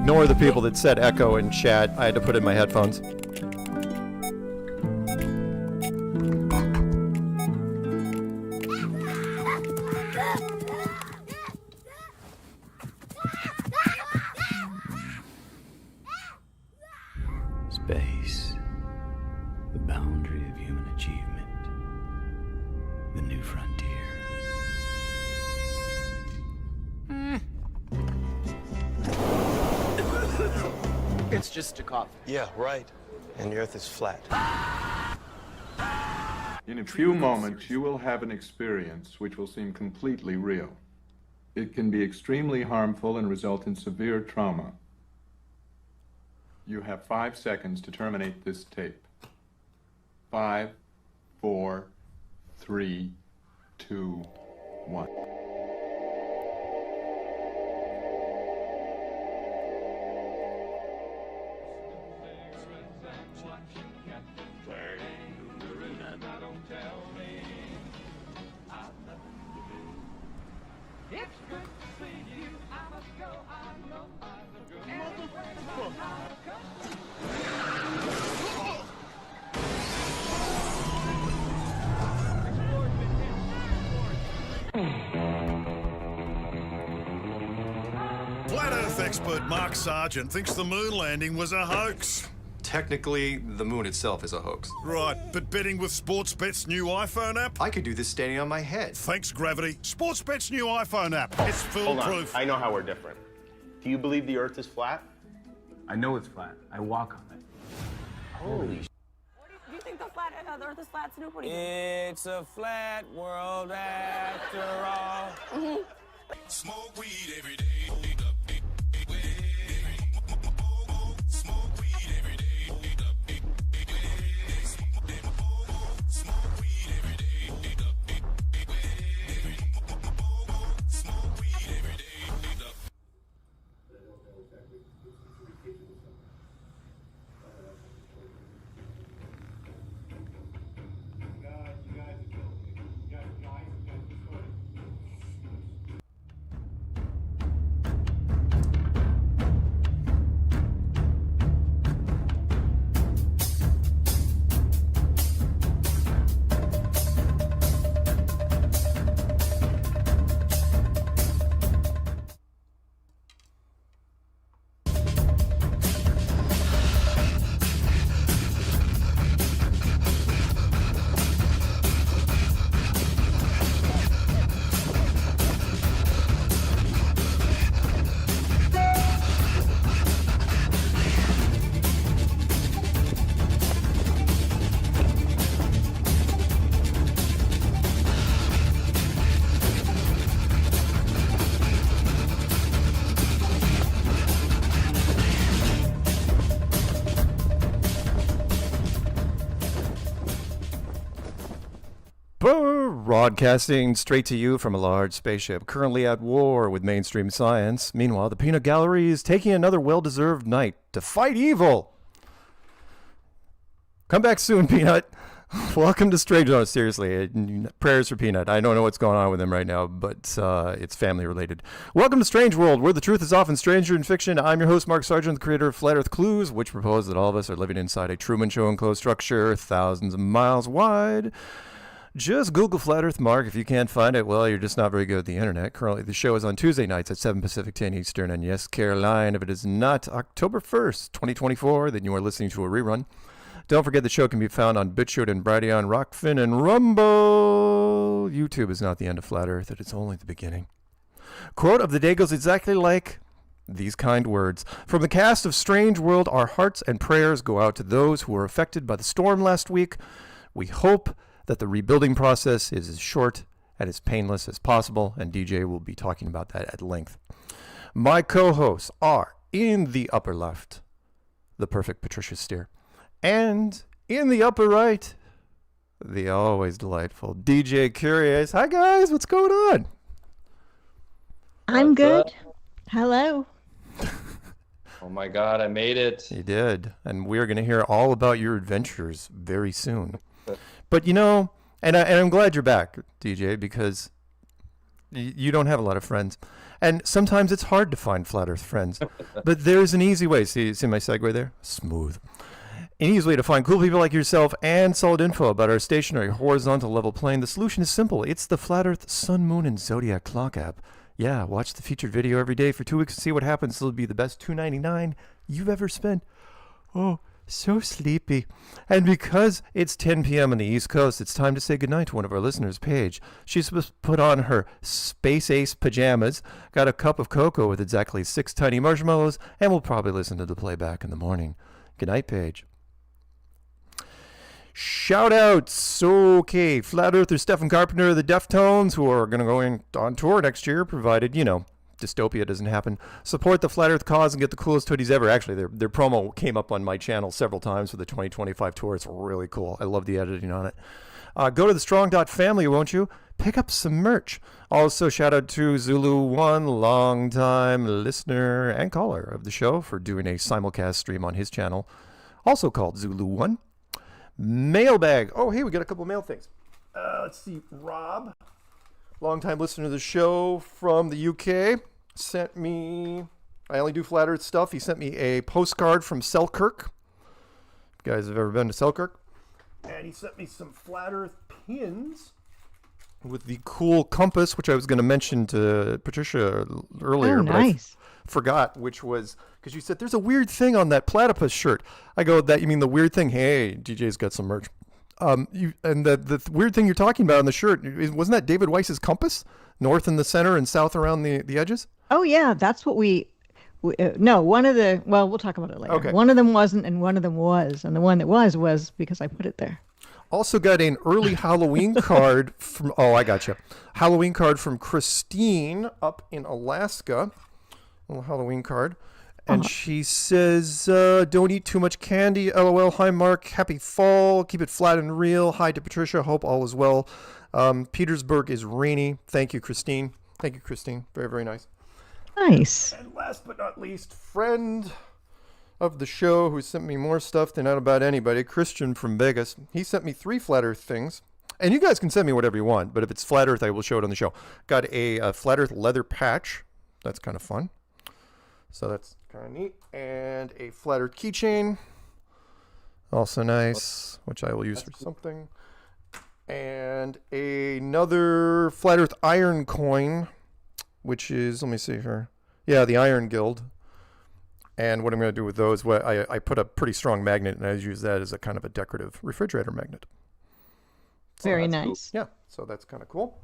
ignore the people that said echo in chat. I had to put in my headphones. Space, the boundary of human achievement, the new frontier. It's just a cough. Yeah, right. And the Earth is flat. In a few moments, you will have an experience which will seem completely real. It can be extremely harmful and result in severe trauma. You have 5 seconds to terminate this tape. 5, 4, 3, 2, 1. Flat Earth expert Mark Sargent thinks the moon landing was a hoax. Technically, the moon itself is a hoax. Right, but betting with Sportsbet's new iPhone app? I could do this standing on my head. Thanks, Gravity. Sportsbet's new iPhone app. It's Hold on, foolproof. I know how we're different. Do you believe the Earth is flat? I know it's flat. I walk on it. Holy sh**. Do you think the Earth is flat, Snoop? What do you think? It's a flat world after all. Smoke weed every day. Broadcasting straight to you from a large spaceship, currently at war with mainstream science. Meanwhile, the Peanut Gallery is taking another well-deserved night to fight evil. Come back soon, Peanut. Welcome to Strange. No, seriously, prayers for Peanut. I don't know what's going on with him right now, but it's family related. Welcome to Strange World, where the truth is often stranger in fiction. I'm your host, Mark Sargent, the creator of Flat Earth Clues, which propose that all of us are living inside a Truman Show enclosed structure, thousands of miles wide. Just Google Flat Earth Mark. If you can't find it, well, you're just not very good at the internet. Currently, the show is on Tuesday nights at 7 Pacific, 10 Eastern. And yes, Caroline, if it is not October 1st, 2024, then you are listening to a rerun. Don't forget the show can be found on BitChute and Brighteon, Rockfin, and Rumble. YouTube is not the end of Flat Earth. It is only the beginning. Quote of the day goes exactly like these kind words. From the cast of Strange World, our hearts and prayers go out to those who were affected by the storm last week. We hope that the rebuilding process is as short and as painless as possible, and DJ will be talking about that at length. My co-hosts are in the upper left, the perfect Patricia Steere, and in the upper right, the always delightful DJ Curious. Hi guys, what's going on? I'm good. Hello. Oh my God, I made it. You did, and we're going to hear all about your adventures very soon. But you know, and I'm glad you're back, DJ, because You don't have a lot of friends. And sometimes it's hard to find flat earth friends. But there's an easy way. See my segue there? Smooth. An easy way to find cool people like yourself and solid info about our stationary horizontal level plane. The solution is simple. It's the Flat Earth Sun, Moon, and Zodiac Clock app. Yeah, watch the featured video every day for 2 weeks and see what happens. It'll be the best $2.99 you've ever spent. Oh, so sleepy. And because it's 10 p.m. on the East Coast, it's time to say goodnight to one of our listeners, Paige. She's supposed to put on her Space Ace pajamas, got a cup of cocoa with exactly 6 tiny marshmallows, and will probably listen to the playback in the morning. Good night, Paige. Shout outs. Okay, Flat Earther Stephen Carpenter of the Deftones, who are going to go on tour next year, provided, dystopia doesn't happen. Support the Flat Earth cause and get the coolest hoodies ever. Actually, their promo came up on my channel several times for the 2025 tour. It's really cool. I love the editing on it. Go to the strong.family, won't you? Pick up some merch. Also, shout out to Zulu1, longtime listener and caller of the show, for doing a simulcast stream on his channel, also called Zulu1. Mailbag. Oh, hey, we got a couple mail things. Let's see. Rob, longtime listener to the show from the UK, sent me, I only do Flat Earth stuff. He sent me a postcard from Selkirk. You guys have ever been to Selkirk? And he sent me some Flat Earth pins with the cool compass, which I was going to mention to Patricia earlier. Oh, nice. But I forgot, which was, because you said there's a weird thing on that platypus shirt. I go, that you mean the weird thing? Hey, DJ's got some merch. And the weird thing you're talking about on the shirt, wasn't that David Weiss's compass? North in the center and south around the edges? Oh, yeah. That's what no, one of the, well, we'll talk about it later. Okay. One of them wasn't and one of them was. And the one that was because I put it there. Also got an early Halloween card from, I gotcha. Halloween card from Christine up in Alaska. A little Halloween card. And she says, don't eat too much candy. LOL. Hi, Mark. Happy fall. Keep it flat and real. Hi to Patricia. Hope all is well. Petersburg is rainy. Thank you, Christine. Thank you, Christine. Very, very nice. Nice. And last but not least, friend of the show who sent me more stuff than not about anybody, Christian from Vegas. He sent me 3 Flat Earth things. And you guys can send me whatever you want, but if it's Flat Earth, I will show it on the show. Got a Flat Earth leather patch. That's kind of fun. So that's kind of neat. And a Flat Earth keychain. Also nice, which I will use for something. And another Flat Earth iron coin, which is, let me see here. Yeah, the Iron Guild. And what I'm going to do with those, I put a pretty strong magnet, and I use that as a kind of a decorative refrigerator magnet. So very nice. Cool. Yeah, so that's kind of cool.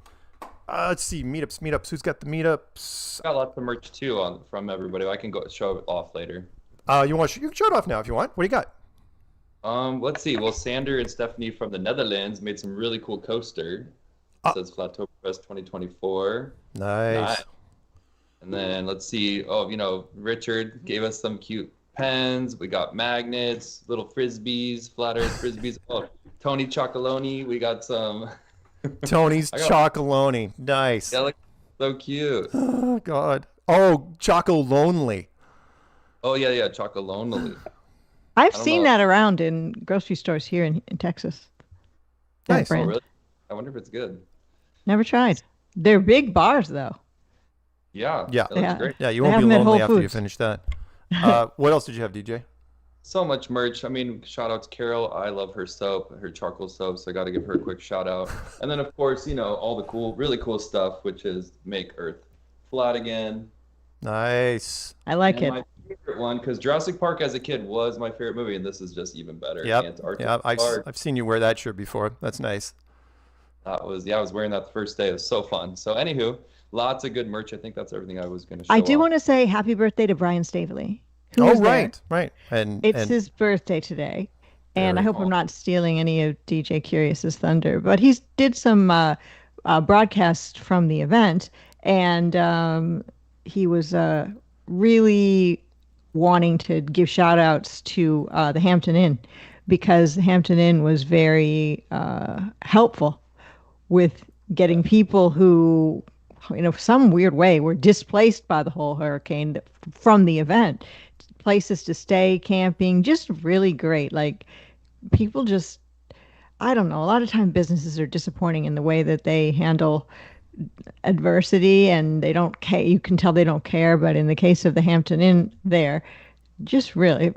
Let's see, meetups. Who's got the meetups? Got lots of merch too from everybody. I can go show it off later. You can show it off now if you want. What do you got? Let's see. Well, Sander and Stephanie from the Netherlands made some really cool coaster. It says Flattoberfest 2024. Nice. And then let's see. Oh, Richard gave us some cute pens. We got magnets, little frisbees, flat earth frisbees. Oh, Tony Chocoloni. We got some. Tony's Chocoloni. Nice. Yeah, look, so cute. Oh, God. Oh, Choco Lonely. Oh, yeah, Choco Lonely. I've seen that around in grocery stores here in Texas. Nice. Oh, really? I wonder if it's good. Never tried. They're big bars, though. Yeah. That looks great. Yeah, you won't be lonely after you finish that. What else did you have, DJ? So much merch. I mean, shout out to Carol. I love her soap, her charcoal soap, so I got to give her a quick shout out. And then, of course, all the really cool stuff, which is make Earth flat again. Nice. I like it. My favorite one, because Jurassic Park as a kid was my favorite movie, and this is just even better. Yeah, I've seen you wear that shirt before. That's nice. I was wearing that the first day. It was so fun. So, anywho, lots of good merch. I think that's everything I was going to show I do off. want to say happy birthday to Brian Staveley. Right. And it's his birthday today. And I hope cool. I'm not stealing any of DJ Curious's thunder, but he did some broadcasts from the event, and he was really wanting to give shout outs to the Hampton Inn, because the Hampton Inn was very helpful with getting people who, some weird way were displaced by the whole hurricane from the event. Places to stay, camping, just really great. Like, people just, I don't know, a lot of time businesses are disappointing in the way that they handle adversity and they don't care. You can tell they don't care. But in the case of the Hampton Inn there, just really,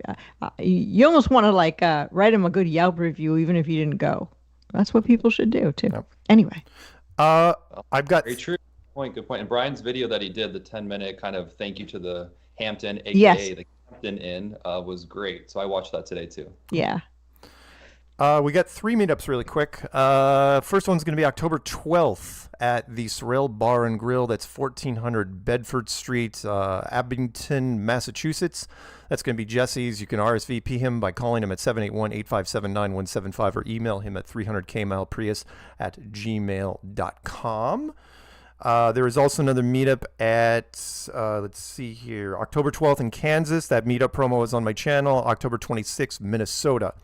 you almost want to like write them a good Yelp review, even if you didn't go. That's what people should do too. Yep. Anyway. I've got very true point. Good point. And Brian's video that he did, the 10-minute kind of thank you to the Hampton, aka yes. the Hampton Inn, was great. So I watched that today too. Yeah. We got 3 meetups really quick. First one's going to be October 12th at the Sorrel Bar and Grill. That's 1400 Bedford Street, Abington, Massachusetts. That's going to be Jesse's. You can RSVP him by calling him at 781-857-9175 or email him at 300kmileprius@gmail.com. There is also another meetup at, let's see here, October 12th in Kansas. That meetup promo is on my channel. October 26th, Minnesota.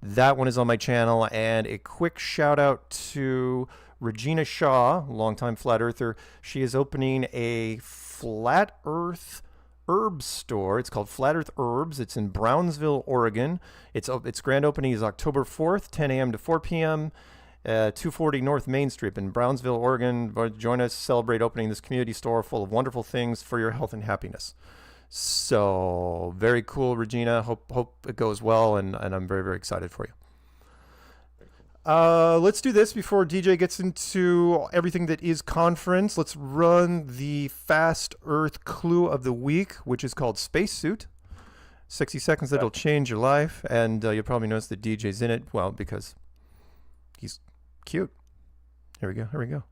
That one is on my channel. And a quick shout out to Regina Shaw, longtime flat earther. She is opening a flat earth herb store. It's called Flat Earth Herbs. It's in Brownsville, Oregon. Its grand opening is October 4th, 10 a.m. to 4 p.m. 240 North Main Street in Brownsville, Oregon. Join us, celebrate opening this community store full of wonderful things for your health and happiness. So very cool, Regina. Hope it goes well, and I'm very, very excited for you. Let's do this before DJ gets into everything that is conference. Let's run the Fast Earth clue of the week, which is called Spacesuit. 60 seconds that'll change your life, and you'll probably notice that DJ's in it. Well, because he's cute. Here we go.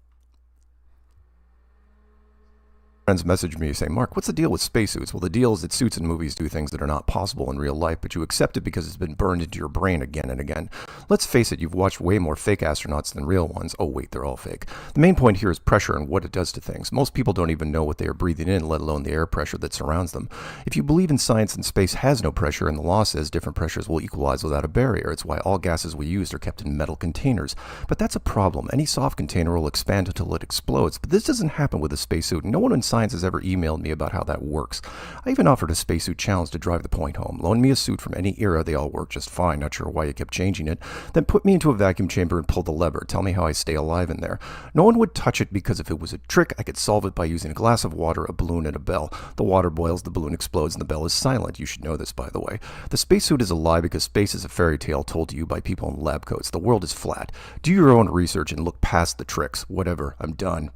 Friends message me saying, Mark, what's the deal with spacesuits? Well, the deal is that suits in movies do things that are not possible in real life, but you accept it because it's been burned into your brain again and again. Let's face it, you've watched way more fake astronauts than real ones. Oh, wait, they're all fake. The main point here is pressure and what it does to things. Most people don't even know what they are breathing in, let alone the air pressure that surrounds them. If you believe in science and space has no pressure, and the law says different pressures will equalize without a barrier, it's why all gases we use are kept in metal containers. But that's a problem. Any soft container will expand until it explodes, but this doesn't happen with a spacesuit. No one in science has ever emailed me about how that works. I even offered a spacesuit challenge to drive the point home. Loan me a suit from any era, they all work just fine. Not sure why you kept changing it. Then put me into a vacuum chamber and pull the lever. Tell me how I stay alive in there. No one would touch it because if it was a trick, I could solve it by using a glass of water, a balloon, and a bell. The water boils, the balloon explodes, and the bell is silent. You should know this, by the way. The spacesuit is a lie because space is a fairy tale told to you by people in lab coats. The world is flat. Do your own research and look past the tricks. Whatever. I'm done.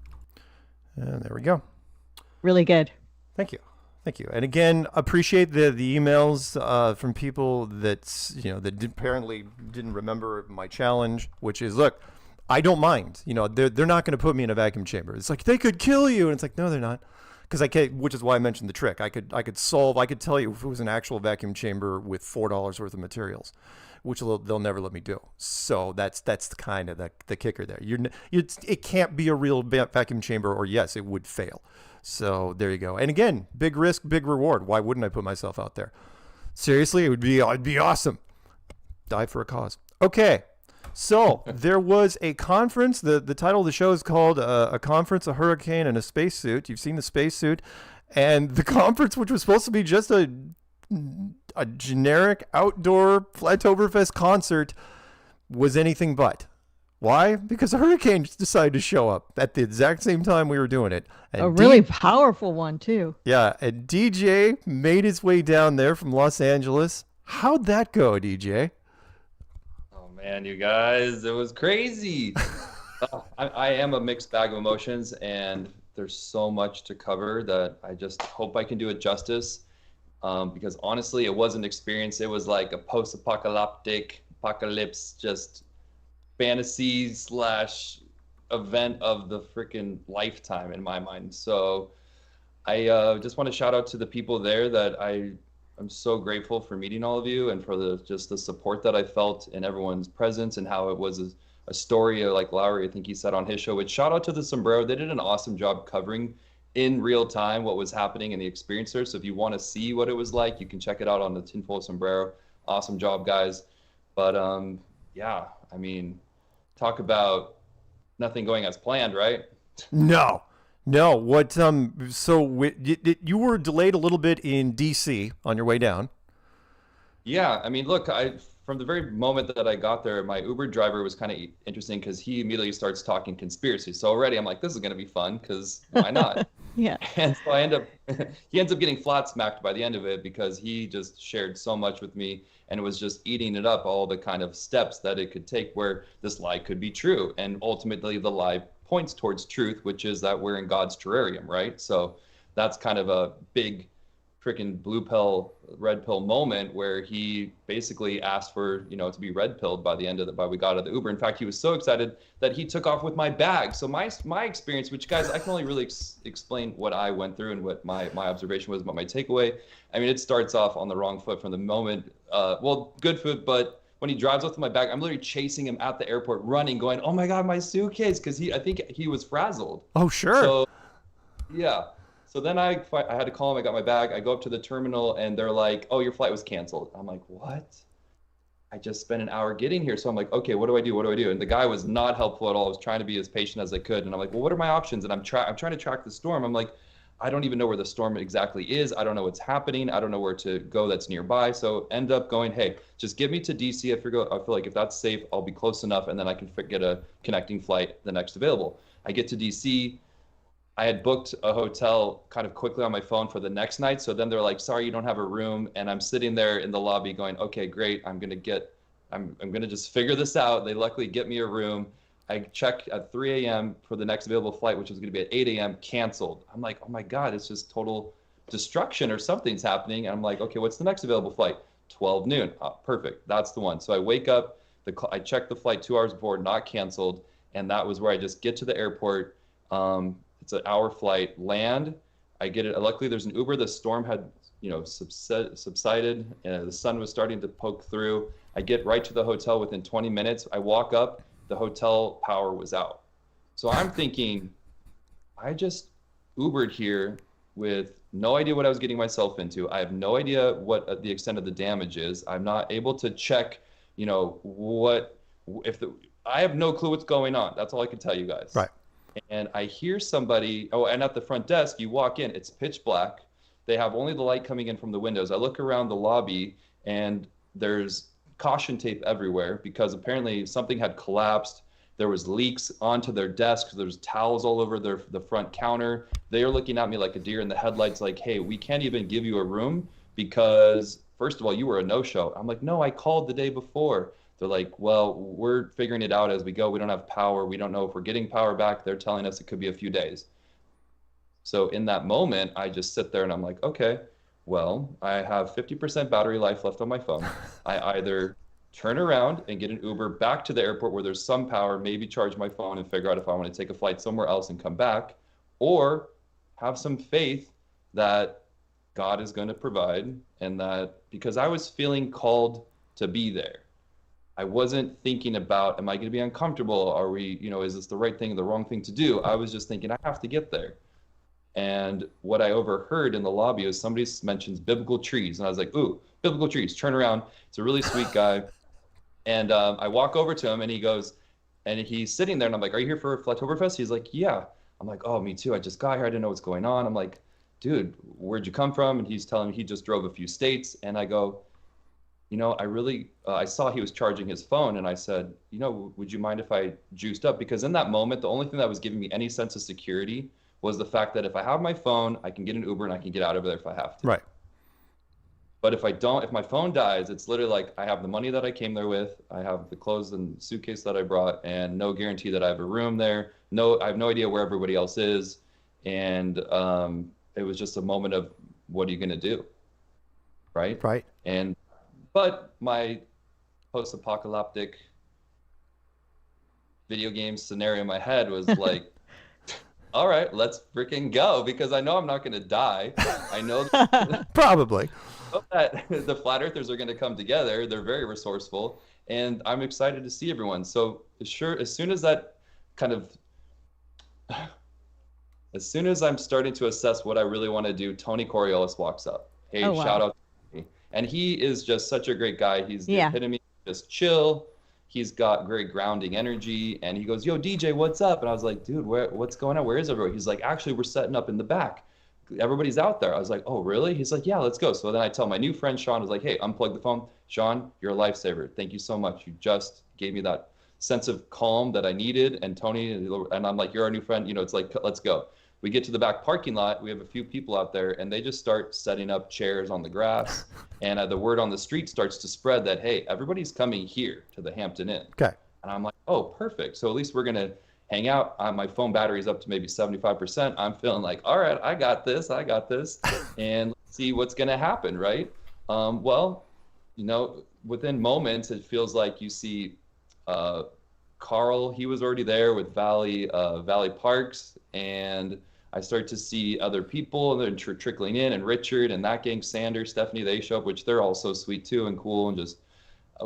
And there we go. Really good. Thank you. And again, appreciate the emails from people that apparently didn't remember my challenge, which is, look, I don't mind. They're not going to put me in a vacuum chamber. It's like, they could kill you. And it's like, no, they're not. Because I can't, which is why I mentioned the trick. I could tell you if it was an actual vacuum chamber with $4 worth of materials, which they'll never let me do. So that's kind of the kicker there. It can't be a real vacuum chamber, or yes, it would fail. So there you go. And again, big risk, big reward. Why wouldn't I put myself out there? Seriously, it'd be awesome. Die for a cause. Okay. So there was a conference. The title of the show is called A Conference, a Hurricane, and a Spacesuit. You've seen the spacesuit. And the conference, which was supposed to be just a generic outdoor Flattoberfest concert, was anything but. Why? Because a hurricane decided to show up at the exact same time we were doing it. And a really powerful one, too. Yeah, and DJ made his way down there from Los Angeles. How'd that go, DJ? Oh, man, you guys, it was crazy. I am a mixed bag of emotions, and there's so much to cover that I just hope I can do it justice. Because honestly, it was an experience. It was like a apocalypse, just fantasy / event of the freaking lifetime in my mind. So I just want to shout out to the people there that I'm so grateful for meeting all of you, and for the support that I felt in everyone's presence, and how it was a story like Lowry, I think he said on his show, which shout out to the Sombrero. They did an awesome job covering in real time what was happening in the experience there. So if you want to see what it was like, you can check it out on the Tinfoil Sombrero. Awesome job, guys. But yeah, I mean, talk about nothing going as planned, right? No. What? So you were delayed a little bit in DC on your way down. Yeah, I mean, look, from the very moment that I got there, my Uber driver was kind of interesting because he immediately starts talking conspiracy. So already I'm like, this is going to be fun because why not? Yeah. And so he ends up getting flat smacked by the end of it because he just shared so much with me and was just eating it up, all the kind of steps that it could take where this lie could be true. And ultimately the lie points towards truth, which is that we're in God's terrarium, right? So that's kind of a big freaking blue pill, red pill moment where he basically asked for, you know, to be red pilled by the end of by we got out of the Uber. In fact, he was so excited that he took off with my bag. So my experience, which guys, I can only really explain what I went through and what my observation was about my takeaway. I mean, it starts off on the wrong foot from the moment, well, good foot, but when he drives off with my bag, I'm literally chasing him at the airport, running, going, oh my God, my suitcase. Cause I think he was frazzled. Oh, sure. So yeah. So then I had to call him. I got my bag. I go up to the terminal and they're like, oh, your flight was canceled. I'm like, what? I just spent an hour getting here. So I'm like, okay, what do I do? What do I do? And the guy was not helpful at all. I was trying to be as patient as I could. And I'm like, well, what are my options? And I'm trying to track the storm. I'm like, I don't even know where the storm exactly is. I don't know what's happening. I don't know where to go that's nearby. So end up going, hey, just get me to DC. I feel like if that's safe, I'll be close enough. And then I can get a connecting flight the next available. I get to DC. I had booked a hotel kind of quickly on my phone for the next night. So then they're like, sorry, you don't have a room. And I'm sitting there in the lobby going, okay, great. I'm going to just figure this out. They luckily get me a room. I check at 3 a.m. for the next available flight, which was going to be at 8 a.m. canceled. I'm like, oh my God, it's just total destruction or something's happening. And I'm like, okay, what's the next available flight? 12 noon. Oh, perfect. That's the one. So I wake up, I check the flight 2 hours before, not canceled. And that was where I just get to the airport. It's an hour flight, land. I get it. Luckily, there's an Uber. The storm had, subsided. The sun was starting to poke through. I get right to the hotel within 20 minutes. I walk up. The hotel power was out. So I'm thinking, I just Ubered here with no idea what I was getting myself into. I have no idea what the extent of the damage is. I'm not able to check, I have no clue what's going on. That's all I can tell you guys. Right. And I hear somebody, and at the front desk, you walk in, it's pitch black. They have only the light coming in from the windows. I look around the lobby and there's caution tape everywhere because apparently something had collapsed. There was leaks onto their desks. There's towels all over the front counter. They are looking at me like a deer in the headlights like, hey, we can't even give you a room because, first of all, you were a no-show. I'm like, no, I called the day before. They're like, well, we're figuring it out as we go. We don't have power. We don't know if we're getting power back. They're telling us it could be a few days. So in that moment, I just sit there and I'm like, okay, well, I have 50% battery life left on my phone. I either turn around and get an Uber back to the airport where there's some power, maybe charge my phone and figure out if I want to take a flight somewhere else and come back, or have some faith that God is going to provide and that because I was feeling called to be there. I wasn't thinking about, am I going to be uncomfortable? Are we, is this the right thing, the wrong thing to do? I was just thinking, I have to get there. And what I overheard in the lobby was somebody mentions biblical trees. And I was like, ooh, biblical trees, turn around. It's a really sweet guy. And I walk over to him and he goes, and he's sitting there and I'm like, are you here for Flatoberfest? He's like, yeah. I'm like, oh, me too. I just got here. I didn't know what's going on. I'm like, dude, where'd you come from? And he's telling me he just drove a few states. And I go, I saw he was charging his phone and I said, would you mind if I juiced up? Because in that moment, the only thing that was giving me any sense of security was the fact that if I have my phone, I can get an Uber and I can get out of there if I have to. Right. But if my phone dies, it's literally like I have the money that I came there with, I have the clothes and suitcase that I brought, and no guarantee that I have a room there. I have no idea where everybody else is. And it was just a moment of, what are you going to do? Right? Right. But my post-apocalyptic video game scenario in my head was like, all right, let's freaking go, because I know I'm not going to die. I know probably that the flat earthers are going to come together. They're very resourceful, and I'm excited to see everyone. So as soon as I'm starting to assess what I really want to do, Tony Coriolis walks up. Hey, shout out to me. And he is just such a great guy. He's the epitome of just chill. He's got great grounding energy. And he goes, yo, DJ, what's up? And I was like, dude, what's going on? Where is everyone? He's like, actually, we're setting up in the back. everybody's out there. I was like, oh, really? He's like, yeah, let's go. So then I tell my new friend, Sean, I was like, hey, unplug the phone. Sean, you're a lifesaver. Thank you so much. You just gave me that sense of calm that I needed. And Tony, and I'm like, you're our new friend. You know, it's like, let's go. We get to the back parking lot. We have a few people out there, and they just start setting up chairs on the grass. And the word on the street starts to spread that, hey, everybody's coming here to the Hampton Inn. Okay. And I'm like, oh, perfect. So at least we're going to hang out. My phone battery's up to maybe 75%. I'm feeling like, all right, I got this. And let's see what's going to happen, right? Well, you know, within moments, it feels like you see Carl, he was already there with Valley Parks, and I start to see other people, and they're trickling in, and Richard and that gang, Sanders, Stephanie, they show up, which they're all so sweet too and cool and just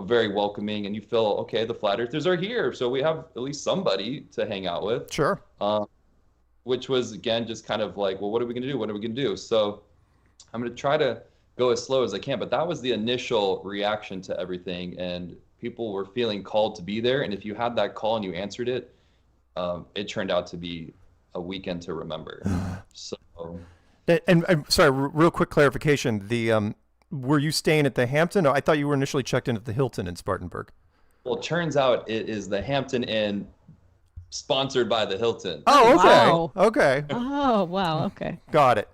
very welcoming. And you feel, okay, the Flat Earthers are here, so we have at least somebody to hang out with. Sure. Which was, again, just kind of like, well, what are we going to do? So I'm going to try to go as slow as I can. But that was the initial reaction to everything. And people were feeling called to be there. And if you had that call and you answered it, it turned out to be a weekend to remember. So. And I'm sorry, real quick clarification. Were you staying at the Hampton? I thought you were initially checked in at the Hilton in Spartanburg. Well, it turns out it is the Hampton Inn, sponsored by the Hilton. Oh, okay. Wow. Okay. Oh, wow. Okay. Got it.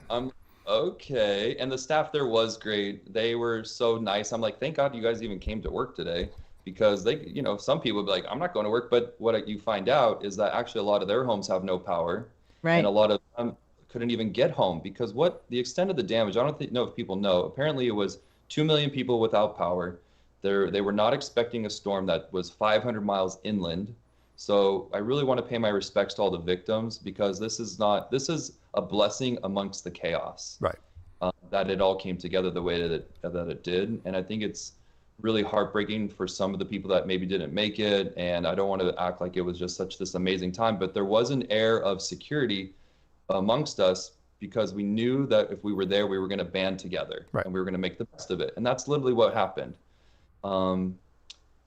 Okay. And the staff there was great. They were so nice. I'm like, thank God you guys even came to work today, because they, you know, some people would be like, I'm not going to work. But what you find out is that actually a lot of their homes have no power. Right. And a lot of them couldn't even get home, because what the extent of the damage, I don't know if people know. Apparently it was 2 million people without power. They were not expecting a storm that was 500 miles inland. So I really want to pay my respects to all the victims, because this is a blessing amongst the chaos. Right. That it all came together the way that it did. And I think it's really heartbreaking for some of the people that maybe didn't make it. And I don't want to act like it was just this amazing time, but there was an air of security amongst us, because we knew that if we were there, we were going to band together, right, and we were going to make the best of it. And that's literally what happened.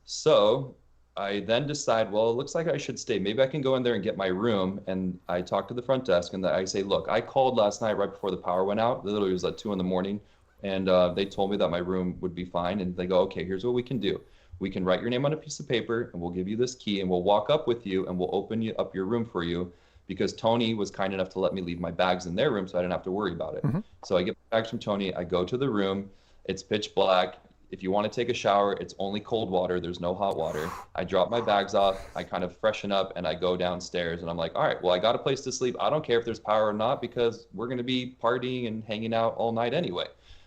So I then decide, well, it looks like I should stay. Maybe I can go in there and get my room. And I talk to the front desk, and I say, look, I called last night right before the power went out. Literally, it was like 2 a.m. And they told me that my room would be fine. And they go, okay, here's what we can do. We can write your name on a piece of paper, and we'll give you this key, and we'll walk up with you, and we'll open up your room for you, because Tony was kind enough to let me leave my bags in their room, so I didn't have to worry about it. Mm-hmm. So I get bags from Tony. I go to the room. It's pitch black. If you want to take a shower, it's only cold water. There's no hot water. I drop my bags off. I kind of freshen up, and I go downstairs, and I'm like, all right, well, I got a place to sleep. I don't care if there's power or not, because we're going to be partying and hanging out all night anyway.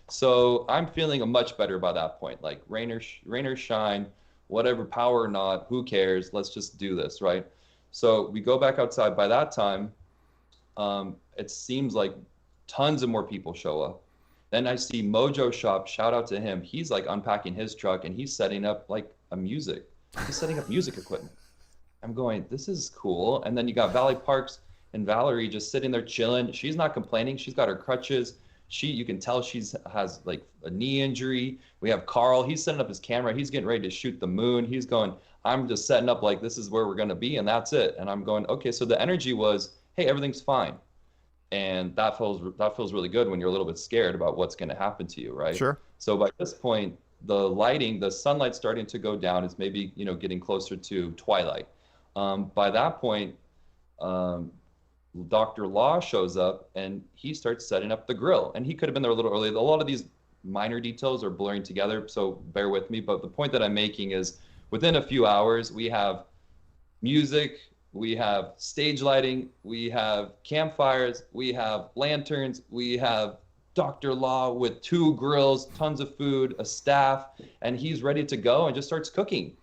So I'm feeling much better by that point. Like rain or shine, whatever, power or not, who cares? Let's just do this, right? So we go back outside. By that time, it seems like tons of more people show up. Then I see Mojo Shop, shout out to him. He's like unpacking his truck, and he's setting up he's setting up music equipment. I'm going, this is cool. And then you got Valley Parks and Valerie just sitting there chilling. She's not complaining. She's got her crutches. You can tell has like a knee injury. We have Carl, he's setting up his camera. He's getting ready to shoot the moon. He's going, I'm just setting up like this is where we're going to be, and that's it. And I'm going, okay, so the energy was, hey, everything's fine. And that feels really good when you're a little bit scared about what's going to happen to you, right? Sure. So by this point, the sunlight's starting to go down. It's maybe, getting closer to twilight. By that point, Dr. Law shows up, and he starts setting up the grill. And he could have been there a little early. A lot of these minor details are blurring together, so bear with me. But the point that I'm making is, within a few hours, we have music, we have stage lighting, we have campfires, we have lanterns, we have Dr. Law with 2 grills, tons of food, a staff, and he's ready to go and just starts cooking.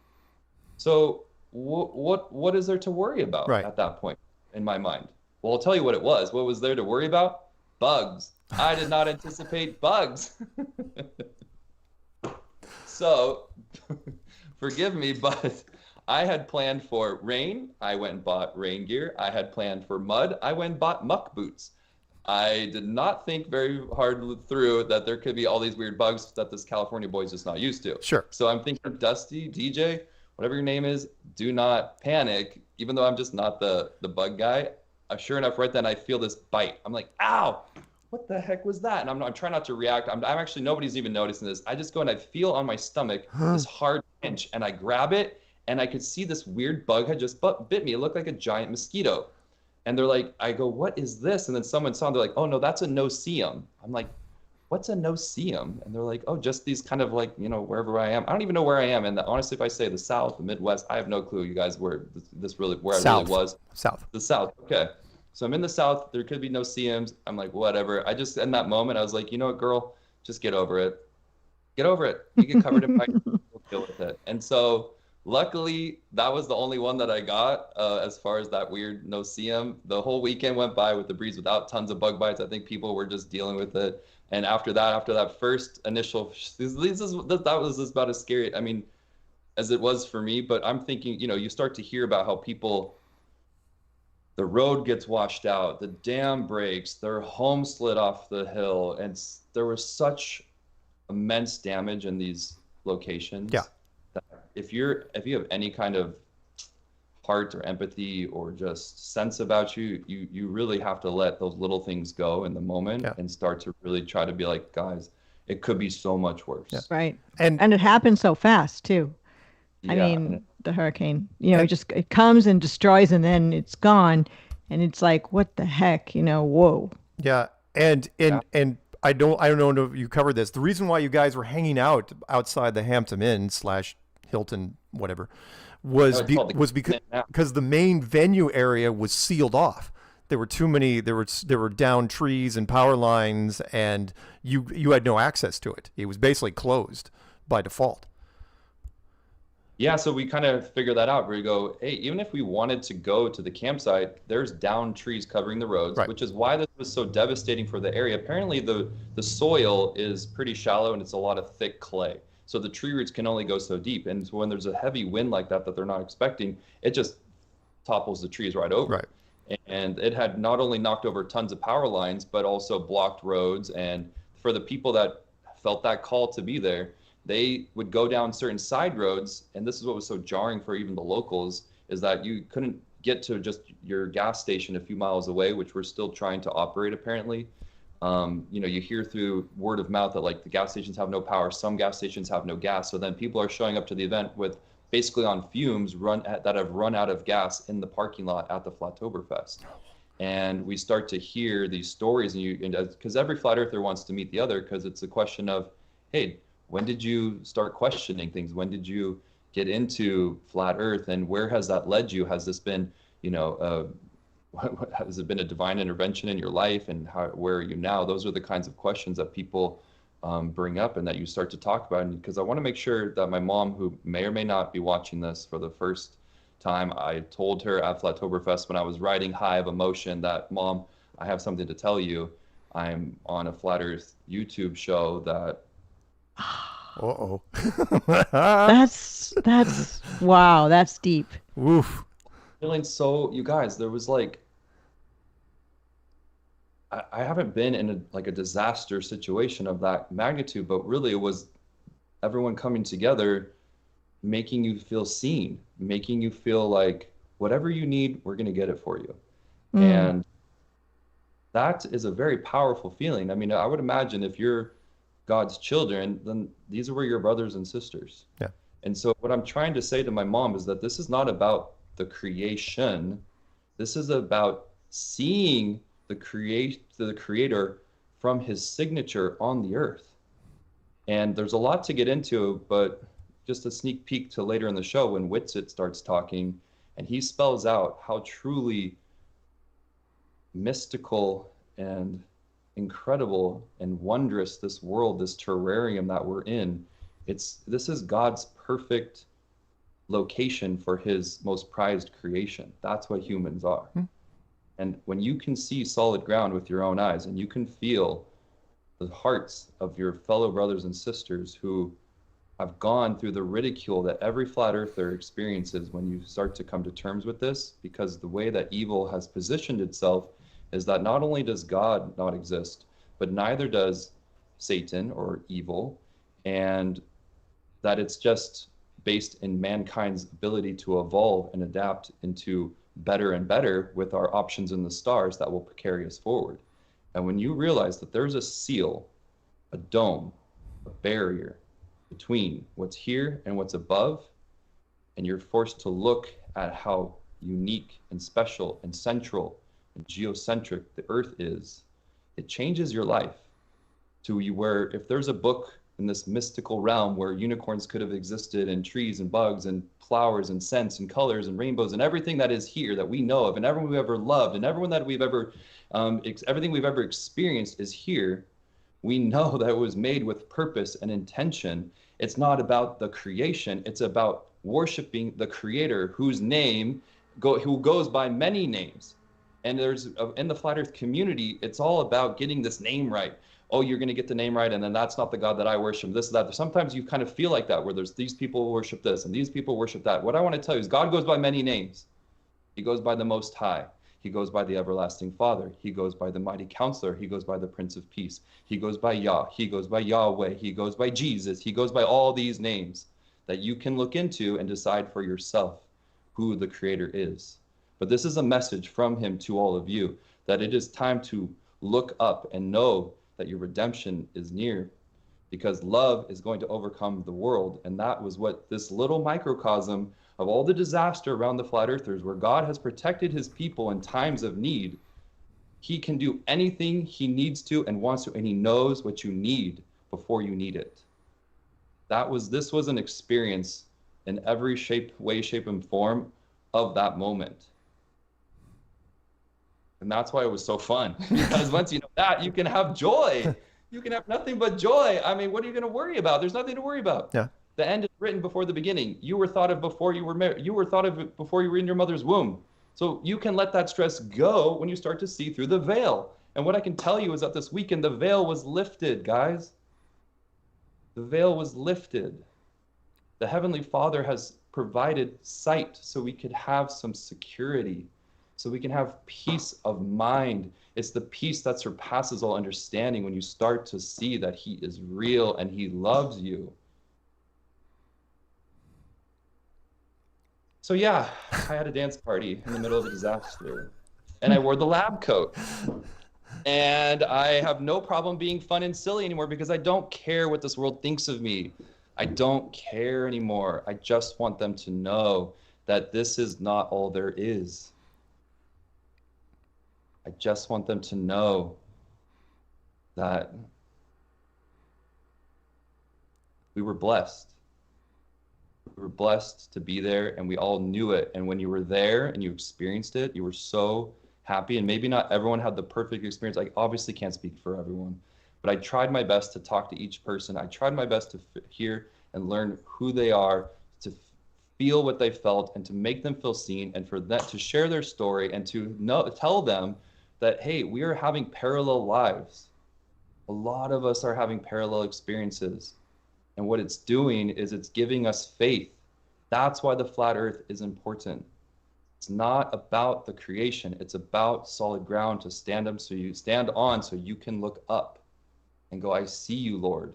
So what is there to worry about at that point in my mind? Well, I'll tell you what it was. What was there to worry about? Bugs. I did not anticipate bugs. So forgive me, but I had planned for rain. I went and bought rain gear. I had planned for mud. I went and bought muck boots. I did not think very hard through that there could be all these weird bugs that this California boy is just not used to. Sure. So I'm thinking, Dusty, DJ, whatever your name is, do not panic. Even though I'm just not the bug guy, sure enough, right then I feel this bite. I'm like, ow, what the heck was that? And I'm trying not to react. I'm actually, nobody's even noticing this. I just go and I feel on my stomach this hard pinch, and I grab it, and I could see this weird bug had just bit me. It looked like a giant mosquito. And they're like, I go, what is this? And then someone saw, they're like, oh no, that's a no-see-um. I'm like, what's a no-see-um? And they're like, oh, just these kind of like, you know, wherever I am. I don't even know where I am. And honestly, if I say the South, the Midwest, I have no clue, you guys, where this really, where I really was. South. The South, okay. So I'm in the South, there could be no CMs. I'm like, whatever. I just, in that moment, I was like, you know what, girl, just get over it. Get over it. You get covered in white, we'll deal with it. And so luckily, that was the only one that I got as far as that weird no CM. The whole weekend went by with the breeze without tons of bug bites. I think people were just dealing with it. And after that first initial, that was about as scary, I mean, as it was for me. But I'm thinking, you know, you start to hear about how people, the road gets washed out, the dam breaks, their home slid off the hill, and there was such immense damage in these locations. Yeah. That if you have any kind of heart or empathy or just sense about you really have to let those little things go in the moment and start to really try to be like, guys, it could be so much worse. Yeah. Right. And it happened so fast too. Yeah. I mean, the hurricane, you know, it comes and destroys and then it's gone. And it's like, what the heck, you know, whoa. Yeah. And I don't know if you covered this. The reason why you guys were hanging out outside the Hampton Inn / Hilton, whatever, was because the main venue area was sealed off. There were too many, there were down trees and power lines, and you had no access to it. It was basically closed by default. Yeah, so we kind of figured that out where you go, hey, even if we wanted to go to the campsite, there's down trees covering the roads, which is why this was so devastating for the area. Apparently the soil is pretty shallow and it's a lot of thick clay. So the tree roots can only go so deep. And so when there's a heavy wind like that they're not expecting, it just topples the trees right over. Right. And it had not only knocked over tons of power lines, but also blocked roads. And for the people that felt that call to be there, they would go down certain side roads, and this is what was so jarring for even the locals, is that you couldn't get to just your gas station a few miles away, which we're still trying to operate apparently. You know, you hear through word of mouth that like the gas stations have no power, some gas stations have no gas, so then people are showing up to the event with basically on fumes that have run out of gas in the parking lot at the Flattoberfest. And we start to hear these stories, and because every flat earther wants to meet the other, because it's a question of, hey, when did you start questioning things? When did you get into flat earth, and where has that led you? Has this been, you know, has it been a divine intervention in your life, and where are you now? Those are the kinds of questions that people bring up and that you start to talk about. And because I want to make sure that my mom, who may or may not be watching this for the first time, I told her at Flattoberfest when I was riding high of emotion that, Mom, I have something to tell you. I'm on a flat earth YouTube show that That's wow, that's deep. Oof. Feeling so, you guys, there was like, I haven't been in a disaster situation of that magnitude, but really it was everyone coming together, making you feel seen, making you feel like whatever you need, we're going to get it for you. And that is a very powerful feeling. I mean, I would imagine if you're God's children, then these were your brothers and sisters. Yeah. And so what I'm trying to say to my mom is that this is not about the creation. This is about seeing the creator from his signature on the earth. And there's a lot to get into, but just a sneak peek to later in the show when Whitsitt starts talking, and he spells out how truly mystical and incredible and wondrous this world, this terrarium that we're in. This is God's perfect location for his most prized creation. That's what humans are. And when you can see solid ground with your own eyes, and you can feel the hearts of your fellow brothers and sisters who have gone through the ridicule that every flat earther experiences when you start to come to terms with this, because the way that evil has positioned itself is that not only does God not exist, but neither does Satan or evil, and that it's just based in mankind's ability to evolve and adapt into better and better with our options in the stars that will carry us forward. And when you realize that there's a seal, a dome, a barrier between what's here and what's above, and you're forced to look at how unique and special and central and geocentric the earth is, it changes your life to where if there's a book in this mystical realm where unicorns could have existed and trees and bugs and flowers and scents and colors and rainbows and everything that is here that we know of and everyone we've ever loved and everyone that we've ever, everything we've ever experienced is here, we know that it was made with purpose and intention. It's not about the creation, it's about worshiping the creator whose name, who goes by many names. And there's, in the flat earth community, it's all about getting this name right. Oh, you're going to get the name right, and then that's not the God that I worship, this, that. Sometimes you kind of feel like that, where there's these people worship this, and these people worship that. What I want to tell you is God goes by many names. He goes by the Most High. He goes by the Everlasting Father. He goes by the Mighty Counselor. He goes by the Prince of Peace. He goes by Yah. He goes by Yahweh. He goes by Jesus. He goes by all these names that you can look into and decide for yourself who the Creator is. But this is a message from Him to all of you, that it is time to look up and know that your redemption is near, because love is going to overcome the world. And that was what this little microcosm of all the disaster around the flat earthers, where God has protected his people in times of need. He can do anything he needs to and wants to, and he knows what you need before you need it. This was an experience in every way, shape, and form of that moment. And that's why it was so fun, because once you know that, you can have joy. You can have nothing but joy. I mean, what are you going to worry about? There's nothing to worry about. Yeah. The end is written before the beginning. You were thought of before you were married. You were thought of before you were in your mother's womb. So you can let that stress go when you start to see through the veil. And what I can tell you is that this weekend, the veil was lifted, guys. The veil was lifted. The Heavenly Father has provided sight so we could have some security, so we can have peace of mind. It's the peace that surpasses all understanding when you start to see that he is real and he loves you. So yeah, I had a dance party in the middle of a disaster, and I wore the lab coat. And I have no problem being fun and silly anymore, because I don't care what this world thinks of me. I don't care anymore. I just want them to know that this is not all there is. I just want them to know that we were blessed. We were blessed to be there, and we all knew it. And when you were there and you experienced it, you were so happy. And maybe not everyone had the perfect experience. I obviously can't speak for everyone, but I tried my best to talk to each person. I tried my best to hear and learn who they are, to feel what they felt, and to make them feel seen, and for them to share their story, and to tell them that, hey, we are having parallel lives. A lot of us are having parallel experiences. And what it's doing is it's giving us faith. That's why the flat earth is important. It's not about the creation. It's about solid ground to stand on, so you can look up and go, I see you, Lord.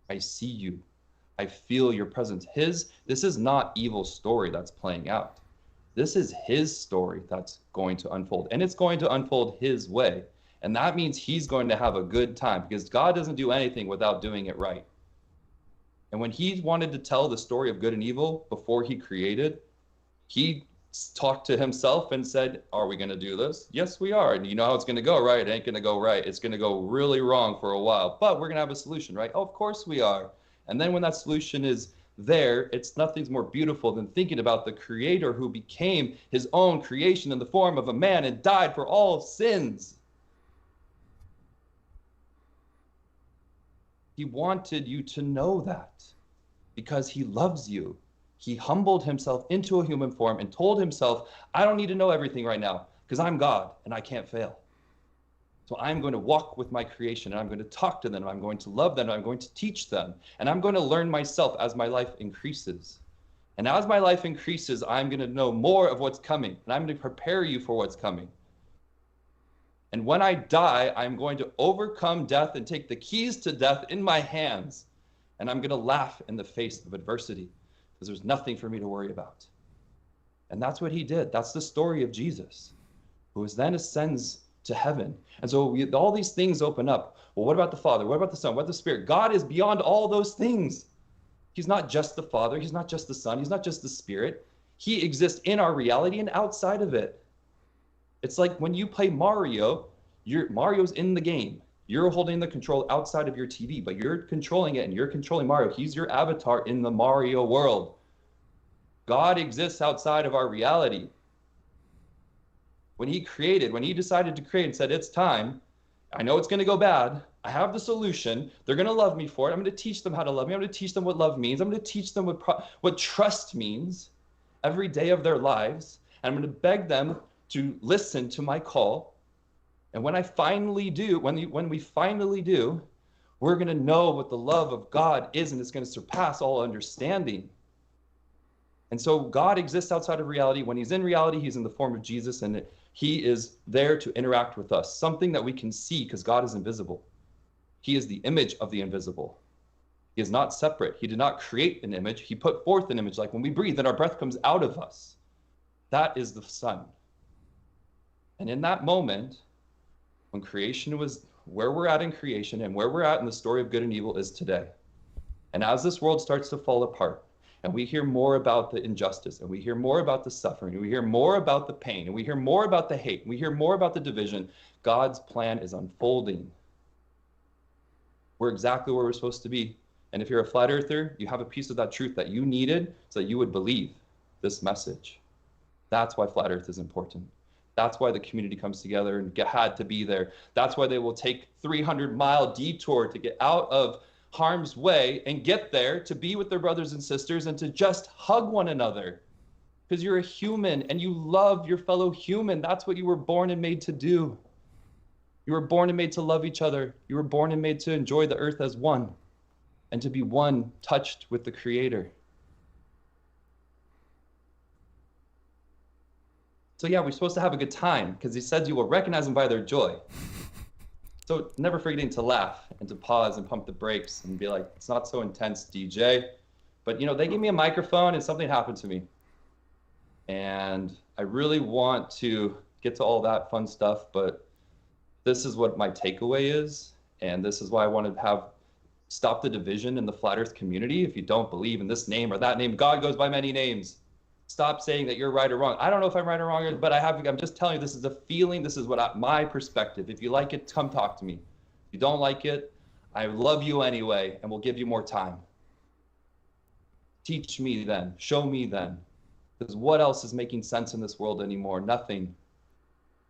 I see you. I feel your presence. This is not evil's story that's playing out. This is his story that's going to unfold, and it's going to unfold his way. And that means he's going to have a good time, because God doesn't do anything without doing it right. And when he wanted to tell the story of good and evil before he created, he talked to himself and said, are we going to do this? Yes, we are. And you know how it's going to go, right? It ain't going to go right. It's going to go really wrong for a while, but we're going to have a solution, right? Oh, of course we are. And then when that solution is there, it's nothing's more beautiful than thinking about the creator who became his own creation in the form of a man and died for all sins. He wanted you to know that, because he loves you. He humbled himself into a human form and told himself, I don't need to know everything right now, because I'm God and I can't fail. So I'm going to walk with my creation, and I'm going to talk to them, and I'm going to love them, and I'm going to teach them, and I'm going to learn myself as my life increases. And as my life increases, I'm going to know more of what's coming, and I'm going to prepare you for what's coming. And when I die, I'm going to overcome death and take the keys to death in my hands, and I'm going to laugh in the face of adversity, because there's nothing for me to worry about. And that's what he did. That's the story of Jesus, who then ascends to heaven. And so all these things open up. Well, what about the Father? What about the Son? What about the Spirit? God is beyond all those things. He's not just the Father. He's not just the Son. He's not just the Spirit. He exists in our reality and outside of it. It's like when you play Mario, Mario's in the game. You're holding the control outside of your TV, but you're controlling it and you're controlling Mario. He's your avatar in the Mario world. God exists outside of our reality. When he decided to create and said, it's time, I know it's going to go bad. I have the solution. They're going to love me for it. I'm going to teach them how to love me. I'm going to teach them what love means. I'm going to teach them what trust means every day of their lives. And I'm going to beg them to listen to my call. And when I finally do, when we finally do, we're going to know what the love of God is, and it's going to surpass all understanding. And so God exists outside of reality. When he's in reality, he's in the form of Jesus, and he is there to interact with us, something that we can see because God is invisible. He is the image of the invisible. He is not separate. He did not create an image. He put forth an image, like when we breathe and our breath comes out of us. That is the Son. And in that moment, when creation was where we're at in creation and where we're at in the story of good and evil is today. And as this world starts to fall apart, and we hear more about the injustice, and we hear more about the suffering, and we hear more about the pain, and we hear more about the hate, and we hear more about the division, God's plan is unfolding. We're exactly where we're supposed to be. And if you're a flat earther, you have a piece of that truth that you needed so that you would believe this message. That's why flat earth is important. That's why the community comes together and had to be there. That's why they will take 300-mile detour to get out of harm's way and get there to be with their brothers and sisters and to just hug one another. Because you're a human and you love your fellow human. That's what you were born and made to do. You were born and made to love each other. You were born and made to enjoy the earth as one and to be one touched with the Creator. So yeah, we're supposed to have a good time because he says you will recognize them by their joy. So never forgetting to laugh and to pause and pump the brakes and be like, it's not so intense, DJ. But they gave me a microphone and something happened to me. And I really want to get to all that fun stuff, but this is what my takeaway is. And this is why I want to stop the division in the flat earth community. If you don't believe in this name or that name, God goes by many names. Stop saying that you're right or wrong. I don't know if I'm right or wrong, but I'm just telling you, this is a feeling. This is my perspective. If you like it, come talk to me. If you don't like it, I love you anyway, and we'll give you more time. Teach me then. Show me then. Because what else is making sense in this world anymore? Nothing.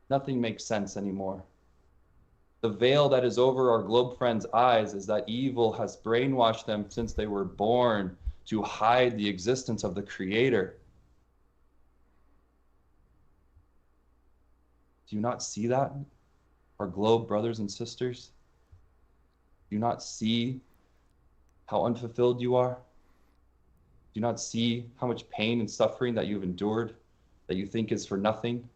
Nothing makes sense anymore. The veil that is over our globe friends' eyes is that evil has brainwashed them since they were born to hide the existence of the Creator. Do you not see that? Our globe brothers and sisters? Do you not see how unfulfilled you are? Do you not see how much pain and suffering that you've endured that you think is for nothing? Do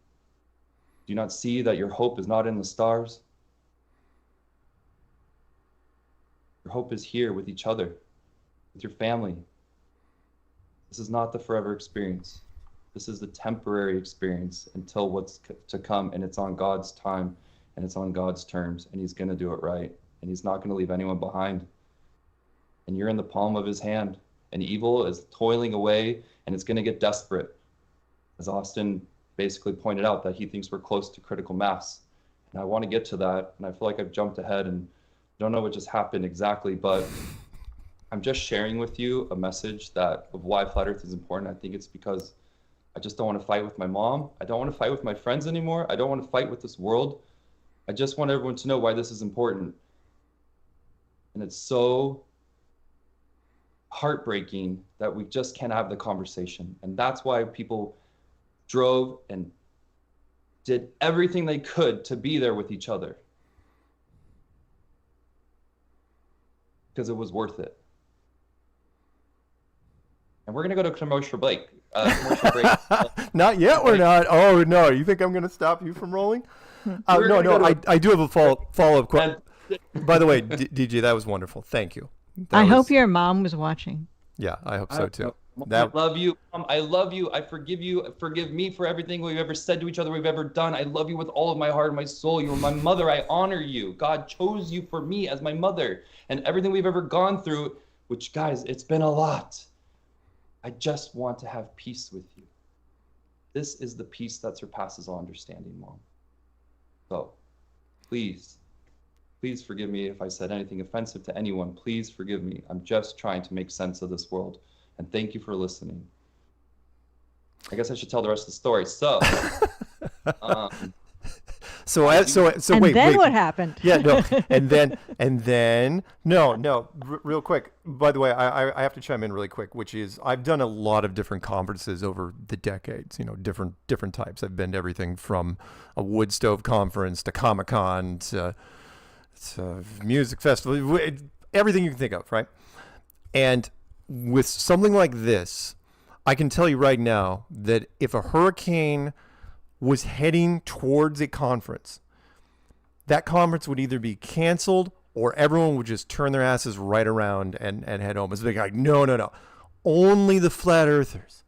you not see that your hope is not in the stars? Your hope is here with each other, with your family. This is not the forever experience. This is the temporary experience until what's to come, and it's on God's time, and it's on God's terms, and he's going to do it right, and he's not going to leave anyone behind. And you're in the palm of his hand, and evil is toiling away, and it's going to get desperate. As Austin basically pointed out, that he thinks we're close to critical mass. And I want to get to that, and I feel like I've jumped ahead and don't know what just happened exactly, but I'm just sharing with you a message of why flat earth is important. I think it's because I just don't want to fight with my mom. I don't want to fight with my friends anymore. I don't want to fight with this world. I just want everyone to know why this is important. And it's so heartbreaking that we just can't have the conversation. And that's why people drove and did everything they could to be there with each other. Because it was worth it. And we're going to go to commercial break. Not yet, we're not. Oh, no. You think I'm going to stop you from rolling? I do have a follow-up question. By the way, DJ, that was wonderful. Thank you. I hope your mom was watching. Yeah, I hope so, too. That I love you. I love you. I forgive you. Forgive me for everything we've ever said to each other, we've ever done. I love you with all of my heart and my soul. You are my mother. I honor you. God chose you for me as my mother. And everything we've ever gone through, which, guys, it's been a lot. I just want to have peace with you. This is the peace that surpasses all understanding, Mom. So, please forgive me if I said anything offensive to anyone. Please forgive me. I'm just trying to make sense of this world. And thank you for listening. I guess I should tell the rest of the story. So, and wait. What happened? Yeah, no, and then, real quick. By the way, I have to chime in really quick, which is I've done a lot of different conferences over the decades. Different types. I've been to everything from a wood stove conference to Comic-Con to music festival, everything you can think of, right? And with something like this, I can tell you right now that if a hurricane was heading towards a conference, that conference would either be canceled or everyone would just turn their asses right around and head home. It's like, no. Only the flat earthers,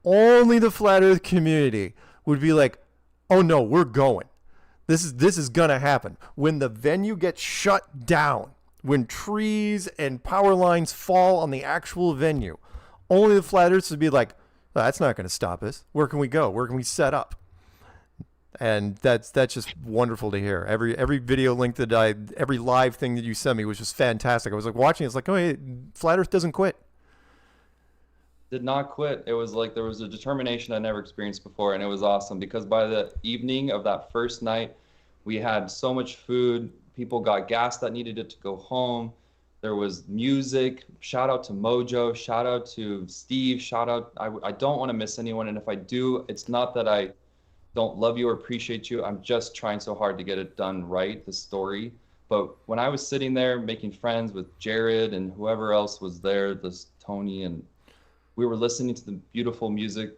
only the flat earth community would be like, oh no, we're going. This is gonna happen. When the venue gets shut down, when trees and power lines fall on the actual venue, only the flat earthers would be like, oh, that's not going to stop us. Where can we go? Where can we set up? And that's just wonderful to hear. Every video link every live thing that you sent me was just fantastic. I was like watching, it's like, oh, hey, flat earth doesn't quit. Did not quit. It was like there was a determination I never experienced before, and it was awesome because by the evening of that first night, we had so much food. People got gas that needed it to go home. There was music. Shout out to Mojo. Shout out to Steve. Shout out. I don't want to miss anyone. And if I do, it's not that I don't love you or appreciate you. I'm just trying so hard to get it done right, the story. But when I was sitting there making friends with Jared and whoever else was there, this Tony, and we were listening to the beautiful music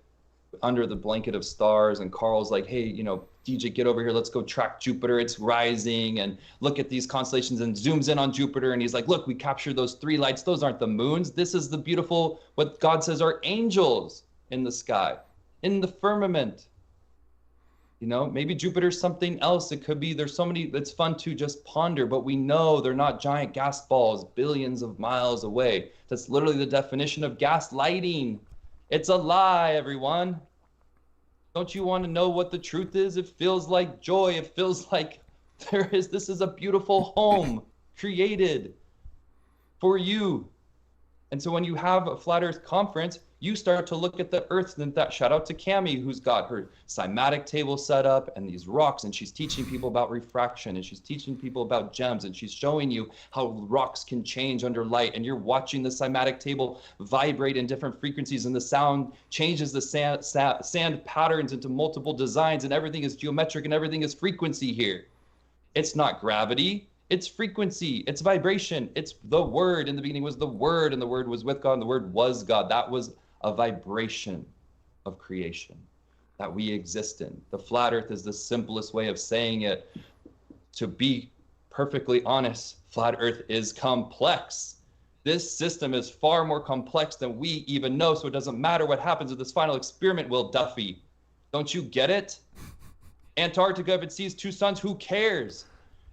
under the blanket of stars, and Carl's like, hey, DJ, get over here, let's go track Jupiter, it's rising, and look at these constellations, and zooms in on Jupiter, and he's like, look, we captured those 3 lights, those aren't the moons, this is the beautiful, what God says are angels in the sky, in the firmament. Maybe Jupiter's something else. It could be, there's so many, it's fun to just ponder, but we know they're not giant gas balls billions of miles away. That's literally the definition of gaslighting. It's a lie, everyone. Don't you want to know what the truth is? It feels like joy. It feels like this is a beautiful home created for you. And so when you have a flat earth conference, you start to look at the earth, and that shout out to Cami, who's got her cymatic table set up and these rocks, and she's teaching people about refraction, and she's teaching people about gems, and she's showing you how rocks can change under light, and you're watching the cymatic table vibrate in different frequencies, and the sound changes the sand patterns into multiple designs, and everything is geometric and everything is frequency here. It's not gravity. It's frequency, it's vibration, it's the word. In the beginning was the word, and the word was with God, and the word was God. That was a vibration of creation that we exist in. The flat earth is the simplest way of saying it. To be perfectly honest, flat earth is complex. This system is far more complex than we even know, so it doesn't matter what happens with this final experiment, Will Duffy. Don't you get it? Antarctica, if it sees 2 suns, who cares?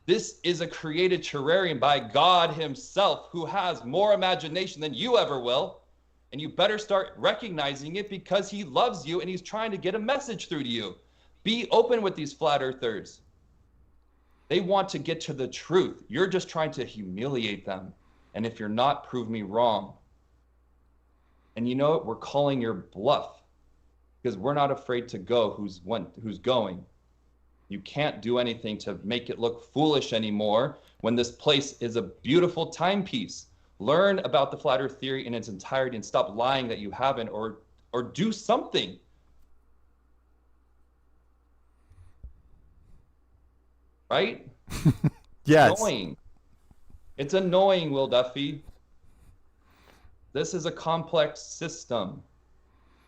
This is a created terrarium by God himself, who has more imagination than you ever will. And you better start recognizing it, because he loves you and he's trying to get a message through to you. Be open with these flat earthers. They want to get to the truth. You're just trying to humiliate them. And if you're not, prove me wrong. And you know what? We're calling your bluff, because we're not afraid to go who's going. You can't do anything to make it look foolish anymore when this place is a beautiful timepiece. Learn about the flat earth theory in its entirety and stop lying that you haven't, or do something. Right? Yes. Annoying. It's annoying, Will Duffy. This is a complex system.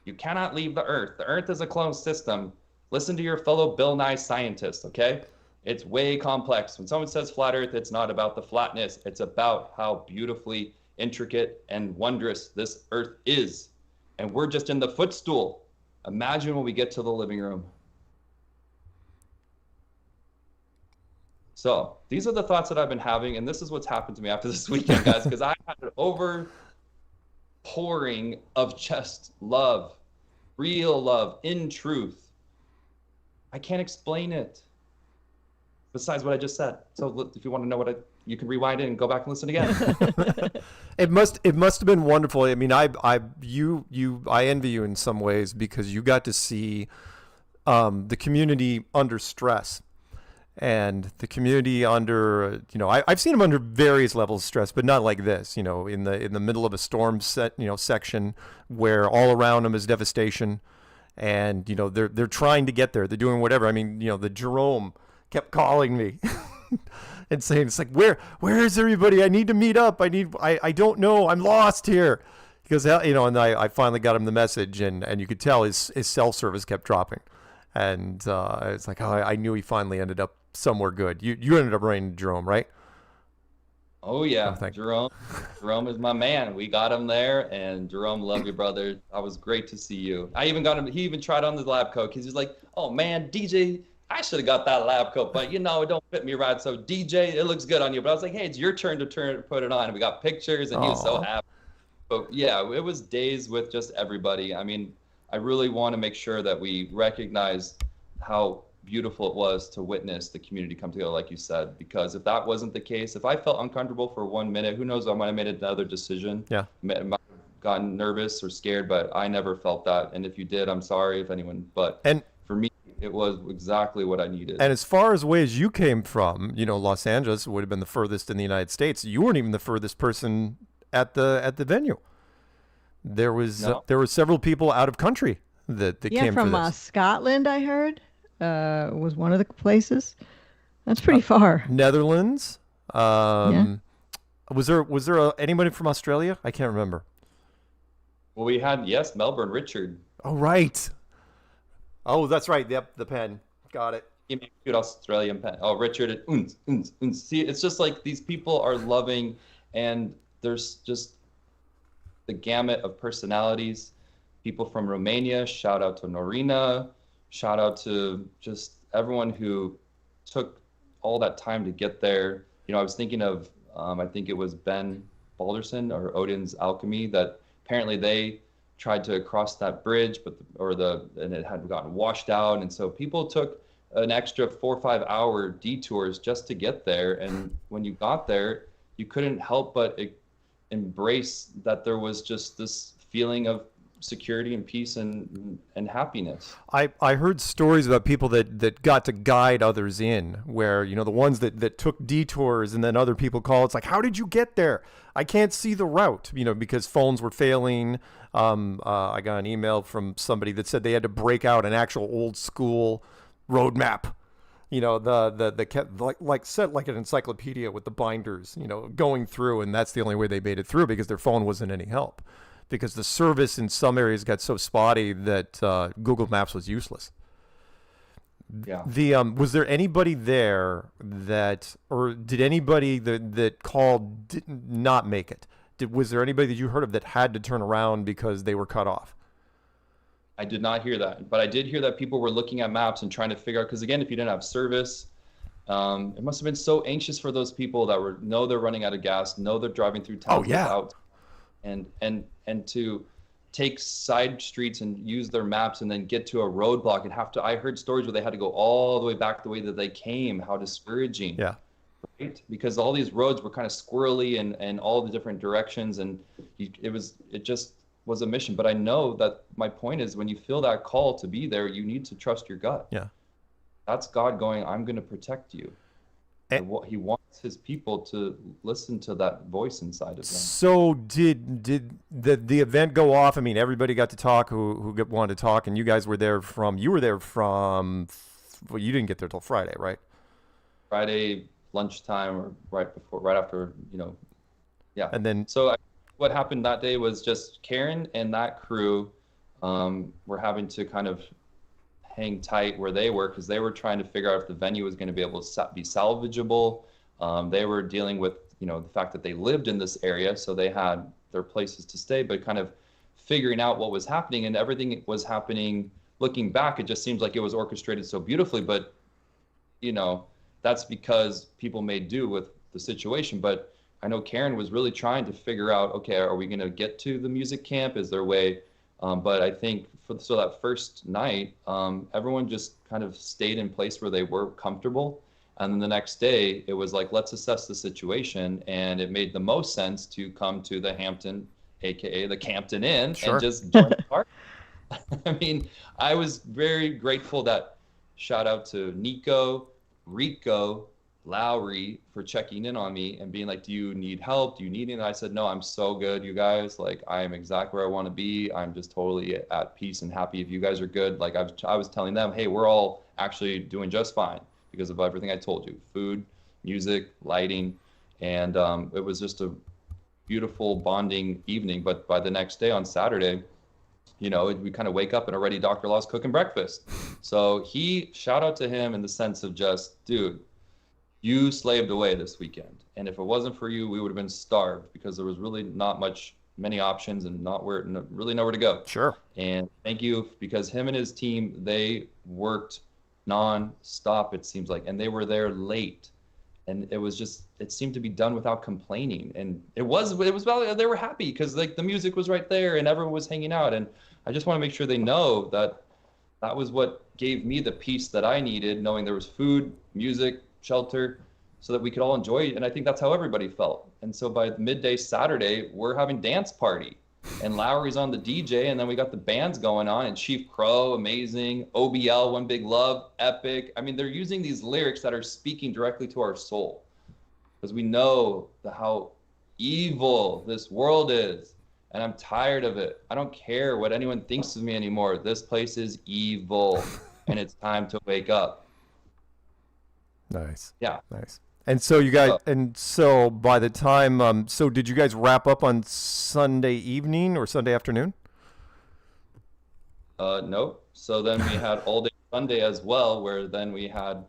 You cannot leave the earth. The earth is a closed system. Listen to your fellow Bill Nye scientist, okay? It's way complex. When someone says flat earth, it's not about the flatness. It's about how beautifully intricate and wondrous this earth is. and we're just in the footstool. Imagine when we get to the living room. So these are the thoughts that I've been having, and this is what's happened to me after this weekend, guys, because I had an overpouring of just love, real love, in truth. I can't explain it, besides what I just said. So if you want to know you can rewind it and go back and listen again. It must have been wonderful. I mean, I envy you in some ways because you got to see the community under stress. And the community under, I've seen them under various levels of stress, but not like this, in the middle of a storm section where all around them is devastation, and they're trying to get there. They're doing whatever. I mean, the Jerome kept calling me and saying, it's like, where is everybody? I need to meet up. I don't know. I'm lost here. Because and I finally got him the message, and you could tell his cell service kept dropping, and it's like, I knew he finally ended up somewhere good. You ended up running into Jerome, right? Oh yeah, Jerome is my man. We got him there, and Jerome, love you, brother. I was great to see you. I even got him. He even tried on the lab coat because he's like, oh man, DJ, I should have got that lab coat, but it don't fit me right. So DJ, it looks good on you. But I was like, hey, it's your turn to put it on. And we got pictures, and he was so happy. But yeah, it was days with just everybody. I mean, I really want to make sure that we recognize how beautiful it was to witness the community come together, like you said, because if that wasn't the case, if I felt uncomfortable for 1 minute, who knows, I might have made another decision. Yeah. Might have gotten nervous or scared, but I never felt that. And if you did, I'm sorry if anyone, but for me, it was exactly what I needed. And as far as ways you came from, Los Angeles would have been the furthest in the United States. You weren't even the furthest person at the venue. There were several people out of country that came from for this. Scotland, I heard. Was one of the places. That's pretty far. Netherlands. Was there anybody from Australia? I can't remember. Well, we had Melbourne, Richard. Oh right. Oh, that's right. Yep, the pen. Got it. He made a cute Australian pen. Oh, Richard. See, it's just like these people are loving, and there's just the gamut of personalities. People from Romania. Shout out to Norina. Shout out to just everyone who took all that time to get there. I was thinking of, I think it was Ben Balderson or Odin's Alchemy, that apparently they tried to cross that bridge, and it had gotten washed out. And so people took an extra 4 or 5 hour detours just to get there. And when you got there, you couldn't help but embrace that there was just this feeling of security and peace and happiness. I heard stories about people that got to guide others in, where the ones that took detours, and then other people call. It's like, how did you get there? I can't see the route, because phones were failing. I got an email from somebody that said they had to break out an actual old school road map. The kept set like an encyclopedia with the binders, going through, and that's the only way they made it through, because their phone wasn't any help. Because the service in some areas got so spotty that Google Maps was useless. Yeah. Was there anybody there or did anybody that called not make it? Was there anybody that you heard of that had to turn around because they were cut off? I did not hear that, but I did hear that people were looking at maps and trying to figure out, because again, if you didn't have service, it must have been so anxious for those people that know they're running out of gas, know they're driving through town without. And to take side streets and use their maps and then get to a roadblock and I heard stories where they had to go all the way back the way that they came. How discouraging. Yeah. Right? Because all these roads were kind of squirrely and all the different directions, and it just was a mission. But I know that my point is, when you feel that call to be there, you need to trust your gut. Yeah. That's God going, I'm going to protect you. And what he wants his people to listen to that voice inside of them. So did the event go off? I mean, everybody got to talk who wanted to talk, and you guys were there from. You you didn't get there till Friday, right? Friday lunchtime, or right after, yeah. And then what happened that day was just Karen and that crew were having to kind of hang tight where they were, because they were trying to figure out if the venue was going to be able to be salvageable. They were dealing with, the fact that they lived in this area, so they had their places to stay, but kind of figuring out what was happening, and everything was happening. Looking back, it just seems like it was orchestrated so beautifully, but you know, that's because people made do with the situation. But I know Karen was really trying to figure out, okay, are we going to get to the music camp? Is there a way? But I think so that first night, everyone just kind of stayed in place where they were comfortable. And then the next day, it was like, let's assess the situation. And it made the most sense to come to the Hampton, AKA the Campton Inn, and just join the party. I mean, I was very grateful that, shout out to Nico, Rico, Lowry for checking in on me and being like, do you need help? Do you need anything? I said, no, I'm so good, you guys. Like, I am exactly where I want to be. I'm just totally at peace and happy if you guys are good. Like, I was telling them, hey, we're all actually doing just fine because of everything I told you. Food, music, lighting. And it was just a beautiful bonding evening. But by the next day on Saturday, you know, we kind of wake up and already Dr. Law's cooking breakfast. So shout out to him in the sense of just, dude, you slaved away this weekend. And if it wasn't for you, we would have been starved because there was really not many options and really nowhere to go. Sure. And thank you, because him and his team, they worked non-stop, it seems like, and they were there late. And it seemed to be done without complaining. And it was about, they were happy because like the music was right there and everyone was hanging out. And I just want to make sure they know that that was what gave me the peace that I needed, knowing there was food, music, shelter, so that we could all enjoy it. And I think that's how everybody felt. And so by midday Saturday, we're having dance party. And Lowry's on the DJ, and then we got the bands going on, and Chief Crow, amazing, OBL, One Big Love, epic. I mean, they're using these lyrics that are speaking directly to our soul, because we know how evil this world is, and I'm tired of it. I don't care what anyone thinks of me anymore. This place is evil, and it's time to wake up. Nice. Yeah. Nice. And so you guys, and so by the time, so did you guys wrap up on Sunday evening or Sunday afternoon? Nope. So then we had all day Sunday as well, where then we had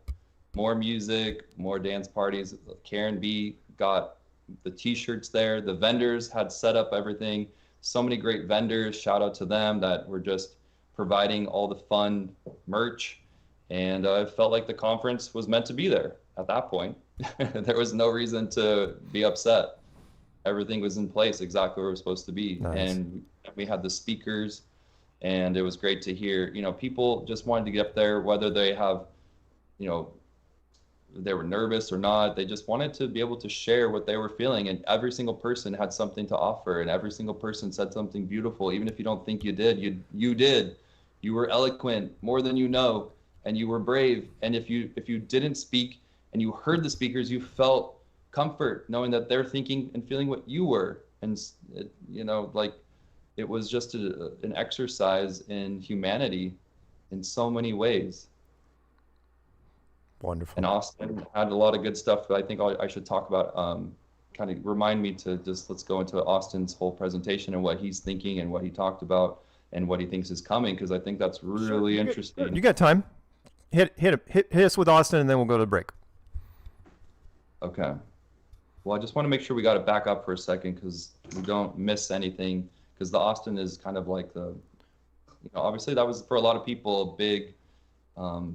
more music, more dance parties. Karen B got the t-shirts there. The vendors had set up everything. So many great vendors. Shout out to them that were just providing all the fun merch. And I felt like the conference was meant to be there at that point. There was no reason to be upset. Everything was in place exactly where it was supposed to be. Nice. And we had the speakers, and it was great to hear, you know, people just wanted to get up there, whether they have, you know, they were nervous or not. They just wanted to be able to share what they were feeling. And every single person had something to offer, and every single person said something beautiful. Even if you don't think you did, you did. You were eloquent more than you know, and you were brave. And if you didn't speak, and you heard the speakers, you felt comfort knowing that they're thinking and feeling what you were. And, you know, like, it was just an exercise in humanity in so many ways. Wonderful. And Austin had a lot of good stuff that I think I should talk about. Kind of remind me to let's go into Austin's whole presentation and what he's thinking and what he talked about and what he thinks is coming, because I think that's really interesting. You got time. Hit us with Austin, and then we'll go to the break. Okay. Well, I just want to make sure we got it back up for a second, because we don't miss anything, because the Austin is kind of like the, you know, obviously that was for a lot of people a big, but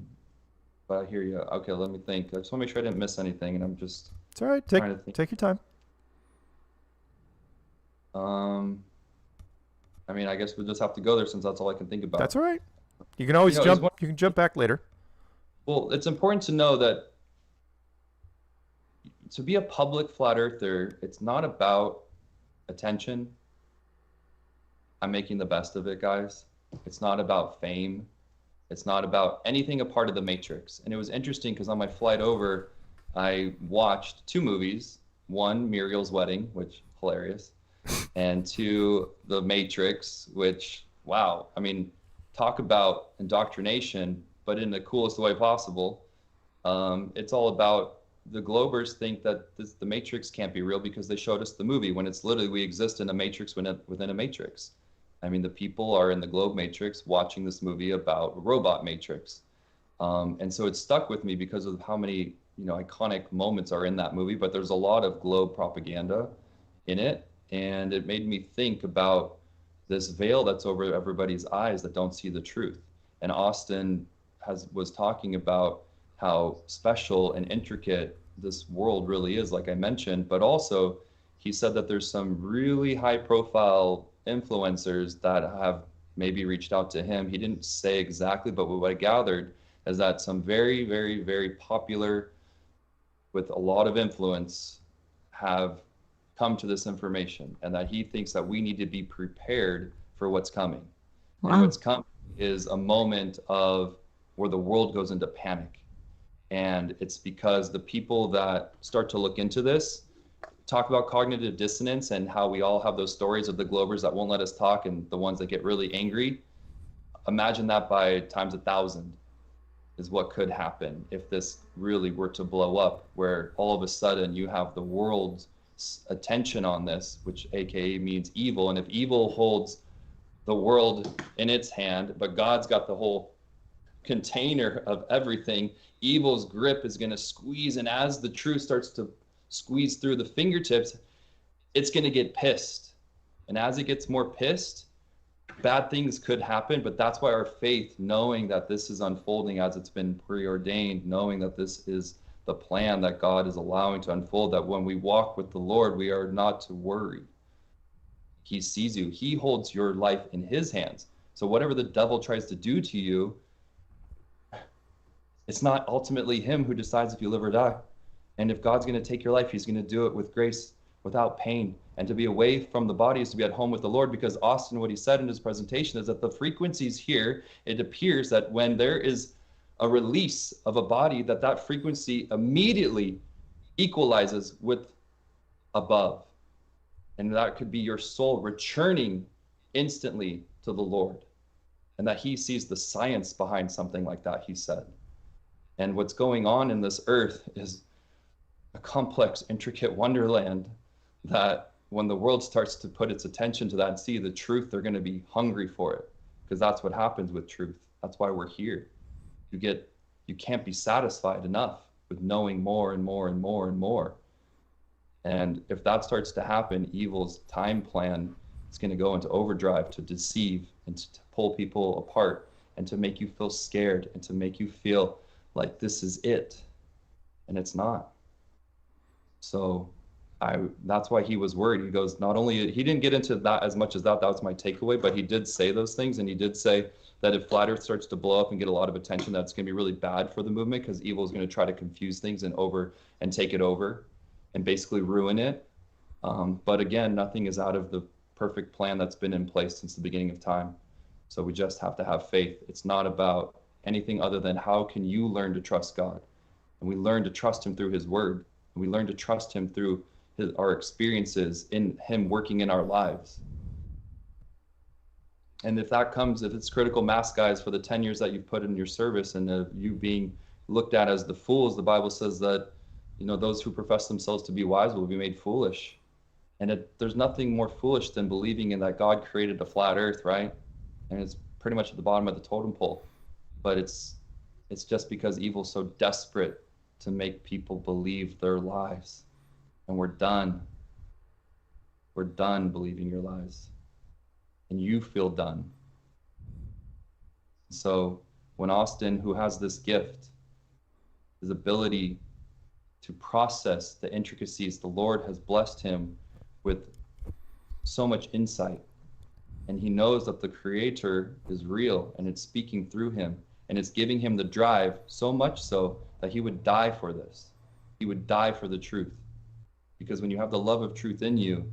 I hear you. Okay, let me think. I just want to make sure I didn't miss anything, and I'm just. It's all right. Take your time. I mean, I guess we'll just have to go there since that's all I can think about. That's all right. You can always jump. You can jump back later. Well, it's important to know that to be a public flat earther, it's not about attention. I'm making the best of it, guys. It's not about fame. It's not about anything a part of the Matrix. And it was interesting because on my flight over, I watched 2 movies. 1, Muriel's Wedding, which hilarious. And 2, The Matrix, which, wow. I mean, talk about indoctrination, but in the coolest way possible. It's all about the Globers think that the Matrix can't be real because they showed us the movie, when it's literally we exist in a Matrix within a Matrix. I mean, the people are in the Globe Matrix watching this movie about robot Matrix. And so it stuck with me because of how many, you know, iconic moments are in that movie, but there's a lot of Globe propaganda in it. And it made me think about this veil that's over everybody's eyes that don't see the truth. And Austin was talking about how special and intricate this world really is, like I mentioned, but also he said that there's some really high profile influencers that have maybe reached out to him. He didn't say exactly, but what I gathered is that some very, very, very popular with a lot of influence have come to this information, and that he thinks that we need to be prepared for what's coming. Wow. And what's coming is a moment of where the world goes into panic. And it's because the people that start to look into this talk about cognitive dissonance and how we all have those stories of the Globers that won't let us talk and the ones that get really angry. Imagine that by times 1,000 is what could happen if this really were to blow up, where all of a sudden you have the world's attention on this, which AKA means evil. And if evil holds the world in its hand, but God's got the whole container of everything, evil's grip is going to squeeze. And as the truth starts to squeeze through the fingertips, it's going to get pissed. And as it gets more pissed, bad things could happen. But that's why our faith, knowing that this is unfolding as it's been preordained, knowing that this is the plan that God is allowing to unfold, that when we walk with the Lord, we are not to worry. He sees you. He holds your life in his hands. So whatever the devil tries to do to you, it's not ultimately him who decides if you live or die. And if God's going to take your life, he's going to do it with grace, without pain. And to be away from the body is to be at home with the Lord, because Austin, what he said in his presentation is that the frequencies here, it appears that when there is a release of a body, that frequency immediately equalizes with above. And that could be your soul returning instantly to the Lord. And that he sees the science behind something like that, he said. And what's going on in this earth is a complex, intricate wonderland that when the world starts to put its attention to that and see the truth, they're going to be hungry for it, because that's what happens with truth. That's why we're here. You can't be satisfied enough with knowing more and more and more and more. And if that starts to happen, evil's time plan is going to go into overdrive to deceive and to pull people apart and to make you feel scared and to make you feel like this is it. And it's not. So that's why he was worried. He goes, not only, he didn't get into that as much as that was my takeaway, but he did say those things. And he did say that if Flat Earth starts to blow up and get a lot of attention, that's going to be really bad for the movement, because evil is going to try to confuse things and take it over and basically ruin it. But again, nothing is out of the perfect plan that's been in place since the beginning of time. So we just have to have faith. It's not about anything other than how can you learn to trust God? And we learn to trust him through his word. And we learn to trust him through our experiences in him working in our lives. And if it's critical mass, guys, for the 10 years that you've put in your service, and you being looked at as the fools, the Bible says that, those who profess themselves to be wise will be made foolish. And there's nothing more foolish than believing in that God created a flat earth, right? And it's pretty much at the bottom of the totem pole. But it's just because evil's so desperate to make people believe their lies. And we're done. We're done believing your lies. And you feel done. So when Austin, who has this gift, his ability to process the intricacies, the Lord has blessed him with so much insight. And he knows that the Creator is real and it's speaking through him. And it's giving him the drive, so much so that he would die for this. He would die for the truth. Because when you have the love of truth in you,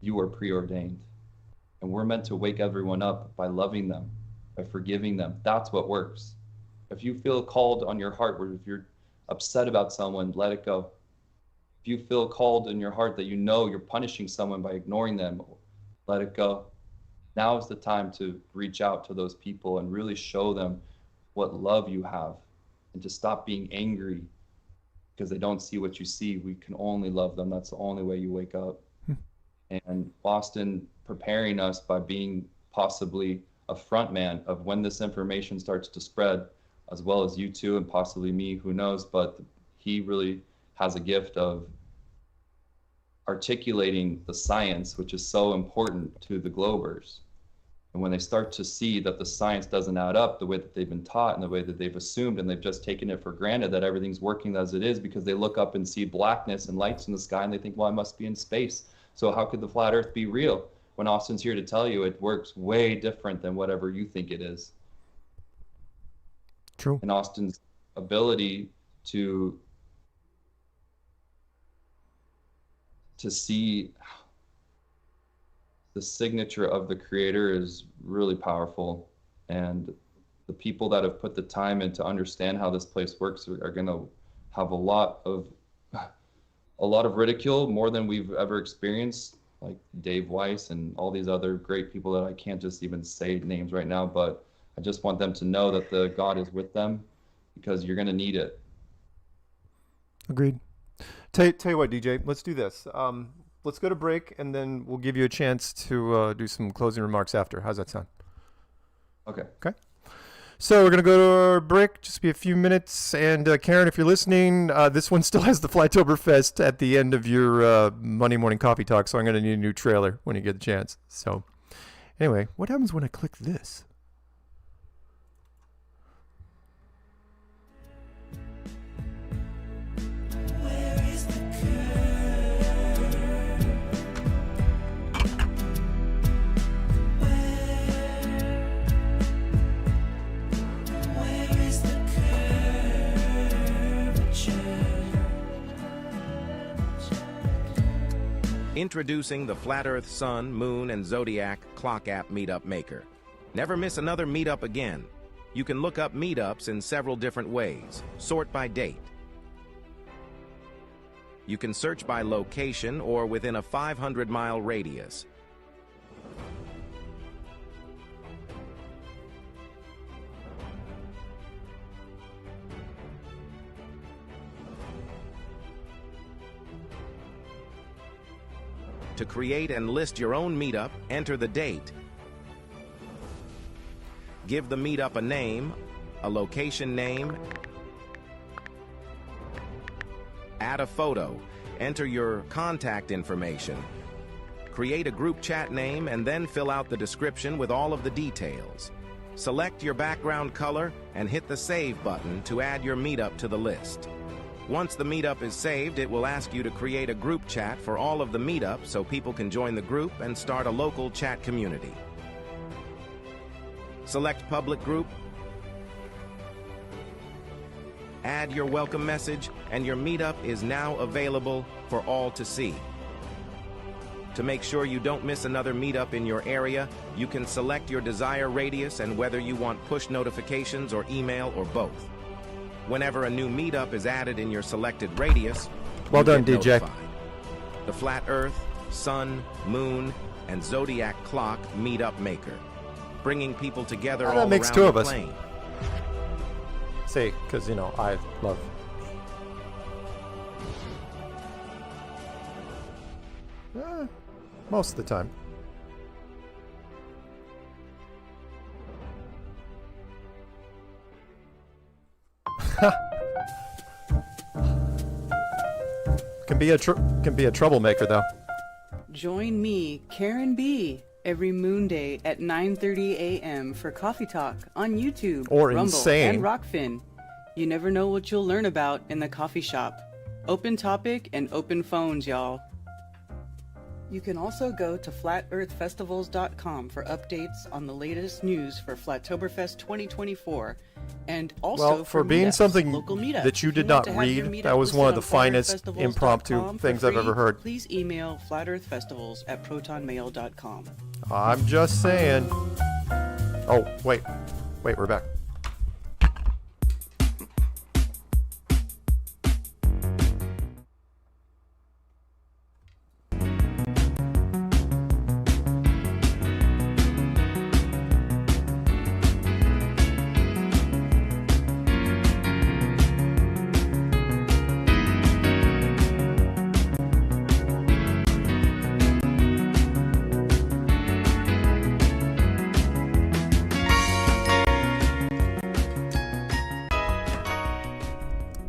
you are preordained. And we're meant to wake everyone up by loving them, by forgiving them. That's what works. If you feel called on your heart, or if you're upset about someone, let it go. If you feel called in your heart that you're punishing someone by ignoring them, let it go. Now is the time to reach out to those people and really show them what love you have, and to stop being angry because they don't see what you see. We can only love them. That's the only way you wake up. And Austin preparing us by being possibly a front man of when this information starts to spread, as well as you two and possibly me, who knows, but he really has a gift of articulating the science, which is so important to the Globers. And when they start to see that the science doesn't add up the way that they've been taught and the way that they've assumed, and they've just taken it for granted that everything's working as it is because they look up and see blackness and lights in the sky and they think, well, I must be in space. So how could the flat earth be real? When Austin's here to tell you it works way different than whatever you think it is. True. And Austin's ability to see the signature of the creator is really powerful, and the people that have put the time in to understand how this place works are going to have a lot of ridicule, more than we've ever experienced, like Dave Weiss and all these other great people that I can't just even say names right now, but I just want them to know that the God is with them, because you're going to need it. Agreed. Tell you what, DJ, let's do this. Let's go to break, and then we'll give you a chance to do some closing remarks after. How's that sound? Okay. Okay. So we're going to go to our break, just be a few minutes. And Karen, if you're listening, this one still has the Flytoberfest at the end of your Monday morning coffee talk, so I'm going to need a new trailer when you get the chance. So anyway, what happens when I click this? Introducing the Flat Earth Sun, Moon, and Zodiac Clock App Meetup Maker. Never miss another meetup again. You can look up meetups in several different ways. Sort by date. You can search by location or within a 500-mile radius. To create and list your own meetup, enter the date. Give the meetup a name, a location name, add a photo, enter your contact information, create a group chat name, and then fill out the description with all of the details. Select your background color and hit the Save button to add your meetup to the list. Once the meetup is saved, it will ask you to create a group chat for all of the meetups so people can join the group and start a local chat community. Select Public Group, add your welcome message, and your meetup is now available for all to see. To make sure you don't miss another meetup in your area, you can select your desired radius and whether you want push notifications or email or both. Whenever a new meetup is added in your selected radius, well done, get DJ. notified. The Flat Earth, Sun, Moon, and Zodiac Clock Meetup Maker, bringing people together all that makes around two of the us. plane. Say, because, you know, I love most of the time. Can be a troublemaker though. Join me, Karen B, every Moon Day at 9:30 a.m. for Coffee Talk on YouTube, Or Rumble, insane. and Rockfin. You never know what you'll learn about in the coffee shop. Open topic and open phones, y'all. You can also go to flatearthfestivals.com for updates on the latest news for Flattoberfest 2024, and also Well, for being meetups, something local meetups. that you If did want not to have your read, meetup that was listed one of the on finest flatearthfestivals.com impromptu for things I've free, ever heard. Please email flatearthfestivals@protonmail.com. I'm just saying. Oh, wait, we're back.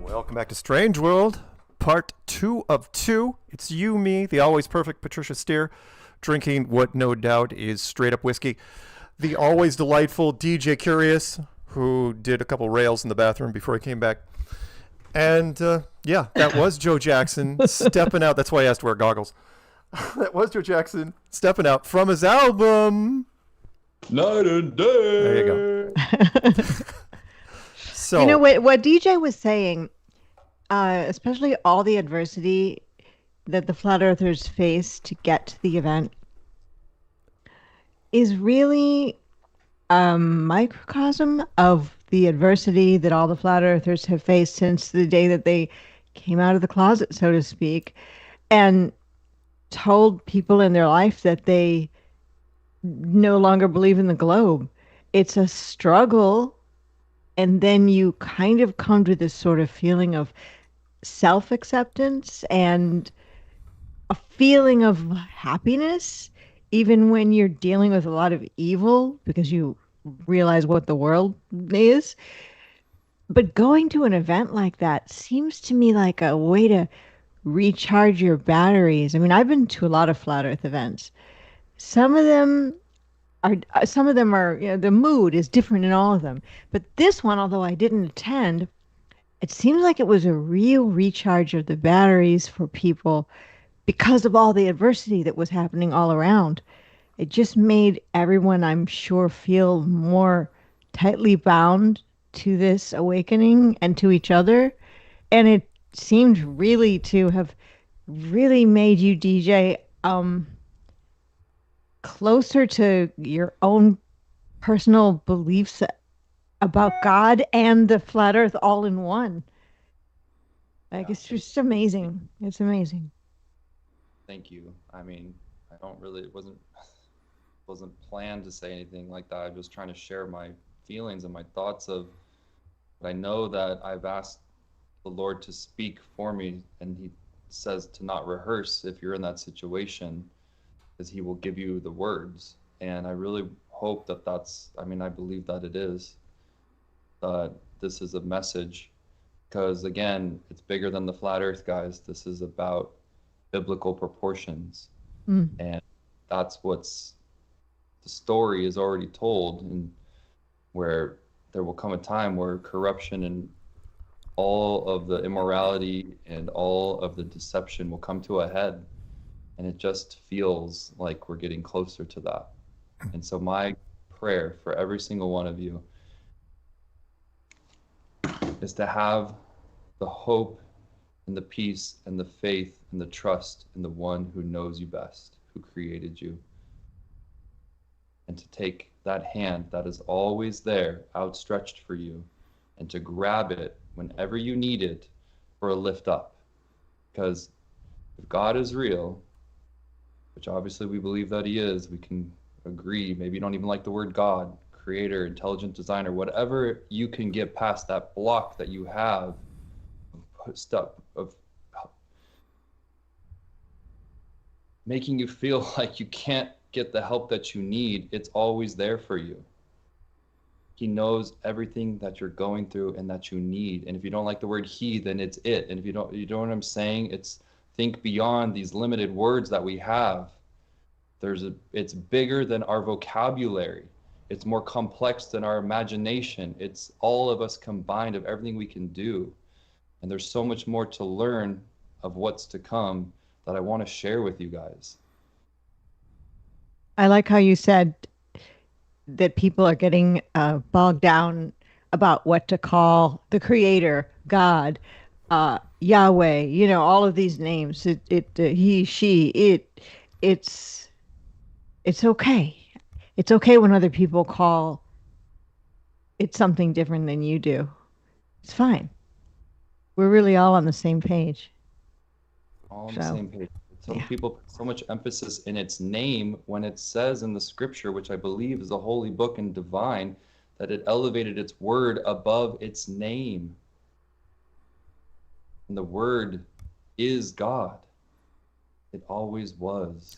Welcome back to Strange World, part 2 of 2. It's you, me, the always perfect Patricia Steere, drinking what no doubt is straight up whiskey. the always delightful DJ Curious, who did a couple rails in the bathroom before he came back. And yeah, that was Joe Jackson stepping out. That's why I asked to wear goggles. That was Joe Jackson stepping out from his album Night and Day. There you go. So you know what DJ was saying, especially all the adversity that the flat earthers face to get to the event is really a microcosm of the adversity that all the flat earthers have faced since the day that they came out of the closet, so to speak, and told people in their life that they no longer believe in the globe. It's a struggle, and then you kind of come to this sort of feeling of self-acceptance and a feeling of happiness, even when you're dealing with a lot of evil, because you realize what the world is. But going to an event like that seems to me like a way to recharge your batteries. I mean, I've been to a lot of flat earth events. Some of them are, you know, the mood is different in all of them. But this one, although I didn't attend, it seems like it was a real recharge of the batteries for people because of all the adversity that was happening all around. It just made everyone, I'm sure, feel more tightly bound to this awakening and to each other. And it seemed really to have really made you, DJ, closer to your own personal beliefs about God and the flat earth all in one. Like, it's just amazing. It's amazing. Thank you. I mean, I don't really, it wasn't planned to say anything like that. I'm just trying to share my feelings and my thoughts of, but I know that I've asked the Lord to speak for me, and he says to not rehearse if you're in that situation, because he will give you the words. And I really hope that that's, I mean, I believe that it is, that this is a message, because again, it's bigger than the flat earth guys. This is about biblical proportions. And that's what's, the story is already told, and where there will come a time where corruption and all of the immorality and all of the deception will come to a head. And it just feels like we're getting closer to that. And so my prayer for every single one of you is to have the hope and the peace and the faith and the trust in the one who knows you best, who created you. And to take that hand that is always there, outstretched for you, and to grab it whenever you need it for a lift up. Because if God is real, which obviously we believe that he is, we can agree, maybe you don't even like the word God, creator, intelligent designer, whatever you can get past that block that you have stuff of making you feel like you can't get the help that you need, it's always there for you. He knows everything that you're going through and that you need. And if you don't like the word he, then it's it. And if you know what I'm saying? It's think beyond these limited words that we have. It's bigger than our vocabulary. It's more complex than our imagination. It's all of us combined of everything we can do. And there's so much more to learn of what's to come that I want to share with you guys. I like how you said that people are getting bogged down about what to call the creator, God, Yahweh, you know, all of these names. He, she, it's okay. It's okay when other people call it something different than you do. It's fine. We're really all on the same page. All on the same page. Some people put so much emphasis in its name when it says in the scripture, which I believe is a holy book and divine, that it elevated its word above its name. And the word is God. It always was,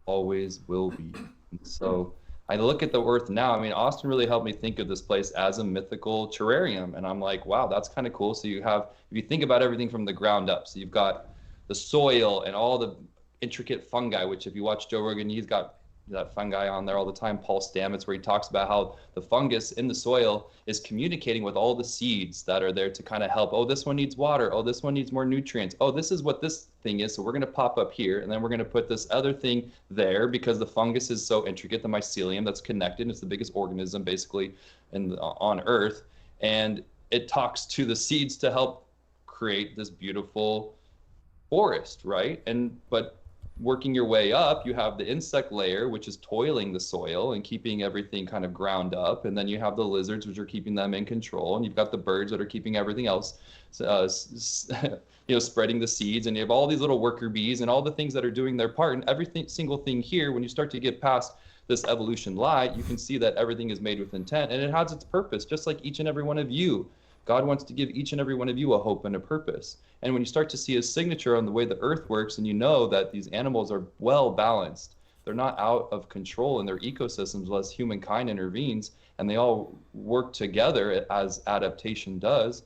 always will be. And so I look at the earth now. I mean, Austin really helped me think of this place as a mythical terrarium. And I'm like, wow, that's kind of cool. So you have, if you think about everything from the ground up, so you've got the soil and all the intricate fungi, which if you watch Joe Rogan, he's got that fungi on there all the time, Paul Stamets, where he talks about how the fungus in the soil is communicating with all the seeds that are there to kind of help. Oh, this one needs water. Oh, this one needs more nutrients. Oh, this is what this thing is. So we're going to pop up here, and then we're going to put this other thing there because the fungus is so intricate, the mycelium that's connected. It's the biggest organism basically on Earth. And it talks to the seeds to help create this beautiful forest, right? But working your way up, you have the insect layer, which is toiling the soil and keeping everything kind of ground up. And then you have the lizards, which are keeping them in control. And you've got the birds that are keeping everything else, spreading the seeds. And you have all these little worker bees and all the things that are doing their part. And single thing here, when you start to get past this evolution light, you can see that everything is made with intent and it has its purpose, just like each and every one of you. God wants to give each and every one of you a hope and a purpose. And when you start to see his signature on the way the earth works, and you know that these animals are well balanced, they're not out of control in their ecosystems unless humankind intervenes, and they all work together as adaptation does,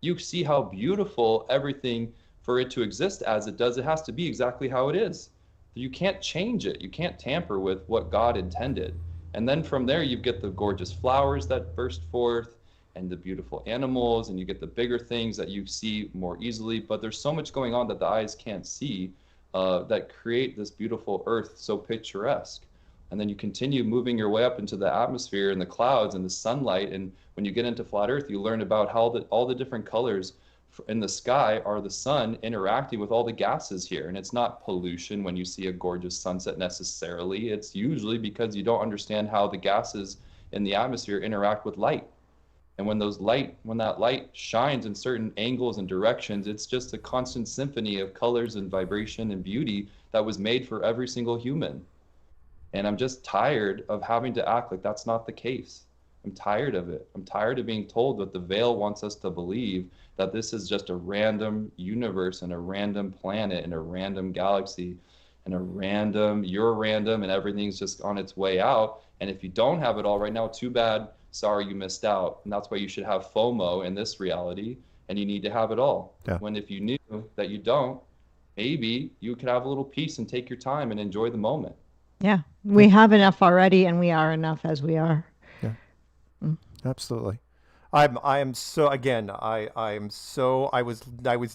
you see how beautiful everything, for it to exist as it does, it has to be exactly how it is. You can't change it. You can't tamper with what God intended. And then from there, you get the gorgeous flowers that burst forth, and the beautiful animals, and you get the bigger things that you see more easily. But there's so much going on that the eyes can't see that create this beautiful earth so picturesque. And then you continue moving your way up into the atmosphere and the clouds and the sunlight. And when you get into flat earth, you learn about how all the different colors in the sky are the sun interacting with all the gases here. And it's not pollution when you see a gorgeous sunset necessarily. It's usually because you don't understand how the gases in the atmosphere interact with light. And when that light shines in certain angles and directions, it's just a constant symphony of colors and vibration and beauty that was made for every single human. And I'm just tired of having to act like that's not the case. I'm tired of it. I'm tired of being told that the veil wants us to believe that this is just a random universe and a random planet and a random galaxy and you're random and everything's just on its way out. And if you don't have it all right now, too bad. Sorry, you missed out. And that's why you should have FOMO in this reality, and you need to have it all. Yeah. When if you knew that you don't, maybe you could have a little peace and take your time and enjoy the moment. Yeah, we have enough already, and we are enough as we are. Yeah, absolutely. I was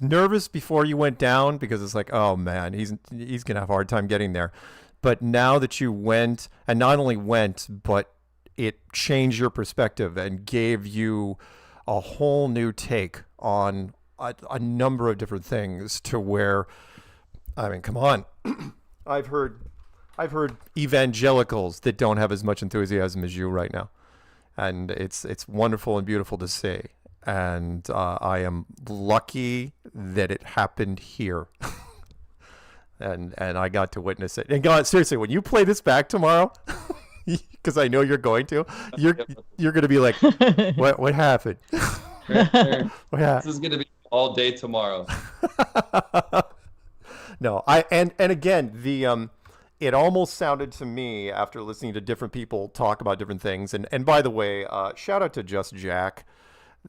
nervous before you went down because it's like, oh man, he's gonna have a hard time getting there. But now that you went, and not only went, but it changed your perspective and gave you a whole new take on a number of different things, to where, I mean, come on. I've heard evangelicals that don't have as much enthusiasm as you right now. And it's wonderful and beautiful to see. And I am lucky that it happened here. and I got to witness it. And God, seriously, when you play this back tomorrow, because I know you're going to, you're going to be like, what happened? What happened? This is going to be all day tomorrow. No, and again, it almost sounded to me, after listening to different people talk about different things, and by the way, shout out to Just Jack,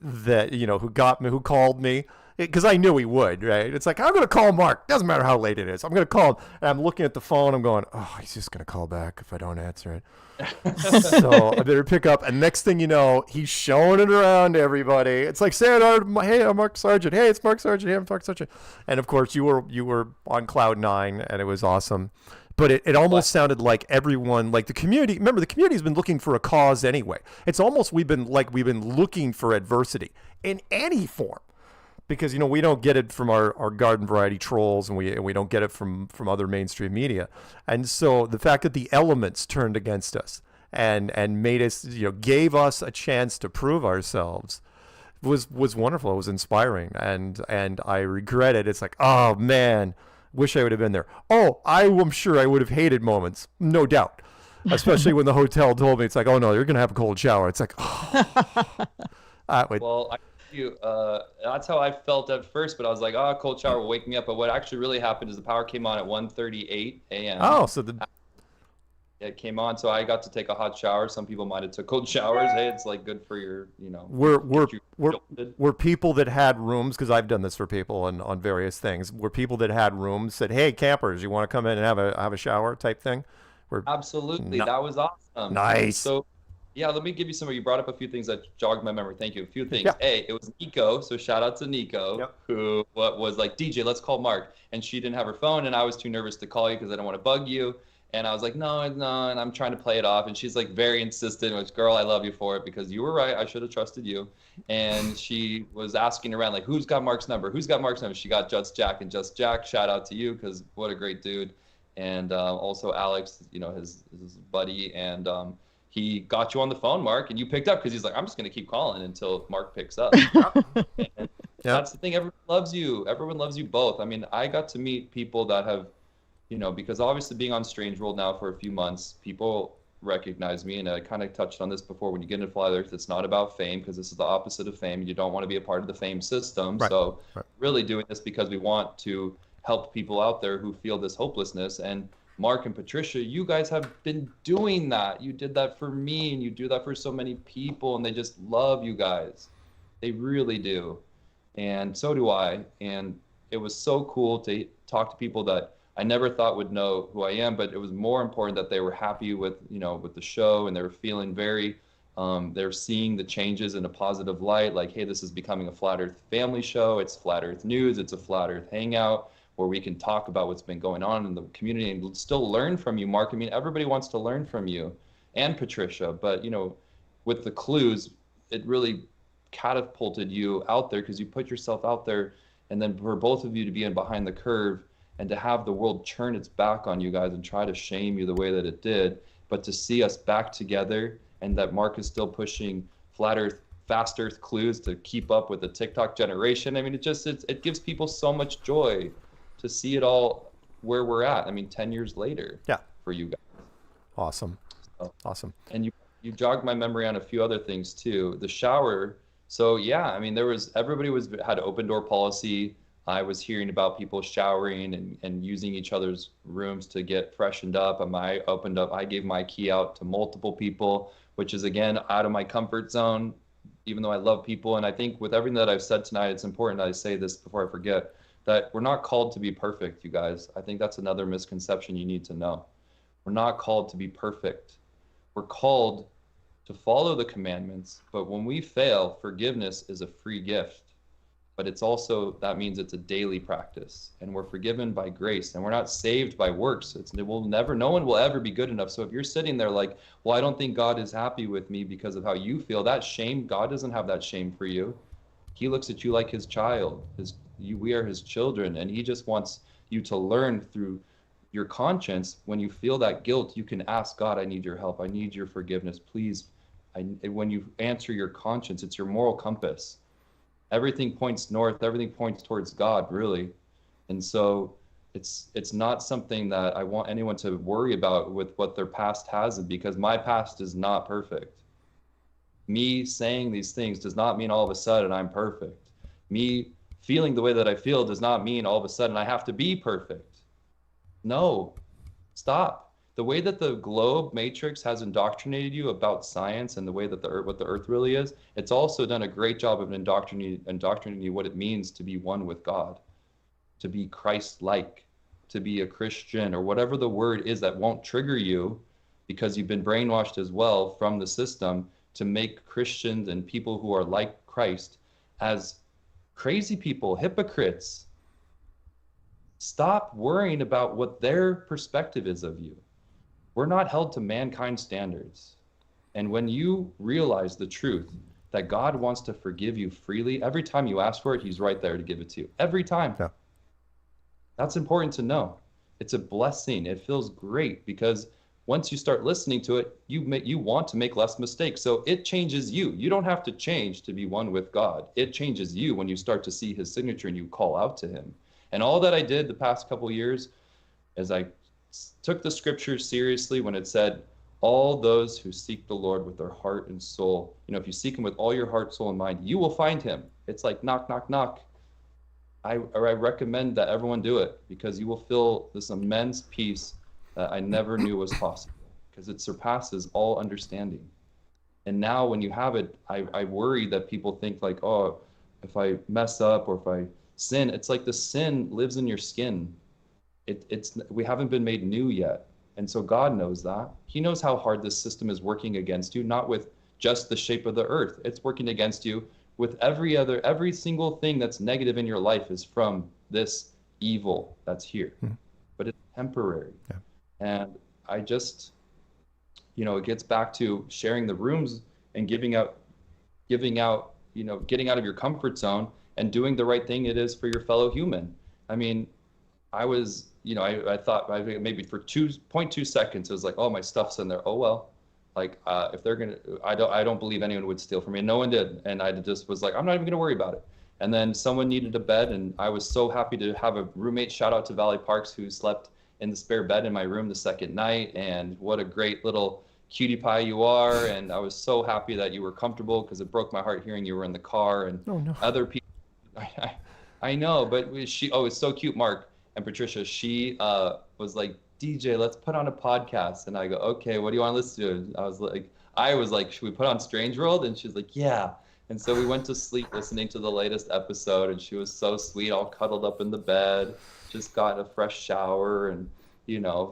that, who called me, because I knew he would, right? It's like, I'm going to call Mark. Doesn't matter how late it is. I'm going to call him. And I'm looking at the phone. I'm going, oh, he's just going to call back if I don't answer it. So I better pick up. And next thing you know, he's showing it around to everybody. It's like, hey, I'm Mark Sargent. Hey, it's Mark Sargent. Hey, I'm Mark Sargent. And of course, you were on cloud nine, and it was awesome. But it almost sounded like everyone, like the community. Remember, the community has been looking for a cause anyway. It's almost we've been looking for adversity in any form. Because, we don't get it from our garden variety trolls, and we don't get it from other mainstream media. And so the fact that the elements turned against us and made us, gave us a chance to prove ourselves was wonderful. It was inspiring. And I regret it. It's like, oh man, wish I would have been there. Oh, I'm sure I would have hated moments, no doubt. Especially when the hotel told me, it's like, oh no, you're going to have a cold shower. It's like, oh. That's how I felt at first, but I was like, oh, cold shower will wake me up. But what actually really happened is the power came on at 1:38 a.m. Oh, so it came on, so I got to take a hot shower. Some people might have took cold showers. Hey, it's like good for your, We're people that had rooms, because I've done this for people on various things. We're people that had rooms, said, hey, campers, you want to come in and have a shower type thing? We're Absolutely. No- That was awesome. Nice. So, yeah, let me give you some. You brought up a few things that jogged my memory. Thank you. A few things. Yeah. A, it was Nico. So shout out to Nico, Yep. who was like, DJ, let's call Mark. And she didn't have her phone, and I was too nervous to call you because I don't want to bug you. And I was like, no, and I'm trying to play it off. And she's like very insistent, which, girl, I love you for it because you were right. I should have trusted you. And she was asking around, like, who's got Mark's number? Who's got Mark's number? She got Just Jack. And Just Jack, shout out to you because what a great dude. And also Alex, his buddy. And he got you on the phone, Mark, and you picked up because he's like, I'm just going to keep calling until Mark picks up. And that's the thing. Everyone loves you. Everyone loves you both. I mean, I got to meet people that have, because obviously being on Strange World now for a few months, people recognize me. And I kind of touched on this before. When you get into Flat Earth, it's not about fame because this is the opposite of fame. You don't want to be a part of the fame system. Right. So really doing this because we want to help people out there who feel this hopelessness. And Mark and Patricia, you guys have been doing that. You did that for me, and you do that for so many people, and they just love you guys. They really do. And so do I. And it was so cool to talk to people that I never thought would know who I am, but it was more important that they were happy with, with the show, and they were feeling very, they're seeing the changes in a positive light. Like, hey, this is becoming a Flat Earth family show. It's Flat Earth news. It's a Flat Earth hangout, where we can talk about what's been going on in the community and still learn from you, Mark. I mean, everybody wants to learn from you and Patricia, but, with the clues, it really catapulted you out there because you put yourself out there, and then for both of you to be in behind the curve and to have the world turn its back on you guys and try to shame you the way that it did, but to see us back together and that Mark is still pushing Flat Earth, Fast Earth clues to keep up with the TikTok generation. I mean, it gives people so much joy to see it all where we're at. I mean, 10 years later for you guys. Awesome. Awesome. And you jogged my memory on a few other things too. The shower. So yeah, I mean, everybody had open door policy. I was hearing about people showering and using each other's rooms to get freshened up. And I gave my key out to multiple people, which is again, out of my comfort zone, even though I love people. And I think with everything that I've said tonight, it's important that I say this before I forget, that we're not called to be perfect, you guys. I think that's another misconception you need to know. We're not called to be perfect. We're called to follow the commandments, but when we fail, forgiveness is a free gift. But that means it's a daily practice, and we're forgiven by grace, and we're not saved by works. No one will ever be good enough. So if you're sitting there like, well, I don't think God is happy with me because of how you feel, that shame, God doesn't have that shame for you. He looks at you like his child. We are his children, and he just wants you to learn through your conscience. When you feel that guilt, you can ask God, I need your help. I need your forgiveness, please. When you answer your conscience, it's your moral compass. Everything points north, everything points towards God, really. And so it's not something that I want anyone to worry about with what their past has, because my past is not perfect. Me saying these things does not mean all of a sudden I'm perfect. Me feeling the way that I feel does not mean all of a sudden I have to be perfect. No, stop. The way that the globe matrix has indoctrinated you about science and the way that what the earth really is, it's also done a great job of indoctrinating you what it means to be one with God, to be Christ-like, to be a Christian, or whatever the word is that won't trigger you, because you've been brainwashed as well from the system to make Christians and people who are like Christ as crazy people, hypocrites. Stop worrying about what their perspective is of you. We're not held to mankind's standards. And when you realize the truth that God wants to forgive you freely, every time you ask for it, he's right there to give it to you. Every time. Yeah. That's important to know. It's a blessing. It feels great because once you start listening to it, you want to make less mistakes. So it changes you. You don't have to change to be one with God. It changes you when you start to see his signature and you call out to him. And all that I did the past couple of years is I took the scriptures seriously when it said, all those who seek the Lord with their heart and soul, if you seek him with all your heart, soul, and mind, you will find him. It's like knock, knock, knock. I recommend that everyone do it because you will feel this immense peace that I never knew was possible because it surpasses all understanding. And now when you have it, I worry that people think like, oh, if I mess up or if I sin, it's like the sin lives in your skin. We haven't been made new yet. And so God knows that. He knows how hard this system is working against you, not with just the shape of the earth. It's working against you with every single thing that's negative in your life is from this evil that's here. But it's temporary. Yeah. And I just, it gets back to sharing the rooms and giving out, getting out of your comfort zone and doing the right thing it is for your fellow human. I mean, I was, I thought maybe for 2.2 seconds, it was like, oh, my stuff's in there. Oh, well, like, if they're going to, I don't believe anyone would steal from me. And no one did. And I just was like, I'm not even going to worry about it. And then someone needed a bed. And I was so happy to have a roommate, shout out to Valley Parks, who slept in the spare bed in my room the second night. And what a great little cutie pie you are. And I was so happy that you were comfortable, because it broke my heart hearing you were in the car. And other people, I know, but it's so cute, Mark and Patricia. She was like, DJ, let's put on a podcast. And I go, okay, what do you want to listen to? I was like, should we put on Strange World? And she's like, yeah. And so we went to sleep listening to the latest episode, and she was so sweet, all cuddled up in the bed, just got a fresh shower, and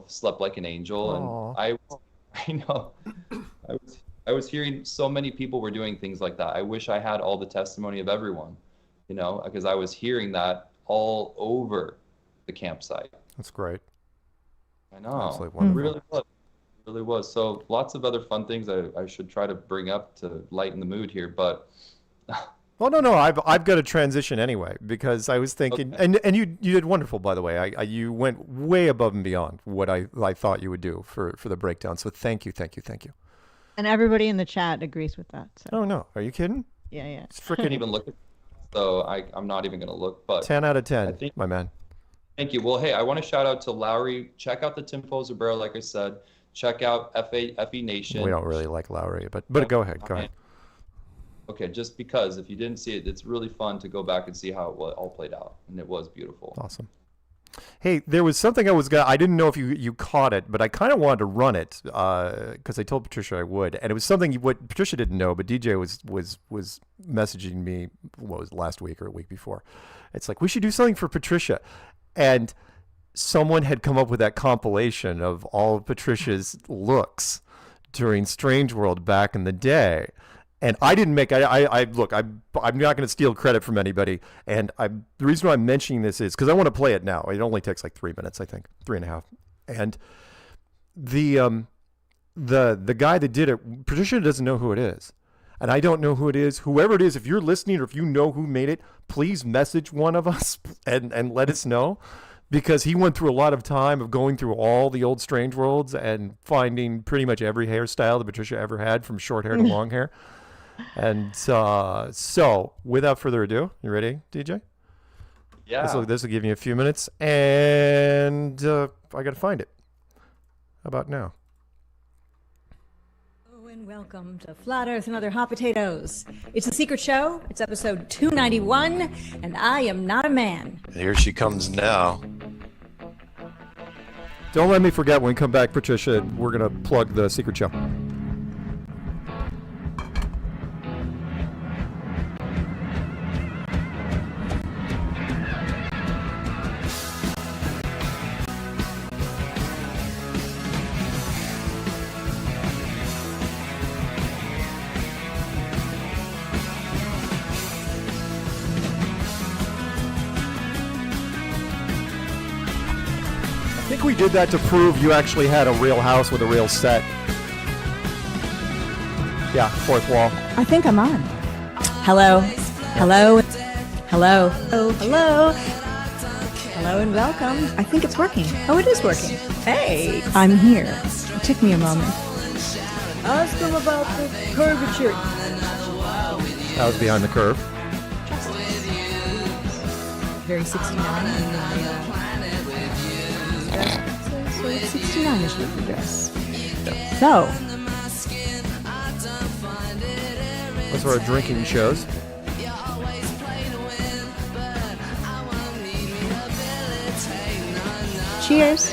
slept like an angel. Aww. And I know, I was hearing so many people were doing things like that. I wish I had all the testimony of everyone, because I was hearing that all over the campsite. That's great. I know. Absolutely wonderful. It really was. So lots of other fun things I should try to bring up to lighten the mood here, but. Well, no, I've got to transition anyway, because I was thinking, okay. and you did wonderful, by the way. You went way above and beyond what I thought you would do for the breakdown. So thank you. And everybody in the chat agrees with that. So. Oh no, are you kidding? Yeah. It's freaking. Can't even look at it, so I'm not even gonna look. But 10 out of 10, my man. Thank you. Well, hey, I want to shout out to Lowry. Check out the Tim Poser Barrel, like I said. Check out FE Nation. We don't really like Lowry, but go ahead. Okay, just because if you didn't see it, it's really fun to go back and see how it all played out, and it was beautiful. Awesome. Hey, there was something I didn't know if you caught it, but I kind of wanted to run it because I told Patricia I would, and it was something what Patricia didn't know, but DJ was messaging me, what was it, last week or a week before. It's like, we should do something for Patricia. And someone had come up with that compilation of all of Patricia's looks during Strange World back in the day. And I didn't make, look, I'm not going to steal credit from anybody. And the reason why I'm mentioning this is because I want to play it now. It only takes like 3 minutes, I think, 3.5. And the guy that did it, Patricia doesn't know who it is. And I don't know who it is. Whoever it is, if you're listening or if you know who made it, please message one of us and let us know, because he went through a lot of time of going through all the old Strange Worlds and finding pretty much every hairstyle that Patricia ever had, from short hair to long hair. And so without further ado, you ready, DJ? Yeah. This will give you a few minutes, and I got to find it. How about now? And welcome to Flat Earth and Other Hot Potatoes. It's a secret show. It's episode 291, and I am not a man. Here she comes now. Don't let me forget, when we come back, Patricia, we're going to plug the secret show. We did that to prove you actually had a real house with a real set. Yeah, fourth wall. I think I'm on. Hello. Hello. Hello. Hello. Hello. Hello and welcome. I think it's working. Oh, it is working. Hey, I'm here. It took me a moment. Ask them about the curvature. That was behind the curve. Very 69. So it's 69-ish with the dress. So. Those are our drinking shows. Cheers.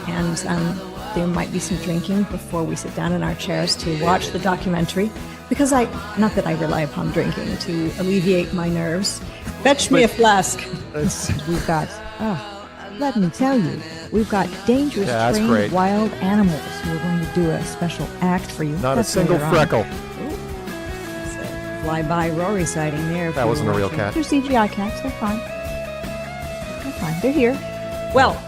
And there might be some drinking before we sit down in our chairs to watch the documentary. Because not that I rely upon drinking to alleviate my nerves. Fetch me a flask. We've got, Let me tell you, we've got dangerous Yeah, that's trained great. wild animals who are going to do a special act for you. Not That's a single later on. freckle. It's a fly-by Rory sighting there. if That you wasn't a were real watching. cat. They're CGI cats. They're fine. They're fine. They're here. Well,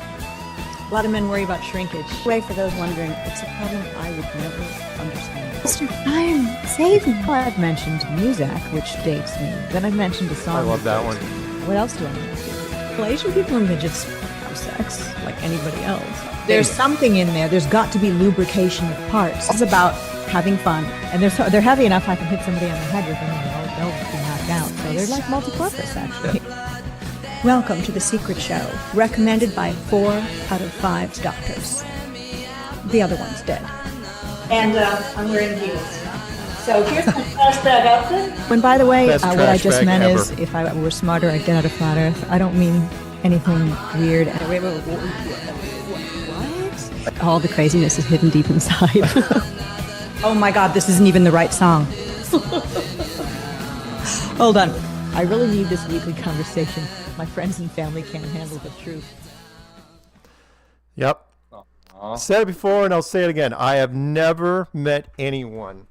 a lot of men worry about shrinkage. Way for those wondering, it's a problem I would never understand. Mr. Time, save me. Well, I've mentioned Muzak, which dates me. Then I've mentioned a song. I love that dates one. me. What else do I mention? Well, Asian people are midgets have sex like anybody else. There's something in there. There's got to be lubrication of parts. It's about having fun, and they're heavy enough I can hit somebody on the head with them and they'll be knocked out. So they're like multi-purpose, actually. Welcome to The Secret Show, recommended by 4 out of 5 doctors. The other one's dead. And I'm wearing heels. So here's my trash bag outfit. And by the way, Best what I trash just bag meant ever. is, if I were smarter, I'd get out of Flat Earth. I don't mean anything weird. Wait, what? All the craziness is hidden deep inside. Oh my God, this isn't even the right song. Hold on. I really need this weekly conversation. My friends and family can't handle the truth. Yep. Said it before and I'll say it again. I have never met anyone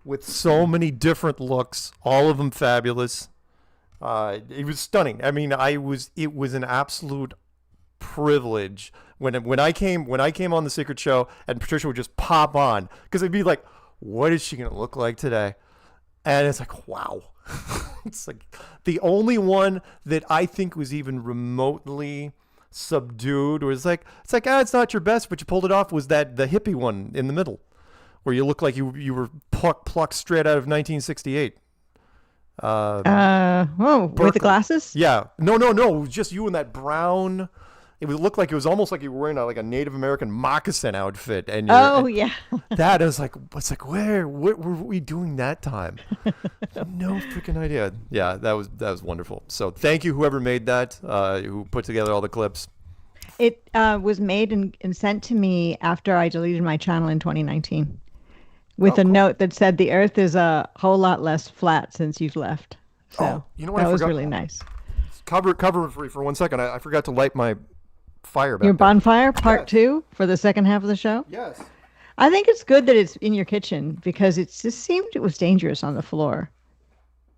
with so many different looks, all of them fabulous. It was stunning. I mean, it was an absolute privilege when I came on the Secret Show and Patricia would just pop on, because it'd be like, what is she going to look like today? And it's like, wow. It's like the only one that I think was even remotely subdued, or it's like it's not your best, but you pulled it off, was the hippie one in the middle, where you look like you were plucked straight out of 1968. With the glasses? Yeah. No. It was just you in that brown. It would look like it was almost like you were wearing like a Native American moccasin outfit. And yeah. That is like, it's like, what were we doing that time? No freaking idea. Yeah, that was wonderful. So thank you, whoever made that, who put together all the clips. It was made and sent to me after I deleted my channel in 2019 with a note that said the Earth is a whole lot less flat since you've left. So you know what? that I was forgot? really nice. Cover for 1 second. I forgot to light my fire back Your there. bonfire, part 2 for the second half of the show? Yes. I think it's good that it's in your kitchen, because it just seemed it was dangerous on the floor.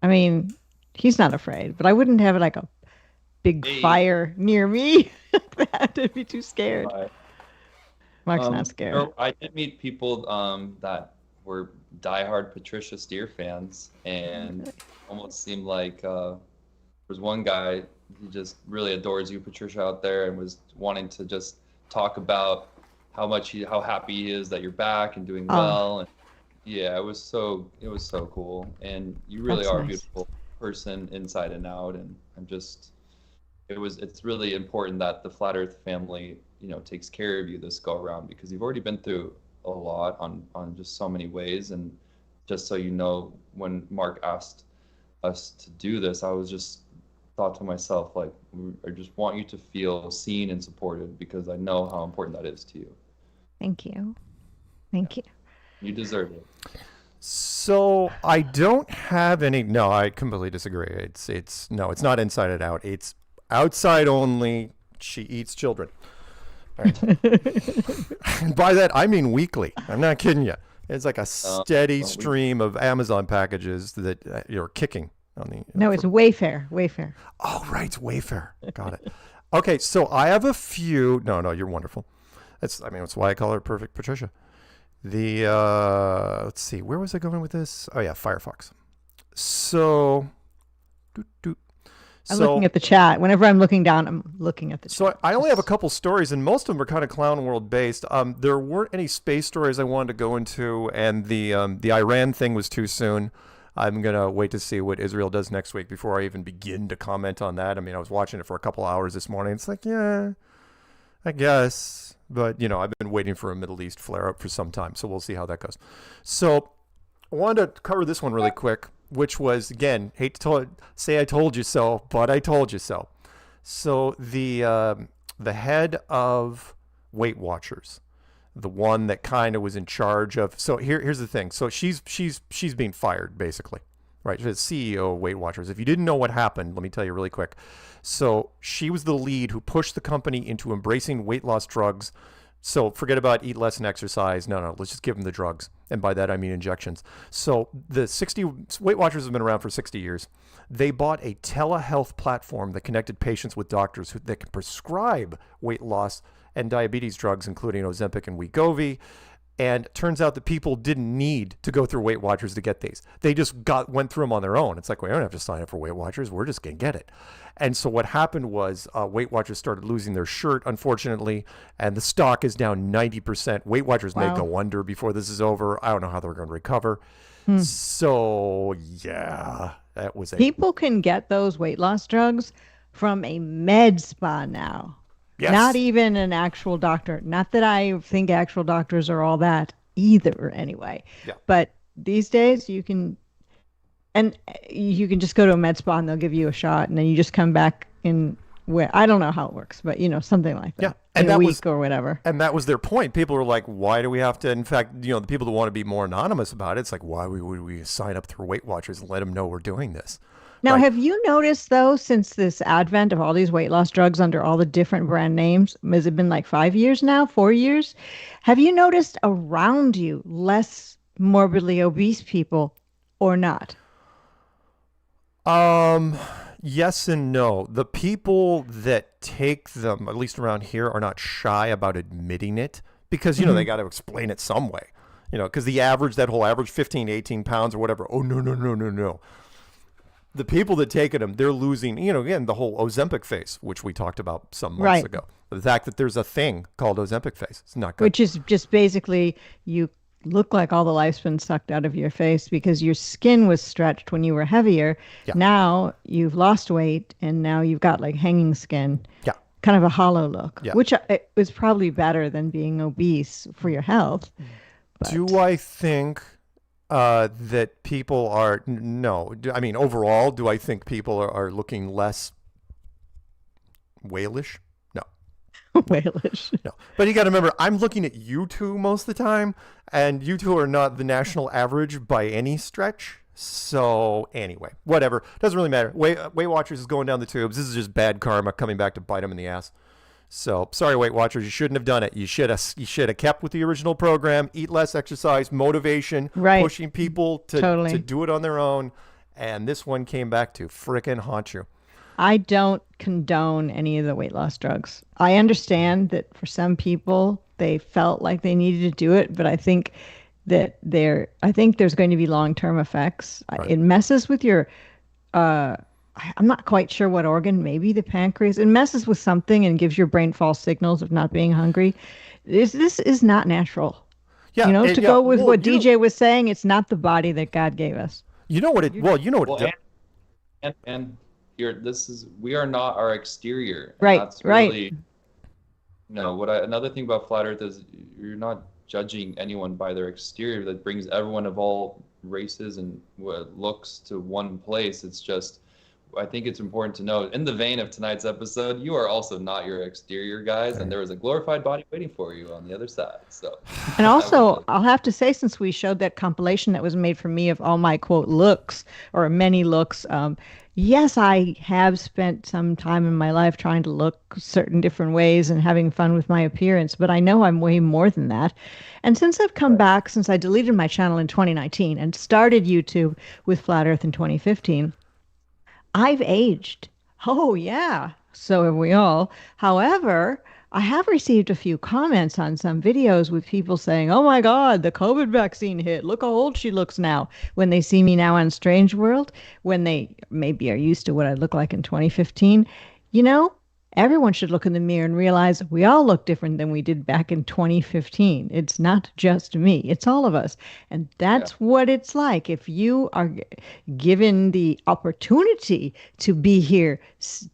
I mean, he's not afraid, but I wouldn't have like a big fire near me. I'd be too scared. Mark's not scared. No, I did meet people that were diehard Patricia Steere fans, and almost seemed like there was one guy, he just really adores you, Patricia, out there, and was wanting to just talk about how happy he is that you're back and doing well. And yeah, it was so cool. And you really That's are a nice. beautiful person inside and out. And it's really important that the Flat Earth family, takes care of you this go around, because you've already been through a lot on just so many ways. And just so you know, when Mark asked us to do this, I was just thought to myself, like, I just want you to feel seen and supported, because I know how important that is to you. Thank you. Thank you. You deserve it. So I don't have any. No, I completely disagree. It's not inside and out. It's outside only. She eats children. All right. And by that I mean weekly. I'm not kidding you. It's like a steady stream of Amazon packages that you're kicking on the. No, it's Wayfair. Oh, right, it's Wayfair. Got it. Okay, so I have a few. No, you're wonderful. That's why I call her Perfect Patricia. The let's see, where was I going with this? Oh yeah, Firefox. So, I'm looking at the chat. Whenever I'm looking down, I'm looking at the chat. So I only have a couple stories, and most of them are kind of clown world based. There weren't any space stories I wanted to go into, and the Iran thing was too soon. I'm gonna wait to see what Israel does next week before I even begin to comment on that. I mean, I was watching it for a couple hours this morning. It's like, yeah, I guess. But, I've been waiting for a Middle East flare-up for some time, so we'll see how that goes. So I wanted to cover this one really quick, which was, again, hate to say I told you so, but I told you so. So the head of Weight Watchers, the one that kind of was in charge of. So here's the thing. So she's being fired, basically. right? She's CEO of Weight Watchers. If you didn't know what happened, let me tell you really quick. So she was the lead who pushed the company into embracing weight loss drugs. So forget about eat less and exercise. No, let's just give them the drugs. And by that, I mean injections. So the Weight Watchers have been around for 60 years. They bought a telehealth platform that connected patients with doctors that can prescribe weight loss and diabetes drugs, including Ozempic and Wegovy. And it turns out that people didn't need to go through Weight Watchers to get these. They just went through them on their own. It's like, we don't have to sign up for Weight Watchers. We're just going to get it. And so what happened was Weight Watchers started losing their shirt, unfortunately, and the stock is down 90%. Weight Watchers may go under before this is over. I don't know how they're going to recover. So, yeah, that was it. People can get those weight loss drugs from a med spa now. Yes. Not even an actual doctor. Not that I think actual doctors are all that either anyway. Yeah. But these days you can just go to a med spa and they'll give you a shot and then you just come back in I don't know how it works, but something like that. Yeah. And in that a week was, or whatever. And that was their point. People were like, why do we have to, in fact, the people that want to be more anonymous about it, it's like, why would we sign up through Weight Watchers and let them know we're doing this? Now, Right. have you noticed, though, since this advent of all these weight loss drugs under all the different brand names, has it been like 5 years now, 4 years? Have you noticed around you less morbidly obese people or not? Yes and no. The people that take them, at least around here, are not shy about admitting it because, they got to explain it some way, because that whole average 15, 18 pounds or whatever. Oh, no. The people that take them, they're losing, again, the whole Ozempic phase, which we talked about some months ago. The fact that there's a thing called Ozempic phase. It's not good. Which is just basically you look like all the life's been sucked out of your face because your skin was stretched when you were heavier. Yeah. Now you've lost weight and now you've got like hanging skin. Yeah. Kind of a hollow look, Yeah. which is probably better than being obese for your health. But Do I think that people are, no. I mean, overall, do I think people are looking less whalish? No. whalish. No. But you got to remember, I'm looking at you two most of the time, and you two are not the national average by any stretch. So anyway, whatever. Doesn't really matter. Weight Watchers is going down the tubes. This is just bad karma coming back to bite them in the ass. So sorry, Weight Watchers, you shouldn't have done it. You should have kept with the original program. Eat less, exercise, motivation, pushing people to do it on their own. And this one came back to frickin' haunt you. I don't condone any of the weight loss drugs. I understand that for some people they felt like they needed to do it, but I think that there's going to be long-term effects. Right. It messes with your I'm not quite sure what organ, maybe the pancreas. It messes with something and gives your brain false signals of not being hungry. This is not natural. Yeah, go with what DJ was saying, it's not the body that God gave us. You know what it? Well, you know what it. And here, we are not our exterior. And Right, That's right. really, another thing about flat Earth is you're not judging anyone by their exterior. That brings everyone of all races and looks to one place. It's just, I think it's important to know, in the vein of tonight's episode, you are also not your exterior, guys, and there is a glorified body waiting for you on the other side. So, And also, I'll have to say, since we showed that compilation that was made for me of all my quote looks or many looks, yes, I have spent some time in my life trying to look certain different ways and having fun with my appearance, but I know I'm way more than that. And since I've come back, since I deleted my channel in 2019 and started YouTube with Flat Earth in 2015, I've aged. Oh, yeah. So have we all. However, I have received a few comments on some videos with people saying, oh my God, the COVID vaccine hit. Look how old she looks now. When they see me now on Strange World, when they maybe are used to what I look like in 2015, everyone should look in the mirror and realize we all look different than we did back in 2015. It's not just me. It's all of us. And that's what it's like. If you are given the opportunity to be here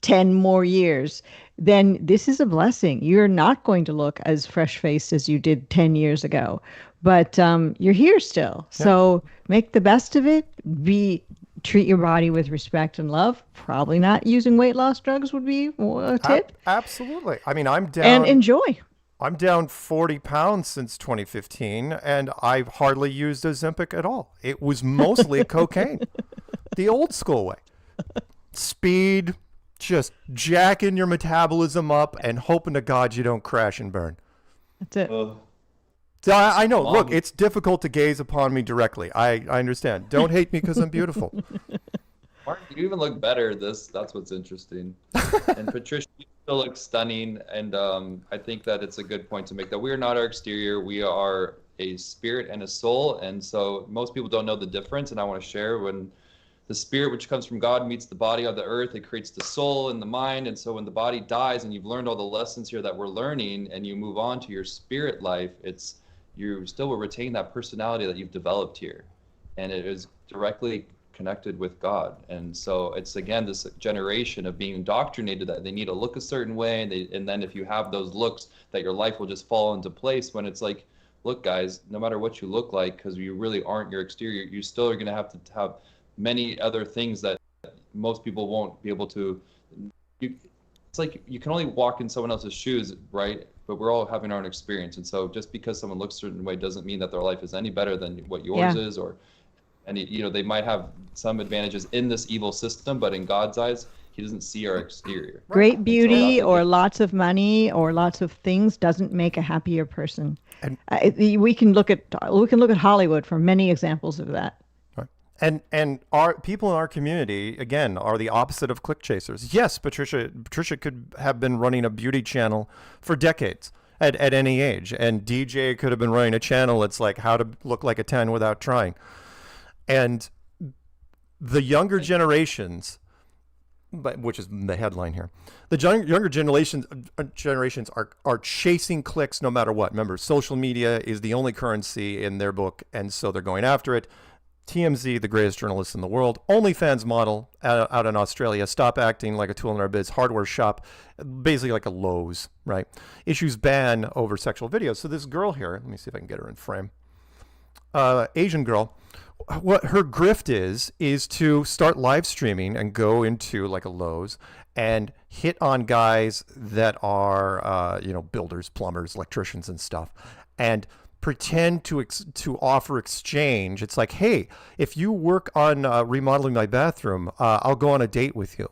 10 more years, then this is a blessing. You're not going to look as fresh-faced as you did 10 years ago. But you're here still. Yeah. So make the best of it. Treat your body with respect and love. Probably not using weight loss drugs would be a tip. Absolutely. I mean, I'm down. And enjoy. I'm down 40 pounds since 2015, and I've hardly used Ozempic at all. It was mostly cocaine. the old school way. Speed, just jacking your metabolism up and hoping to God you don't crash and burn. That's it. So I know. Look, it's difficult to gaze upon me directly. I understand. Don't hate me because I'm beautiful. Mark, you even look better. That's what's interesting. And Patricia, you still look stunning. And I think that it's a good point to make that we are not our exterior. We are a spirit and a soul. And so most people don't know the difference. And I want to share when the spirit, which comes from God, meets the body on the earth, it creates the soul and the mind. And so when the body dies and you've learned all the lessons here that we're learning and you move on to your spirit life, you still will retain that personality that you've developed here. And it is directly connected with God. And so it's, again, this generation of being indoctrinated that they need to look a certain way. And then if you have those looks, that your life will just fall into place, when it's like, look, guys, no matter what you look like, because you really aren't your exterior, you still are going to have many other things that most people won't be able to. It's like you can only walk in someone else's shoes, right? But we're all having our own experience. And so just because someone looks a certain way doesn't mean that their life is any better than what yours is, and they might have some advantages in this evil system, but in God's eyes, he doesn't see our exterior. Great beauty or lots of money or lots of things doesn't make a happier person. And we can look at Hollywood for many examples of that. And our people in our community, again, are the opposite of click chasers. Yes, Patricia could have been running a beauty channel for decades at any age. And DJ could have been running a channel that's like how to look like a 10 without trying. And the younger generations, which is the headline here, the younger generations are chasing clicks no matter what. Remember, social media is the only currency in their book, and so they're going after it. TMZ, the greatest journalists in the world, OnlyFans model out in Australia, stop acting like a tool in our biz, hardware shop, basically like a Lowe's, right? Issues ban over sexual videos. So this girl here, let me see if I can get her in frame. Asian girl, what her grift is to start live streaming and go into like a Lowe's and hit on guys that are, builders, plumbers, electricians and stuff. And pretend to offer exchange. It's like, hey, if you work on remodeling my bathroom, I'll go on a date with you.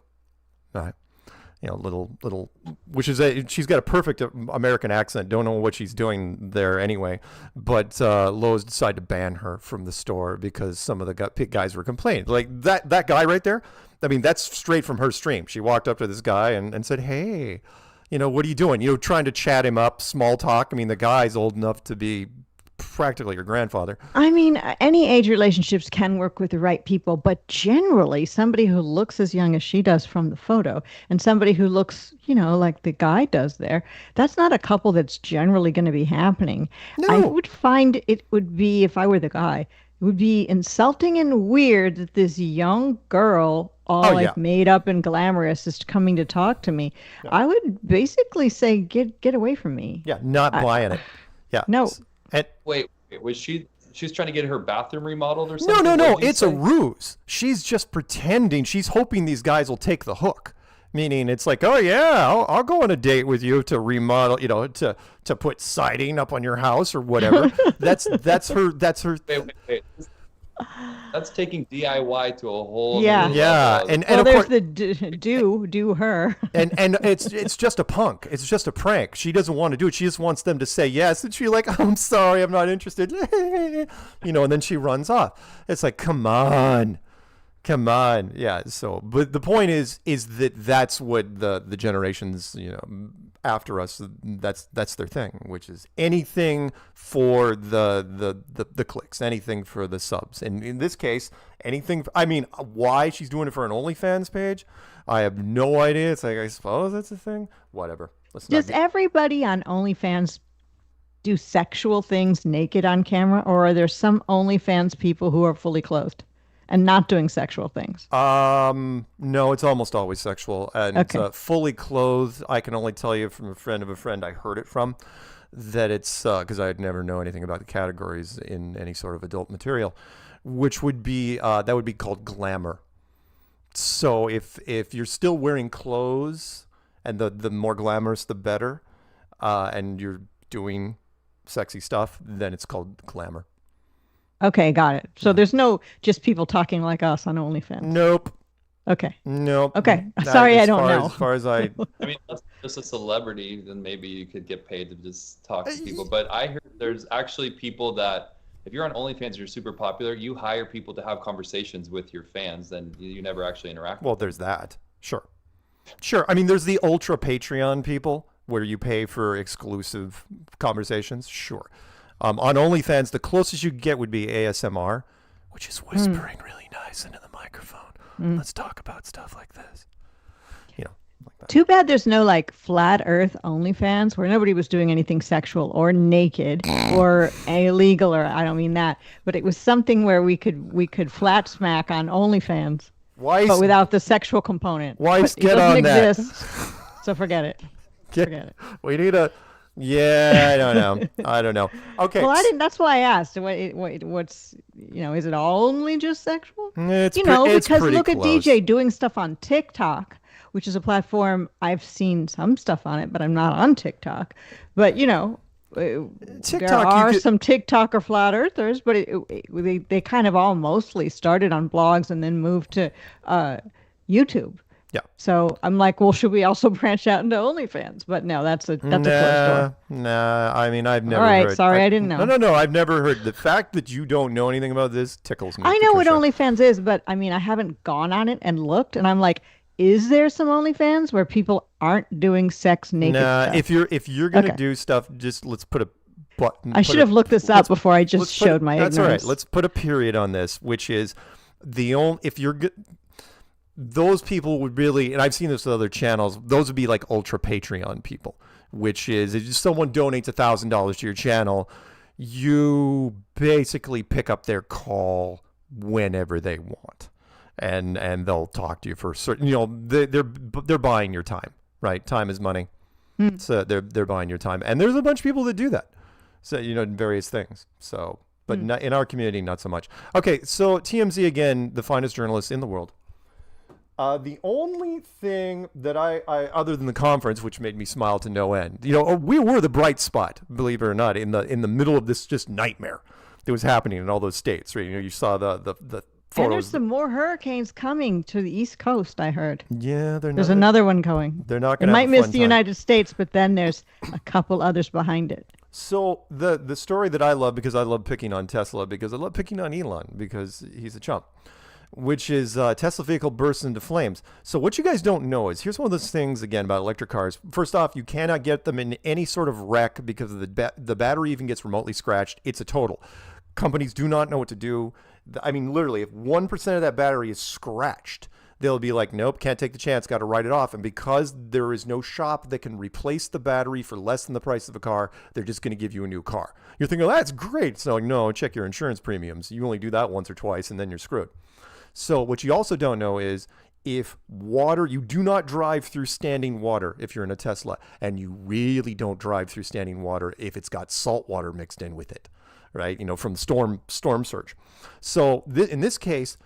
Little, which is she's got a perfect American accent. Don't know what she's doing there anyway. But Lowe's decided to ban her from the store because some of the guys were complaining. Like that guy right there. I mean, that's straight from her stream. She walked up to this guy and said, hey, what are you doing? Trying to chat him up, small talk. I mean, the guy's old enough to be practically your grandfather. I mean, any age relationships can work with the right people, but generally somebody who looks as young as she does from the photo and somebody who looks, like the guy does there, that's not a couple that's generally going to be happening. No. I would find it would be, if I were the guy, it would be insulting and weird that this young girl made up and glamorous is coming to talk to me. No. I would basically say, get away from me. Yeah, not buying it. Yeah. No. Wait, was she's trying to get her bathroom remodeled or something? No, it's a ruse. She's just pretending. She's hoping these guys will take the hook. Meaning it's like, oh yeah, I'll go on a date with you to remodel, to put siding up on your house or whatever. That's her. Wait. That's taking DIY to a whole level. And of course, the do her. and it's just a punk. It's just a prank. She doesn't want to do it. She just wants them to say yes, and she's like, I'm sorry, I'm not interested. And then she runs off. It's like, come on. Yeah. So, but the point is that's what the generations, after us, that's their thing, which is anything for the clicks, anything for the subs. And in this case, anything, why she's doing it for an OnlyFans page, I have no idea. It's like, I suppose that's a thing. Whatever. Does everybody on OnlyFans do sexual things naked on camera, or are there some OnlyFans people who are fully clothed and not doing sexual things? No, it's almost always sexual. And fully clothed, I can only tell you from a friend of a friend I heard it from, that it's, because I'd never know anything about the categories in any sort of adult material, which would be, that would be called glamour. So if you're still wearing clothes, and the more glamorous, the better, and you're doing sexy stuff, then it's called glamour. Okay, got it. So there's no just people talking like us on OnlyFans. Nope. Okay. Nope. Okay. Sorry, I don't know. As far as I I mean, that's just a celebrity, then maybe you could get paid to just talk to people. But I heard there's actually people that, if you're on OnlyFans, you're super popular, you hire people to have conversations with your fans, then you never actually interact with Well, there's that. Sure. I mean, there's the ultra Patreon people where you pay for exclusive conversations. Sure. On OnlyFans, the closest you could get would be ASMR, which is whispering really nice into the microphone. Let's talk about stuff like this. You know, like that. Too bad there's no like flat earth OnlyFans where nobody was doing anything sexual or naked or illegal, or I don't mean that, but it was something where we could flat smack on OnlyFans. But without the sexual component. Weiss, But get it doesn't on that. exist, so forget it. Forget it. We need a. Yeah, I don't know. Okay. Well, I didn't. That's why I asked. What's is it only just sexual? It's Because pretty look close. at DJ doing stuff on TikTok, which is a platform I've seen some stuff on it, but I'm not on TikTok. But there are some TikTok or flat earthers, but they kind of all mostly started on blogs and then moved to YouTube. Yeah. So I'm like, well, should we also branch out into OnlyFans? But no, that's a closed door. Nah. I mean, I've never All right, heard. sorry, I didn't know. No. I've never heard. The fact that you don't know anything about this tickles me. I know what Patricia. OnlyFans is, but I mean, I haven't gone on it and looked, and I'm like, is there some OnlyFans where people aren't doing sex naked Nah, stuff? if you're gonna Okay. do stuff, just let's put a button. I should have looked this up before I just showed my That's ignorance. all right. Let's put a period on this, which is the only if you're good. Those people would really, and I've seen this with other channels, those would be like ultra Patreon people, which is if someone donates $1,000 to your channel, you basically pick up their call whenever they want, and they'll talk to you for certain. They're buying your time, right? Time is money, so they're buying your time, and there's a bunch of people that do that. So various things. So, but not, in our community, not so much. Okay, so TMZ again, the finest journalists in the world. The only thing that I other than the conference, which made me smile to no end, we were the bright spot, believe it or not, in the middle of this just nightmare that was happening in all those states. Right? You saw the photos. And there's some more hurricanes coming to the East Coast, I heard. Yeah, there's another one going. They're not It going to might miss the United States, but then there's a couple others behind it. So the story that I love, because I love picking on Tesla, because I love picking on Elon, because he's a chump, which is Tesla vehicle bursts into flames. So what you guys don't know is, here's one of those things, again, about electric cars. First off, you cannot get them in any sort of wreck because the battery even gets remotely scratched. It's a total. Companies do not know what to do. I mean, literally, if 1% of that battery is scratched, they'll be like, nope, can't take the chance, got to write it off. And because there is no shop that can replace the battery for less than the price of a car, they're just going to give you a new car. You're thinking, oh, that's great. So no, check your insurance premiums. You only do that once or twice, and then you're screwed. So what you also don't know is if water, you do not drive through standing water if you're in a Tesla, and you really don't drive through standing water if it's got salt water mixed in with it, right? From storm surge. So in this case,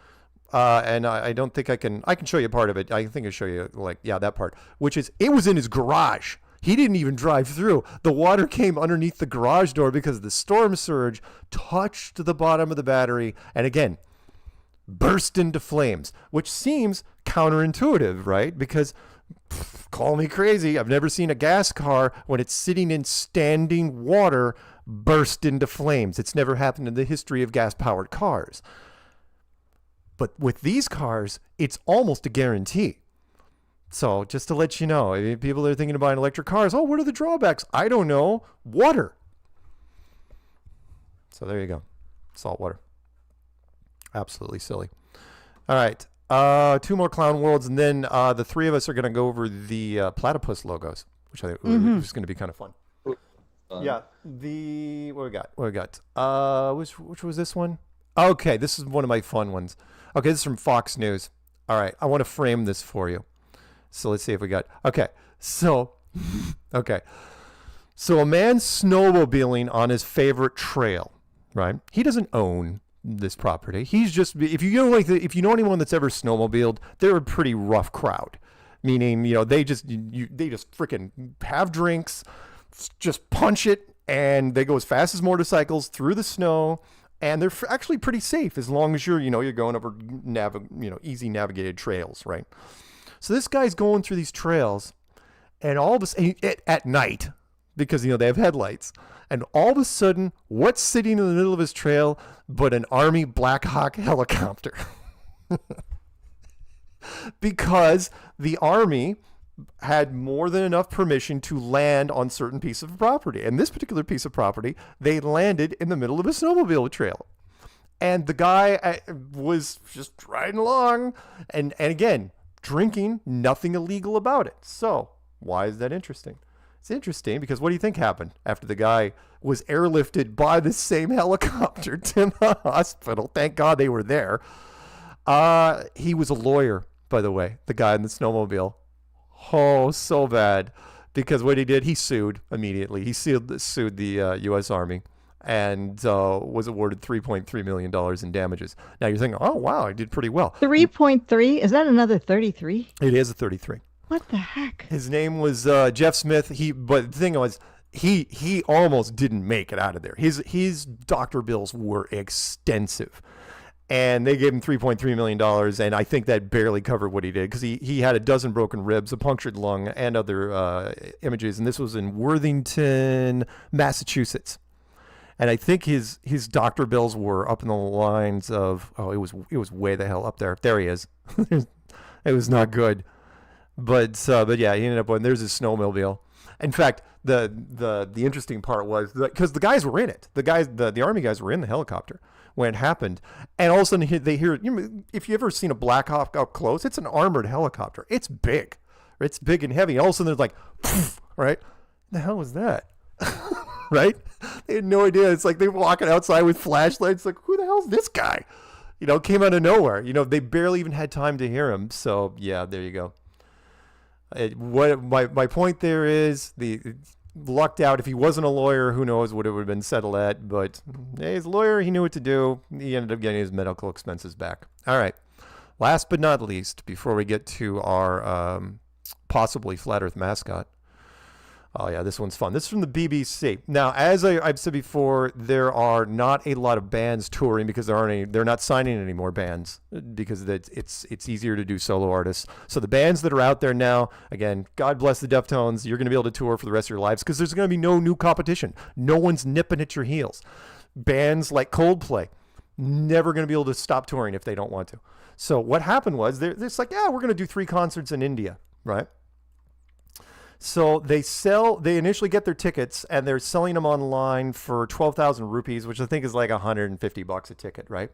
and I don't think I can show you part of it. I think I'll show you that part, which is it was in his garage. He didn't even drive through. The water came underneath the garage door because the storm surge touched the bottom of the battery, and again, burst into flames, which seems counterintuitive, right? Because call me crazy, I've never seen a gas car when it's sitting in standing water burst into flames. It's never happened in the history of gas-powered cars. But with these cars, it's almost a guarantee. So just to let you know, if people are thinking of buying electric cars, oh, what are the drawbacks? I don't know. Water. So there you go. Salt water. Absolutely silly. All right. 2 more clown worlds, and then the 3 of us are going to go over the platypus logos, which I think is going to be kind of fun. Yeah. What we got? Which was this one? Okay, this is one of my fun ones. Okay, this is from Fox News. All right, I want to frame this for you. So let's see if we got. Okay, so a man snowmobiling on his favorite trail, right? He doesn't own this property. He's just, if you know anyone that's ever snowmobiled, they're a pretty rough crowd. Meaning, they just freaking have drinks, just punch it, and they go as fast as motorcycles through the snow. And they're actually pretty safe as long as you're going over easy navigated trails, right? So this guy's going through these trails, and all of a sudden, at night, because they have headlights, and all of a sudden, what's sitting in the middle of his trail but an Army Black Hawk helicopter? Because the Army had more than enough permission to land on certain piece of property. And this particular piece of property, they landed in the middle of a snowmobile trail. And the guy was just riding along and again, drinking, nothing illegal about it. So why is that interesting? It's interesting because what do you think happened after the guy was airlifted by the same helicopter to the hospital? Thank God they were there. He was a lawyer, by the way, the guy in the snowmobile. Oh, so bad. Because what he did, he sued immediately. He sued the U.S. Army and was awarded $3.3 million in damages. Now you're thinking, oh, wow, I did pretty well. 3.3? Is that another 33? It is a 33. What the heck? His name was Jeff Smith. But the thing was, he almost didn't make it out of there. His doctor bills were extensive. And they gave him $3.3 million, and I think that barely covered what he did because he had a dozen broken ribs, a punctured lung, and other images. And this was in Worthington, Massachusetts. And I think his doctor bills were up in the lines of, it was way the hell up there. There he is. It was not good. But yeah, he ended up when there's his snowmobile. In fact, the interesting part was because the guys were in it. The Army guys were in the helicopter when it happened, and all of a sudden they hear. If you ever seen a Black Hawk up close, it's an armored helicopter. It's big and heavy. All of a sudden there's like, poof, right? The hell was that? Right? They had no idea. It's like they're walking outside with flashlights. Like, who the hell's this guy? Came out of nowhere. They barely even had time to hear him. So yeah, there you go. My point there is lucked out. If he wasn't a lawyer, who knows what it would have been settled at. But hey, as a lawyer, he knew what to do. He ended up getting his medical expenses back. All right. Last but not least, before we get to our possibly Flat Earth mascot. Oh, yeah, this one's fun. This is from the BBC. Now, as I've said before, there are not a lot of bands touring because they're not signing any more bands because it's easier to do solo artists. So the bands that are out there now, again, God bless the Deftones, you're going to be able to tour for the rest of your lives because there's going to be no new competition. No one's nipping at your heels. Bands like Coldplay, never going to be able to stop touring if they don't want to. So what happened was, they're like, yeah, we're going to do 3 concerts in India, right? So they initially get their tickets and they're selling them online for 12,000 rupees, which I think is like $150 a ticket, right?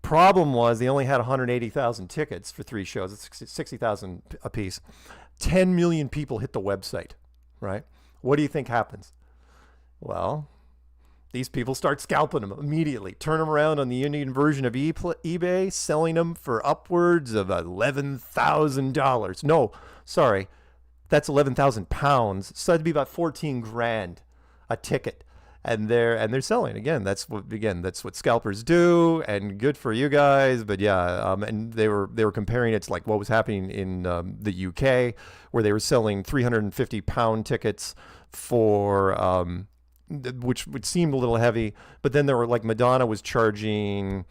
Problem was they only had 180,000 tickets for 3 shows. It's 60,000 a piece. 10 million people hit the website, right? What do you think happens? Well, these people start scalping them immediately, turn them around on the Indian version of eBay, selling them for upwards of $11,000. No, sorry. That's 11,000 pounds. So that'd be about 14 grand a ticket. And they're selling. Again, that's what scalpers do, and good for you guys. But yeah, and they were comparing it to like what was happening in the UK, where they were selling 350-pound tickets for which would seem a little heavy. But then there were like Madonna was charging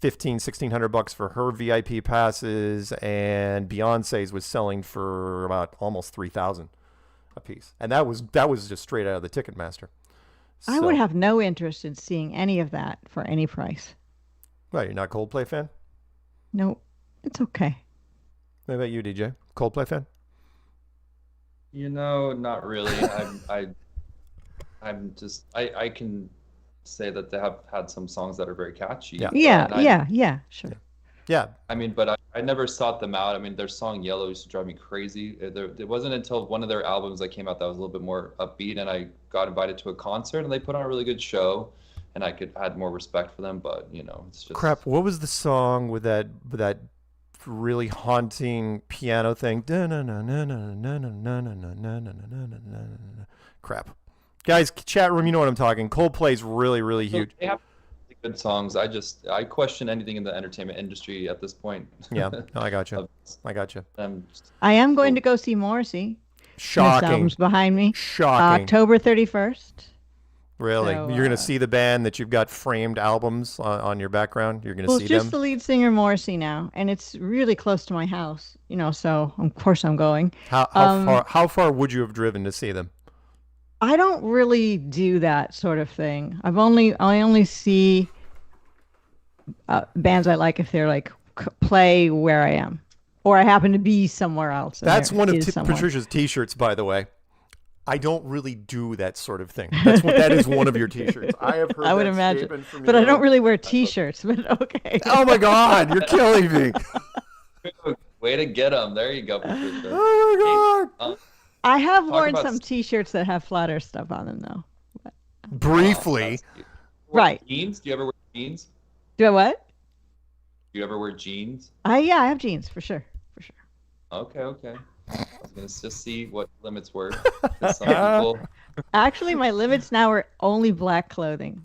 $1,600 for her VIP passes, and Beyonce's was selling for about almost 3,000 a piece, and that was just straight out of the Ticketmaster. I would have no interest in seeing any of that for any price. Right, you're not a Coldplay fan? No, it's okay. What about you, DJ? Coldplay fan? Not really. I can say that they have had some songs that are very catchy. Yeah, sure. Yeah. I mean, but I never sought them out. I mean, their song Yellow used to drive me crazy. It wasn't until one of their albums that came out that was a little bit more upbeat, and I got invited to a concert, and they put on a really good show, and I had more respect for them, but, it's just... Crap, what was the song with that really haunting piano thing? Crap. Guys, chat room, you know what I'm talking. Coldplay's really, really huge. They have good songs. I question anything in the entertainment industry at this point. Yeah, no, I got you. I am going to go see Morrissey. Shocking. This album's behind me. Shocking. October 31st. Really? So, You're going to see the band that you've got framed albums on your background? You're going to well, see it's just them? the lead singer Morrissey now, and it's really close to my house, so of course I'm going. How far would you have driven to see them? I don't really do that sort of thing. I only see bands I like if they're like play where I am, or I happen to be somewhere else. That's one of Patricia's T-shirts, by the way. I don't really do that sort of thing. That is one of your T-shirts. I have heard. I would imagine, but I don't really wear T-shirts. But okay. Oh my God, you're killing me. Way to get them. There you go, Patricia. Oh my God. I have worn some T-shirts that have Flat Earth stuff on them, though. Briefly. Right. Jeans? Do you ever wear jeans? Do I what? Do you ever wear jeans? I have jeans for sure. Okay. I was gonna just see what limits were. Some people. Actually, my limits now are only black clothing.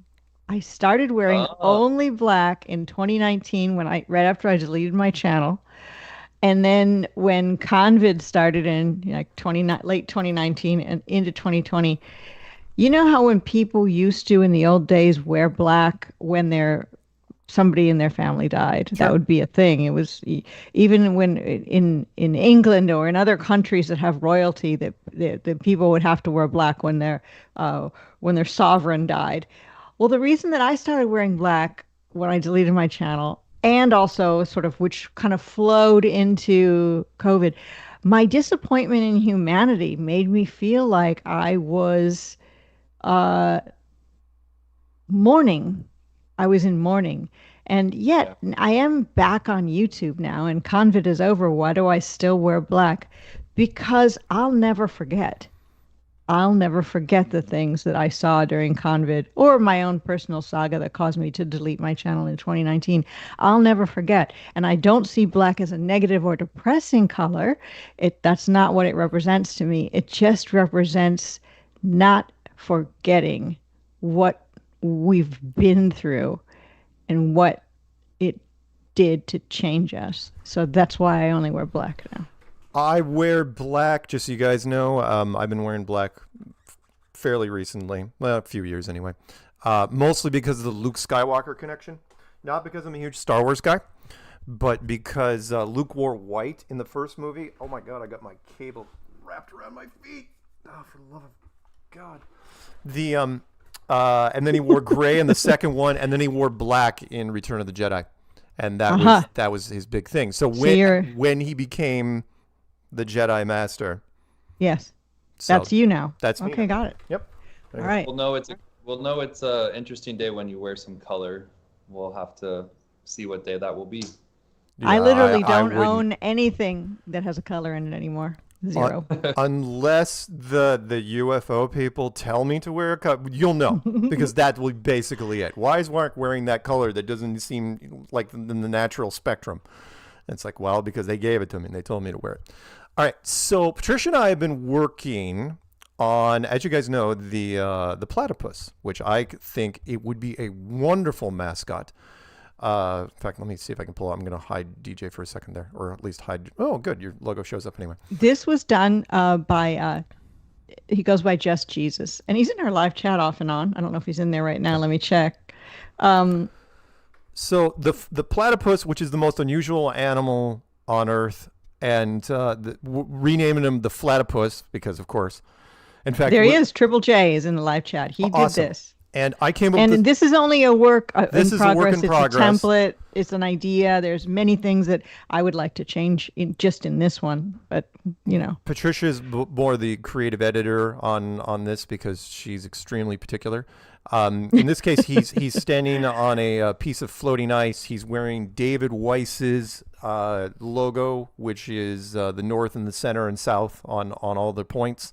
I started wearing only black in 2019 right after I deleted my channel, and then when COVID started in late 2019 and into 2020. You know how when people used to in the old days wear black when somebody in their family died? Sure. That would be a thing. It was even when in England or in other countries that have royalty, that the people would have to wear black when their sovereign died. Well, the reason that I started wearing black when I deleted my channel, and also sort of which kind of flowed into COVID, my disappointment in humanity made me feel like I was mourning. I was in mourning. And yet I am back on YouTube now, and COVID is over. Why do I still wear black? Because I'll never forget. I'll never forget the things that I saw during COVID, or my own personal saga that caused me to delete my channel in 2019. I'll never forget. And I don't see black as a negative or depressing color. That's not what it represents to me. It just represents not forgetting what we've been through and what it did to change us. So that's why I only wear black now. I wear black, just so you guys know. I've been wearing black fairly recently, well, a few years anyway. Mostly because of the Luke Skywalker connection. Not because I'm a huge Star Wars guy, but because Luke wore white in the first movie. Oh my God, I got my cable wrapped around my feet. Oh, for the love of God. And then he wore gray in the second one, and then he wore black in Return of the Jedi, and that was his big thing. So when he became the Jedi Master, yes, that's you now. That's me. Okay, got it. Yep. All right. We'll know it's a interesting day when you wear some color. We'll have to see what day that will be. Yeah, I literally don't own anything that has a color in it anymore. Zero. Unless the UFO people tell me to wear a color, you'll know, because that will be basically it. Why is Mark wearing that color that doesn't seem like the natural spectrum? And it's like, well, because they gave it to me and they told me to wear it. All right, so Patricia and I have been working on, as you guys know, the platypus, which I think it would be a wonderful mascot. In fact, let me see if I can pull out. I'm going to hide DJ for a second there, or at least hide. Oh, good. Your logo shows up anyway. This was done by, he goes by Just Jesus, and he's in our live chat off and on. I don't know if he's in there right now. Let me check. So the platypus, which is the most unusual animal on Earth, and renaming him the Flatipus because, of course, in fact, there he is. Triple J is in the live chat. He awesome. did this. And I came up with this is only a work in progress. A work in progress. It's a template. It's an idea. There's many things that I would like to change in this one, but Patricia's more the creative editor on this because she's extremely particular. In this case, he's standing on a piece of floating ice. He's wearing David Weiss's logo, which is the north and the center and south on all the points.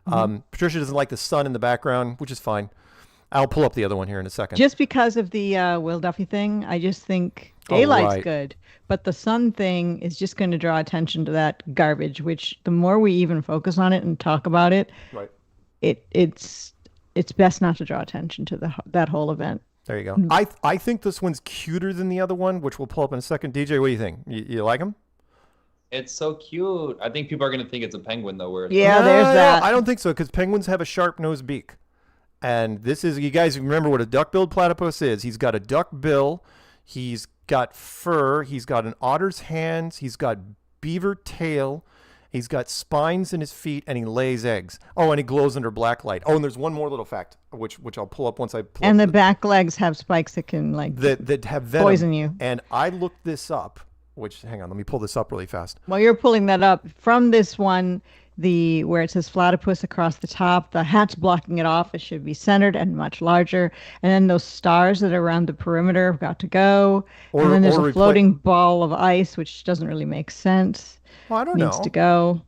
Patricia doesn't like the sun in the background, which is fine. I'll pull up the other one here in a second. Just because of the Will Duffy thing, I just think daylight's good. But the sun thing is just going to draw attention to that garbage, which the more we even focus on it and talk about it, right. it's best not to draw attention to that whole event. There you go. I think this one's cuter than the other one, which we'll pull up in a second. DJ, what do you think? You like him? It's so cute. I think people are going to think it's a penguin, though. There's that. I don't think so, because penguins have a sharp-nosed beak. And this is, you guys remember what a duck-billed platypus is. He's got a duck bill. He's got fur. He's got an otter's hands. He's got beaver tail. He's got spines in his feet, and he lays eggs. Oh, and he glows under black light. Oh, and there's one more little fact, which I'll pull up once I pull And up the back legs have spikes that can that have venom. poison you. And I looked this up, which, hang on, let me pull this up really fast. While you're pulling that up, from this one, where it says platypus across the top, the hat's blocking it off. It should be centered and much larger. And then those stars that are around the perimeter have got to go. And then there's a floating ball of ice, which doesn't really make sense. Well, I don't know. Needs to go.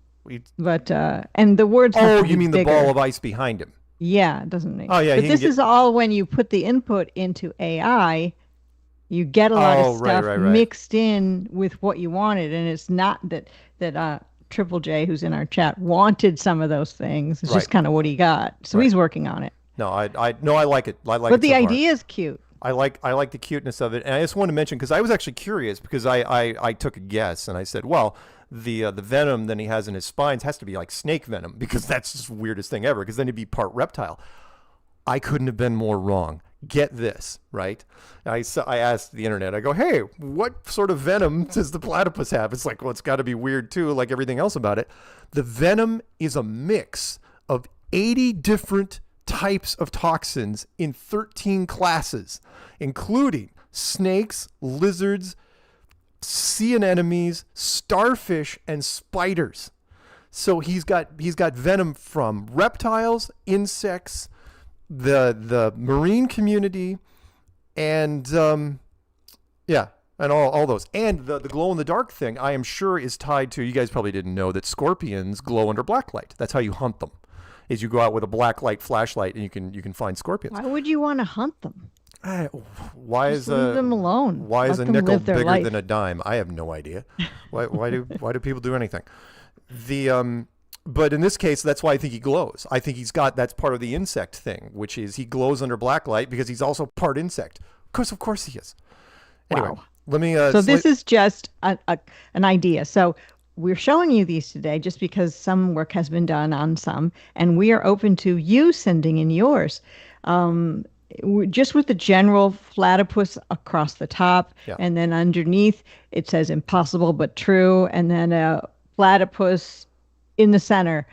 But and the words have to be you mean bigger. the ball of ice behind him? Yeah, it doesn't make. Oh, yeah. But this is all when you put the input into AI, you get a lot of stuff mixed in with what you wanted, and it's not that Triple J, who's in our chat, wanted some of those things. It's just kind of what he got, so he's working on it. No, I like it. I like. But it the so far. idea is cute. I like the cuteness of it, and I just wanted to mention because I was actually curious because I took a guess and I said, well, the venom that he has in his spines has to be like snake venom because that's just the weirdest thing ever because then he'd be part reptile. I couldn't have been more wrong. Get this, right? I asked the internet, I go, hey, what sort of venom does the platypus have? It's like, well, it's got to be weird too, like everything else about it. The venom is a mix of 80 different types of toxins in 13 classes, including snakes, lizards, sea anemones, starfish, and spiders. So he's got venom from reptiles, insects, the marine community, and and all those. And the glow in the dark thing, I am sure, is tied to, you guys probably didn't know that scorpions glow under black light. That's how you hunt them. Is you go out with a black light flashlight and you can find scorpions. Why would you want to hunt them? Why Just leave them alone. Why Let is a them nickel live their bigger life. than a dime? I have no idea. Why do people do anything? But in this case, that's why I think he glows. I think that's part of the insect thing, which is he glows under black light because he's also part insect. Of course he is. Anyway, Wow. let me. So this is just an idea. So we're showing you these today just because some work has been done on some, and we are open to you sending in yours. Just with the general platypus across the top, and then underneath it says impossible but true, and then a platypus in the center.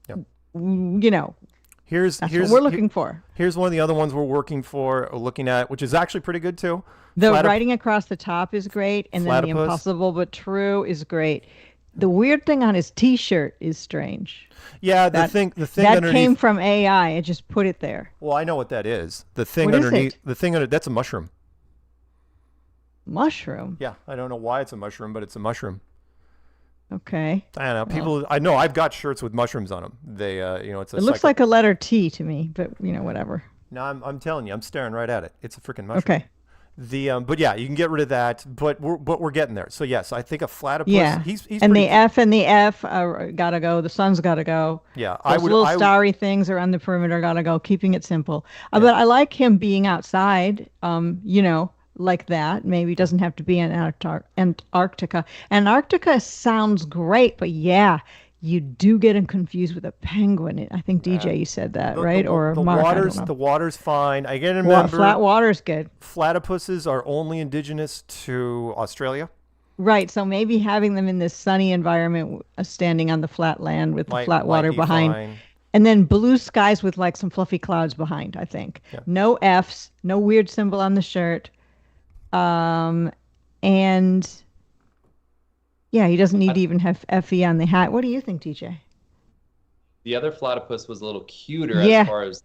You know, Here's what we're looking for. Here's one of the other ones we're looking at, which is actually pretty good too. The writing across the top is great, and then the Platypus. impossible but true is great. The weird thing on his T-shirt is strange. Yeah, the thing that underneath came from AI. It just put it there. Well, I know what that is. The thing What is underneath, it? the thing under that's a mushroom. Mushroom. Yeah, I don't know why it's a mushroom, but it's a mushroom. Okay. I don't know. People, I know I've got shirts with mushrooms on them. They, it's a. It looks like a letter T to me, but whatever. No, I'm telling you, I'm staring right at it. It's a freaking mushroom. Okay. But yeah, you can get rid of that. But we're getting there. So yes, I think a platypus. Yeah. He's and pretty, the F gotta go. The sun's gotta go. Yeah, Those little starry things around the perimeter gotta go. Keeping it simple. But I like him being outside. Like that. Maybe it doesn't have to be in Antarctica. Antarctica sounds great, but yeah, you do get him confused with a penguin. I think DJ, you said that, right? Or Mark, I don't know. The water's fine. I get to remember. Flat water's good. Platypuses are only indigenous to Australia. Right. So maybe having them in this sunny environment, standing on the flat land with the flat water behind. Fine. And then blue skies with like some fluffy clouds behind, I think. Yeah. No F's, no weird symbol on the shirt. And yeah, he doesn't need to even have FE on the hat. What do you think, DJ? The other platypus was a little cuter as far as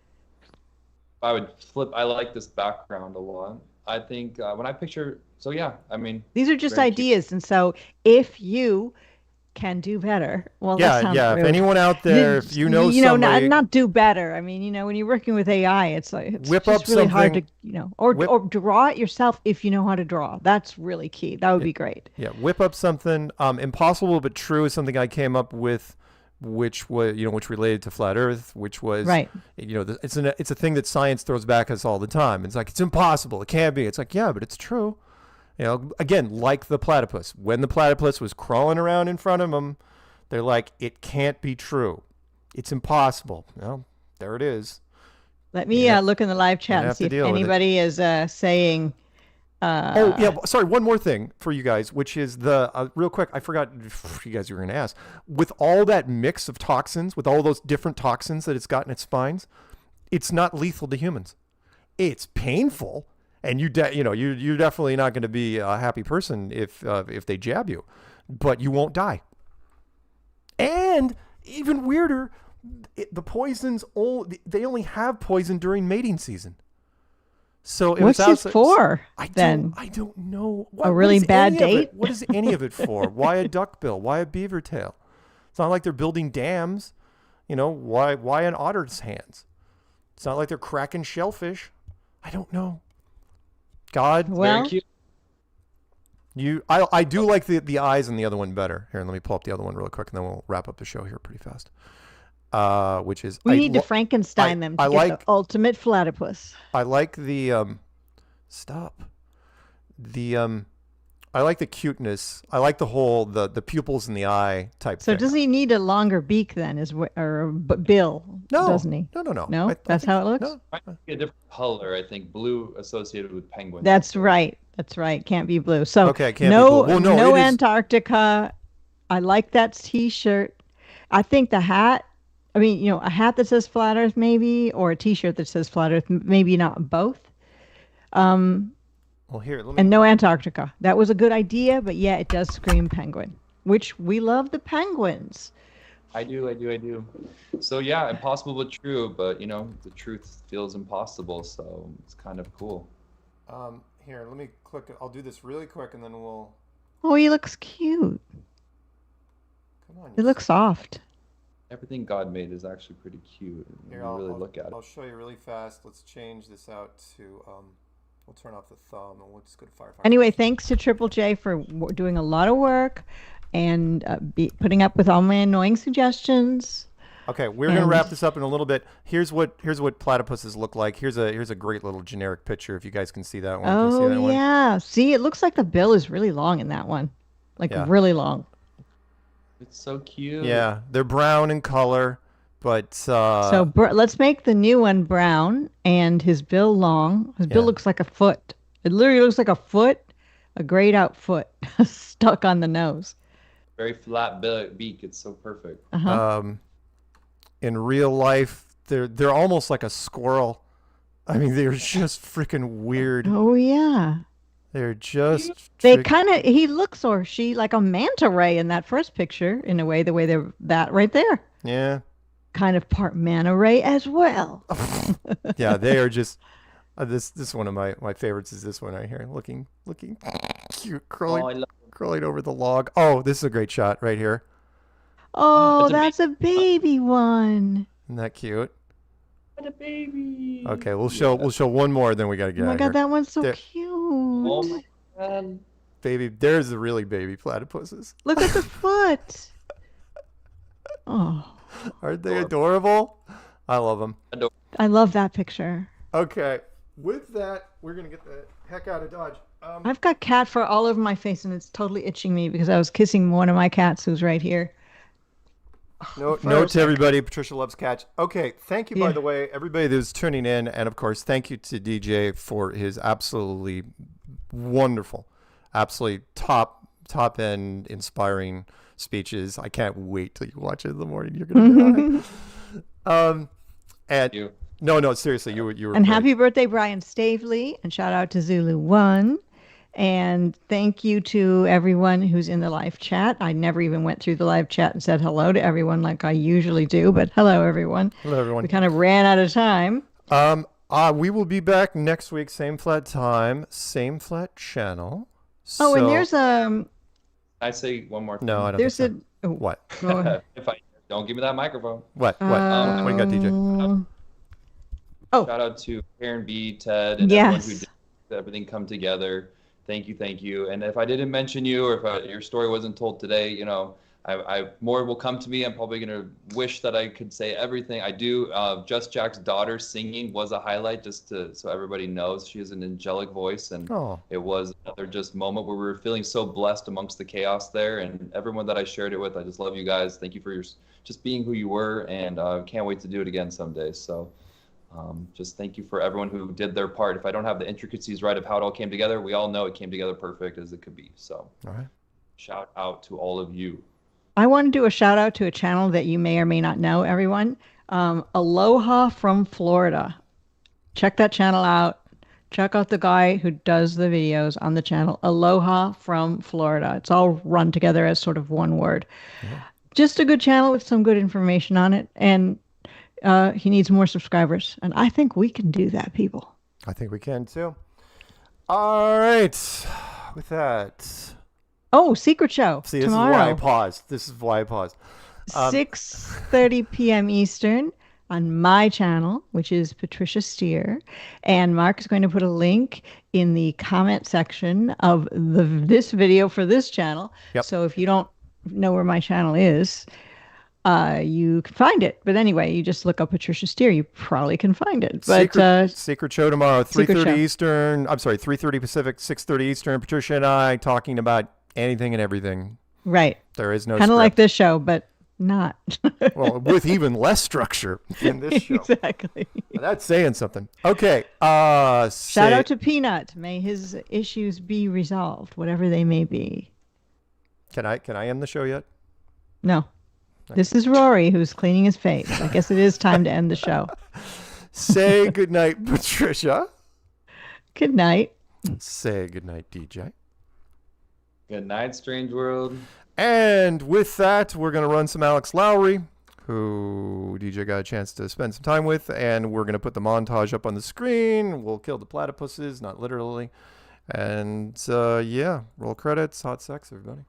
I would flip. I like this background a lot. I think when I picture, these are just ideas. And so if you can do better, that sounds rude. If anyone out there, if you know somebody, not do better. I mean, when you're working with AI, it's like it's whip just up really hard to, something, or draw it yourself if you know how to draw. That's really key. That would be great. Yeah, whip up something. Impossible but true is something I came up with, which was which related to flat Earth, which was right. It's a thing that science throws back at us all the time. It's like it's impossible. It can't be. It's like but it's true. Again, like the platypus. When the platypus was crawling around in front of them, they're like, it can't be true. It's impossible. There it is. Let me look in the live chat and see if anybody is saying. Oh yeah, sorry. One more thing for you guys, which is the real quick. I forgot if you guys were going to ask. With all that mix of toxins, with all those different toxins that it's got in its spines, it's not lethal to humans. It's painful, and you're definitely not going to be a happy person if they jab you, but you won't die. And even weirder, the poisons they only have poison during mating season. So what's it for? I don't know. A really bad date? What is any of it for? Why a duckbill? Why a beaver tail? It's not like they're building dams. Why an otter's hands? It's not like they're cracking shellfish. I don't know. God, well, very cute. I do like the eyes and the other one better. Here, let me pull up the other one real quick, and then we'll wrap up the show here pretty fast. Which is we need to Frankenstein them to get the ultimate platypus. I like the I like the cuteness. I like the whole the pupils in the eye type. So thing. Does he need a longer beak then? Or bill? No, doesn't he? No. No, that's how it looks. No. Might be a different color. I think blue associated with penguins. That's right. Can't be blue. So okay, can't be blue. Well, no Antarctica. I like that T-shirt. I think the hat. I mean, a hat that says Flat Earth maybe, or a T-shirt that says Flat Earth, maybe not both. Well, here, let me... And no Antarctica. That was a good idea, but yeah, it does scream penguin, which we love the penguins. I do. So yeah, impossible but true, but the truth feels impossible, so it's kind of cool. Here, let me click. I'll do this really quick, and then we'll... Oh, he looks cute. Come on. It looks soft. Everything God made is actually pretty cute. Here, look at it. I'll show you really fast. Let's change this out to... We'll turn off the thumb, and we'll just go to Firefox. Anyway, thanks to Triple J for doing a lot of work and putting up with all my annoying suggestions. Okay, we're going to wrap this up in a little bit. Here's what platypuses look like. Here's a great little generic picture, if you guys can see that one. Oh, yeah. See, it looks like the bill is really long in that one. Really long. It's so cute. Yeah, they're brown in color, but... So let's make the new one brown and his bill long. His bill looks like a foot. It literally looks like a foot, a grayed out foot stuck on the nose. Very flat beak. It's so perfect. In real life, they're almost like a squirrel. I mean, they're just freaking weird. Oh, yeah. They're just... he looks or she like a manta ray in that first picture, in a way, the way they're that right there. Yeah. Kind of part manta ray as well. Yeah, they are just... this one of my favorites is this one right here. Looking cute, crawling over the log. Oh, this is a great shot right here. Oh, that's a baby one. Isn't that cute? What a baby. Okay, we'll show one more, then we got to get out of here. Oh my God, that one's so cute. Oh my God. Baby, there's the really baby platypuses. Look at the foot. Oh. Aren't they adorable? I love them. I love that picture. Okay, with that, we're going to get the heck out of Dodge. I've got cat fur all over my face, and it's totally itching me because I was kissing one of my cats who's right here. Note to everybody, Patricia loves cats. Okay, thank you, by the way, everybody that's tuning in. And, of course, thank you to DJ for his absolutely wonderful, absolutely top-end inspiring speeches. I can't wait till you watch it in the morning. You're going to die. And you. No, seriously, you were And great. happy birthday, Brian Stavely, and shout out to Zulu1. And thank you to everyone who's in the live chat. I never even went through the live chat and said hello to everyone like I usually do, but hello, everyone. Hello, everyone. We kind of ran out of time. We will be back next week, same flat time, same flat channel. Oh, and there's I say one more thing. No, I don't there's think so. a... What? If I don't give me that microphone. What? What do you got, DJ? Shout out to Karen B, Ted, and everyone who did everything come together. Thank you. And if I didn't mention you, or if your story wasn't told today, I more will come to me. I'm probably going to wish that I could say everything. I do. Just Jack's daughter singing was a highlight, so everybody knows. She has an angelic voice, and it was another just moment where we were feeling so blessed amongst the chaos there. And everyone that I shared it with, I just love you guys. Thank you for just being who you were, and can't wait to do it again someday. So Just thank you for everyone who did their part. If I don't have the intricacies right of how it all came together, we all know it came together perfect as it could be. So all right. Shout out to all of you. I want to do a shout out to a channel that you may or may not know, everyone. Aloha from Florida. Check that channel out. Check out the guy who does the videos on the channel. Aloha from Florida. It's all run together as sort of one word. Yeah. Just a good channel with some good information on it. And he needs more subscribers. And I think we can do that, people. I think we can too. All right. With that. Oh, Secret Show. See, this tomorrow. is why I paused. 6:30 p.m. Eastern on my channel, which is Patricia Steere. And Mark is going to put a link in the comment section of this video for this channel. Yep. So if you don't know where my channel is, you can find it. But anyway, you just look up Patricia Steere. You probably can find it. But Secret Show tomorrow, 3:30 Eastern. I'm sorry, 3:30 Pacific, 6:30 Eastern. Patricia and I talking about anything and everything. Right. There is no kind of script. like this show, but not. Well, with even less structure in this show. Exactly. That's saying something. Okay. Shout out to Peanut. May his issues be resolved, whatever they may be. Can I end the show yet? No. This is Rory who's cleaning his face. I guess it is time to end the show. Say goodnight, Patricia. Good night. Say goodnight, DJ. Good night, Strange World. And with that, we're going to run some Alex Lowry, who DJ got a chance to spend some time with, and we're going to put the montage up on the screen. We'll kill the platypuses, not literally. And yeah, roll credits, hot sex, everybody.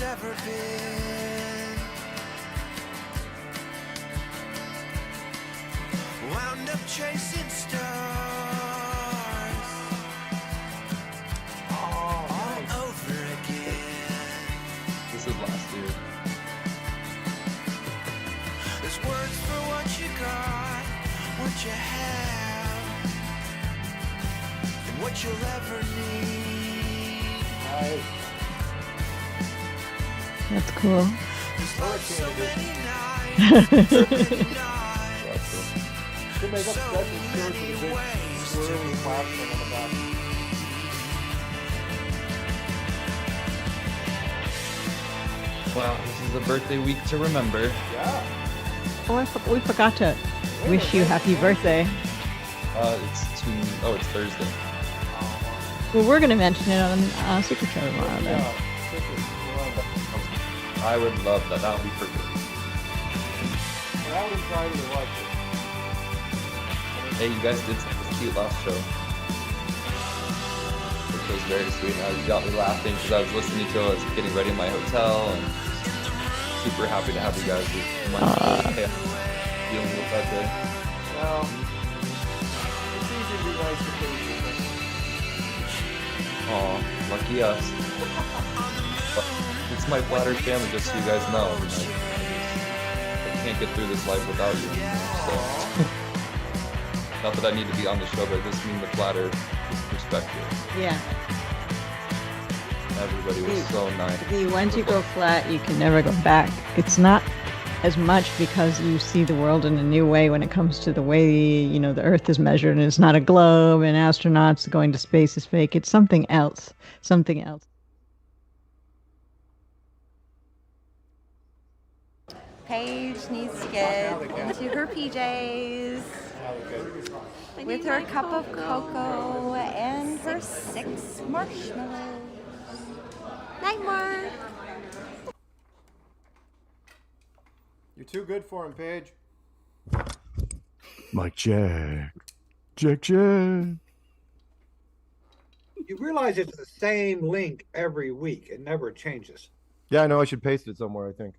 Ever been wound up chasing stars all over again. This is last year. There's words for what you got, what you have, and what you'll ever need. That's cool. There's so many nights Could make up special shirts with a big swirly platform on the back. Wow, this is a birthday week to remember. Yeah. Oh, we forgot to wish you happy birthday. It's Thursday. Well, we're going to mention it on Secret Show tomorrow, then. I would love that. That would be perfect. I would entirely like it. Hey, you guys did something cute last show. Which was very sweet. And you got me laughing because I was listening to it. I was getting ready in my hotel and super happy to have you guys with my dealing with that day. Well, it's easy to be nice to people. Aw, lucky us. It's my Flat Earth family, just so you guys know. I can't get through this life without you. So, not that I need to be on the show, but just mean the Flat Earth perspective. Yeah. Everybody was so nice. Once you go flat, you can never go back. It's not as much because you see the world in a new way when it comes to the way, the Earth is measured, and it's not a globe, and astronauts going to space is fake. It's something else. Something else. Paige needs to get into her PJs with her cup of cocoa and her 6 marshmallows. Night, Mark. You're too good for him, Paige. Mike Jack. Jack. You realize it's the same link every week. It never changes. Yeah, I know. I should paste it somewhere, I think.